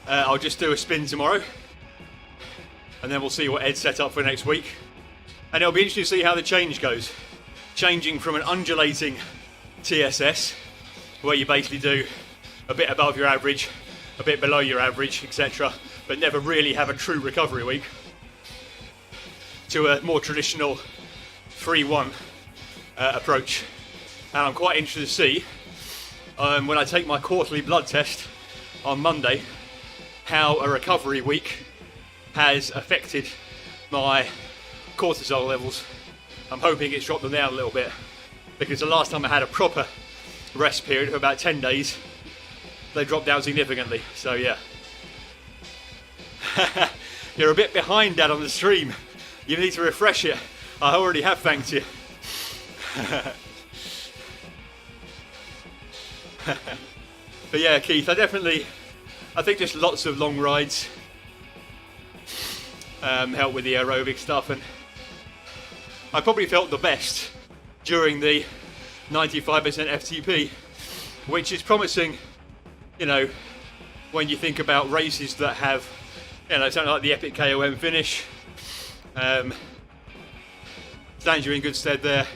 I'll just do a spin tomorrow and then we'll see what Ed's set up for next week. And it'll be interesting to see how the change goes. Changing from an undulating TSS, where you basically do a bit above your average, a bit below your average, etc., but never really have a true recovery week, to a more traditional 3-1 approach. And I'm quite interested to see, when I take my quarterly blood test on Monday, how a recovery week has affected my cortisol levels. I'm hoping it's dropped them down a little bit, because the last time I had a proper rest period of about 10 days, they dropped down significantly, so yeah. You're a bit behind, Dad, on the stream. You need to refresh it. I already have thanked you. But yeah, Keith, I think just lots of long rides help with the aerobic stuff, and I probably felt the best during the 95% FTP, which is promising, you know, when you think about races that have, you know, something like the Epic KOM finish. Stands you in good stead there.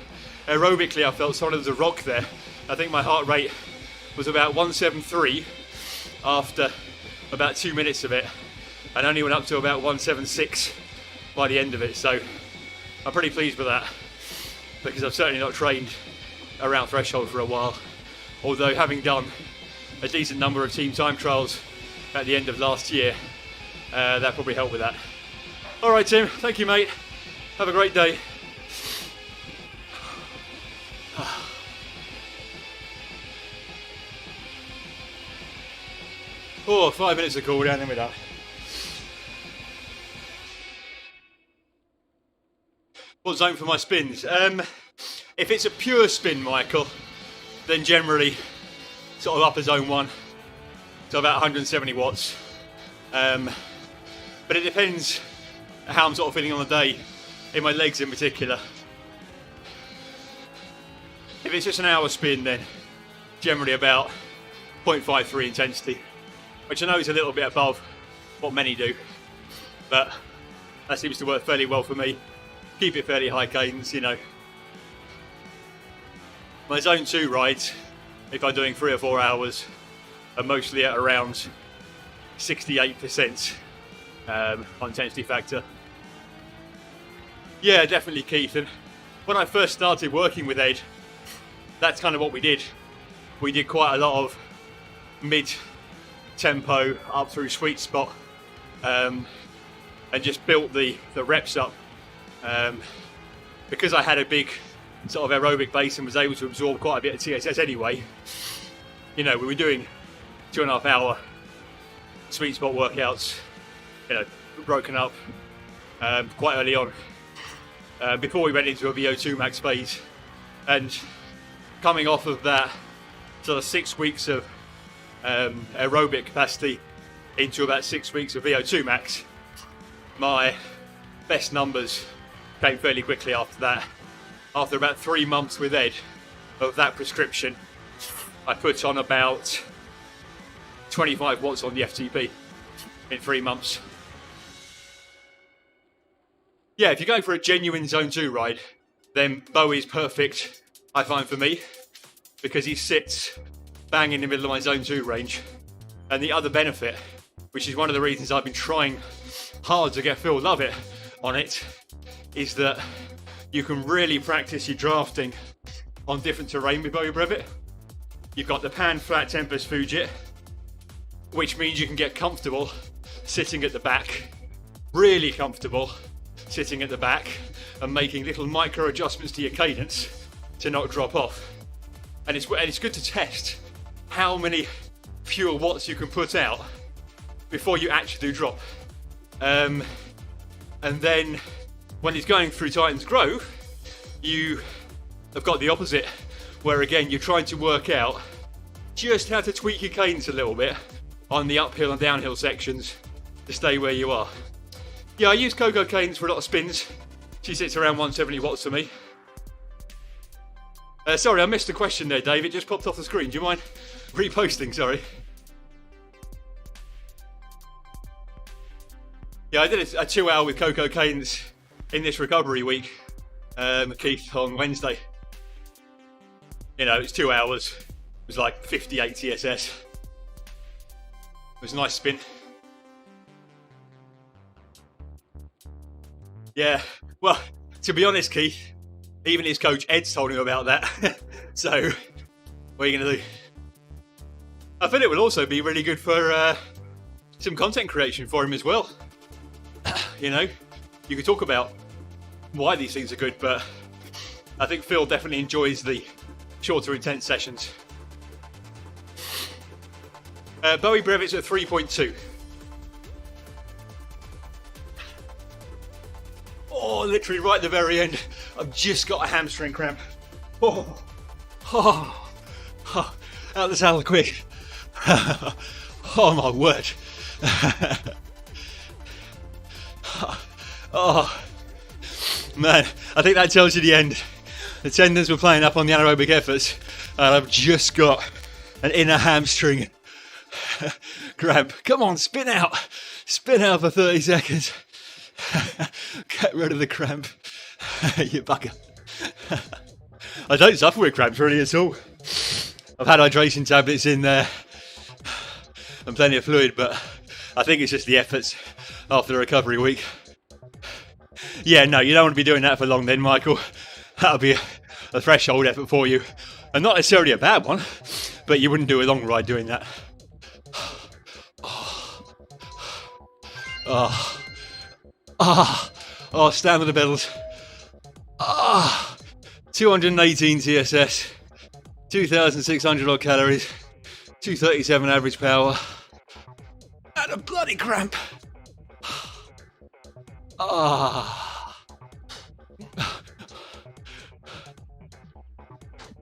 Aerobically, I felt solid as a rock there. I think my heart rate was about 173 after about 2 minutes of it, and only went up to about 176 by the end of it, so I'm pretty pleased with that, because I've certainly not trained around threshold for a while, although having done a decent number of team time trials at the end of last year, that probably helped with that. Alright, Tim, thank you, mate. Have a great day. Oh, 5 minutes of cool down, then we're done. What zone for my spins? If it's a pure spin, Michael, then generally sort of upper zone 1, so about 170 watts. But it depends how I'm sort of feeling on the day, in my legs in particular. If it's just an hour spin, then generally about 0.53 intensity, which I know is a little bit above what many do, but that seems to work fairly well for me. Keep it fairly high cadence, you know. My zone 2 rides, if I'm doing 3 or 4 hours, are mostly at around 68% on intensity factor. Yeah, definitely, Keith. And when I first started working with Ed, that's kind of what we did. We did quite a lot of mid-tempo up through sweet spot, and just built the reps up. Because I had a big sort of aerobic base and was able to absorb quite a bit of TSS anyway, you know, we were doing 2.5 hour sweet spot workouts, you know, broken up quite early on, before we went into a VO2 max phase. And coming off of that sort of 6 weeks of aerobic capacity into about 6 weeks of VO2 max, my best numbers came fairly quickly after that. After about 3 months with Ed of that prescription, I put on about 25 watts on the FTP in 3 months. Yeah, if you're going for a genuine Zone 2 ride, then Bowie's perfect, I find, for me, because he sits bang in the middle of my Zone 2 range. And the other benefit, which is one of the reasons I've been trying hard to get Phil Lovett on it, is that you can really practice your drafting on different terrain with Bowie Brevet. You've got the pan flat Tempest Fugit, which means you can get comfortable sitting at the back, really comfortable sitting at the back, and making little micro adjustments to your cadence to not drop off. And it's good to test how many fewer watts you can put out before you actually do drop. And then when it's going through Titan's Grove, you have got the opposite, where again you're trying to work out just how to tweak your cadence a little bit on the uphill and downhill sections to stay where you are. Yeah, I use Coco cadence for a lot of spins. She sits around 170 watts for me. Sorry, I missed a question there, Dave. It just popped off the screen. Do you mind reposting? Sorry. Yeah, I did a 2 hour with Coco cadence in this recovery week, Keith, on Wednesday. You know, it's 2 hours. It was like 58 TSS. It was a nice spin. Yeah, well, to be honest, Keith, even his coach Ed's told him about that. So, what are you going to do? I feel it will also be really good for some content creation for him as well. You know, you could talk about why these things are good, but I think Phil definitely enjoys the shorter, intense sessions. Bowie Brevet's at 3.2. Oh, literally right at the very end, I've just got a hamstring cramp. Oh, out the saddle quick. Oh my word. Oh, man, I think that tells you the end. The tendons were playing up on the anaerobic efforts, and I've just got an inner hamstring cramp. Come on, spin out for 30 seconds. Get rid of the cramp. You bugger. I don't suffer with cramps really at all. I've had hydration tablets in there and plenty of fluid, but I think it's just the efforts after the recovery week. Yeah, no, you don't want to be doing that for long then, Michael. That'll be a threshold effort for you. And not necessarily a bad one, but you wouldn't do a long ride doing that. Stand on the pedals. 218 TSS, 2,600 odd calories, 237 average power. had a bloody cramp. Ah.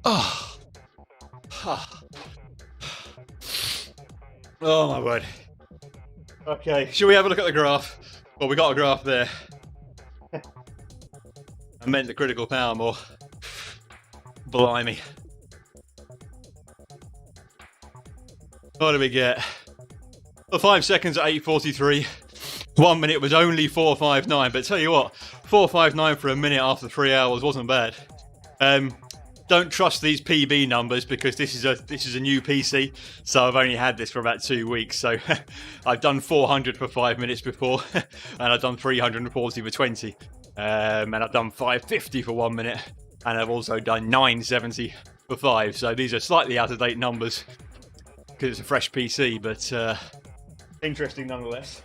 Oh. Oh my word. Okay, shall we have a look at the graph? Well, we got a graph there. I meant the critical power more. Blimey. What do we get? Well, 5 seconds at 8:43. 1 minute was only 4:59, but tell you what, 4:59 for a minute after 3 hours wasn't bad. Don't trust these PB numbers because this is a new PC, so I've only had this for about 2 weeks. So I've done 400 for 5 minutes before, and I've done 340 for 20, and I've done 550 for 1 minute, and I've also done 970 for 5. So these are slightly out of date numbers because it's a fresh PC, but interesting nonetheless.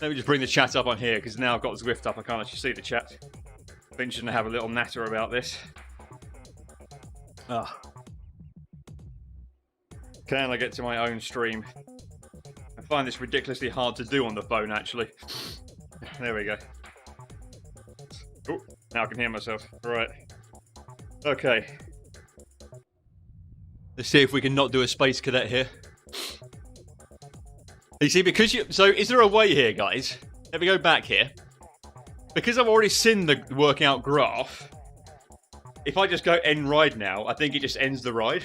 Let me just bring the chat up on here because now I've got Zwift up, I can't actually see the chat. Been to have a little natter about this. Ah. Can I get to my own stream? I find this ridiculously hard to do on the phone, actually. There we go. Oh, now I can hear myself. Right. Okay. Let's see if we can not do a space cadet here. You see, because you... So, is there a way here, guys? Let me go back here. Because I've already seen the workout graph... If I just go end ride now, I think it just ends the ride.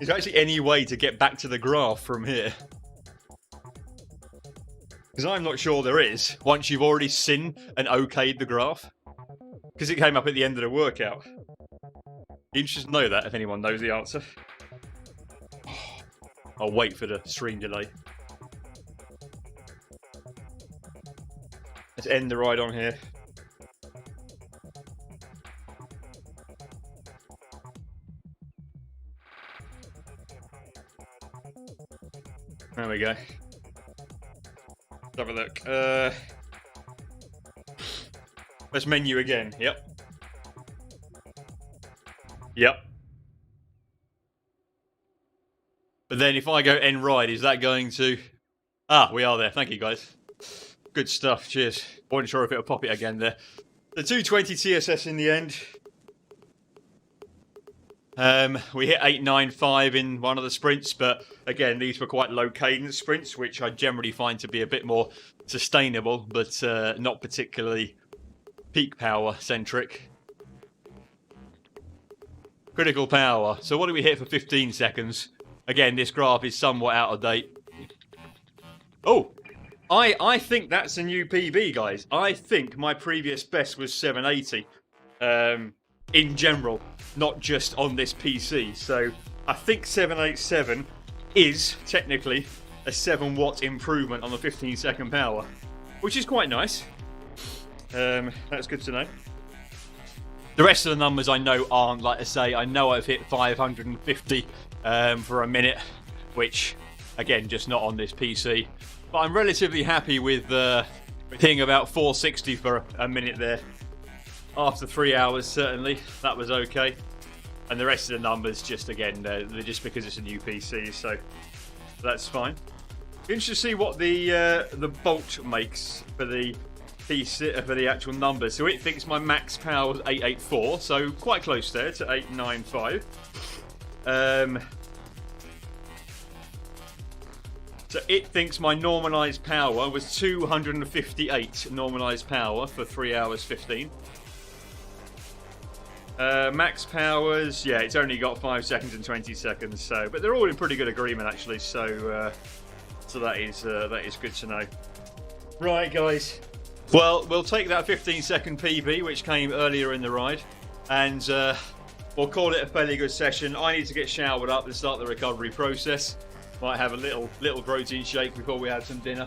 Is there actually any way to get back to the graph from here? Because I'm not sure there is, once you've already seen and okayed the graph. Because it came up at the end of the workout. Be interested to know that, if anyone knows the answer. I'll wait for the stream delay. Let's end the ride on here. There we go. Let's have a look. Let's menu again. Yep. Yep. But then if I go end ride, is that going to... Ah, we are there. Thank you, guys. Good stuff. Cheers. Wasn't sure if it'll pop it again there. The 220 TSS in the end. We hit 8:95 in one of the sprints, but again, these were quite low cadence sprints, which I generally find to be a bit more sustainable, but not particularly peak power centric. Critical power. So what do we hit for 15 seconds? Again, this graph is somewhat out of date. Oh, I think that's a new PB, guys. I think my previous best was 780. In general, not just on this PC. So I think 787 is technically a 7-watt improvement on the 15-second power, which is quite nice. That's good to know. The rest of the numbers I know aren't, like I say, I know I've hit 550 for a minute, which, again, just not on this PC. But I'm relatively happy with hitting about 460 for a minute there. After 3 hours, certainly, that was okay. And the rest of the numbers, just again, they're just because it's a new PC, so that's fine. Interesting to see what the Bolt makes for the PC, for the actual numbers. So it thinks my max power was 884, so quite close there to 895. So it thinks my normalised power was 258 normalised power for 3 hours 15. Max powers, yeah, it's only got 5 seconds and 20 seconds, so but they're all in pretty good agreement actually. So that is good to know. Right, guys. Well, we'll take that 15-second PB, which came earlier in the ride, and we'll call it a fairly good session. I need to get showered up and start the recovery process. Might have a little protein shake before we have some dinner,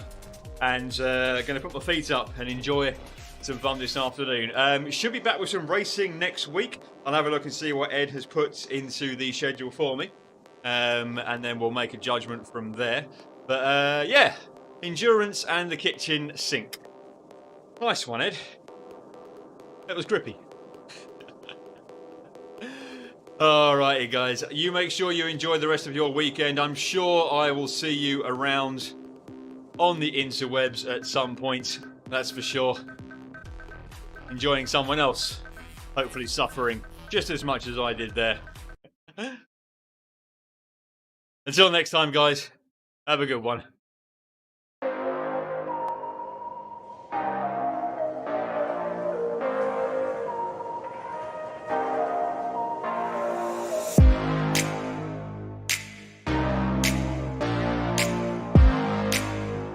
and going to put my feet up and enjoy some fun this afternoon. Should be back with some racing next week. I'll have a look and see what Ed has put into the schedule for me, and then we'll make a judgment from there. But yeah, endurance and the kitchen sink. Nice one, Ed. That was grippy. Alrighty, guys. You make sure you enjoy the rest of your weekend. I'm sure I will see you around on the interwebs at some point, that's for sure. Enjoying someone else, hopefully suffering just as much as I did there. Until next time, guys, have a good one.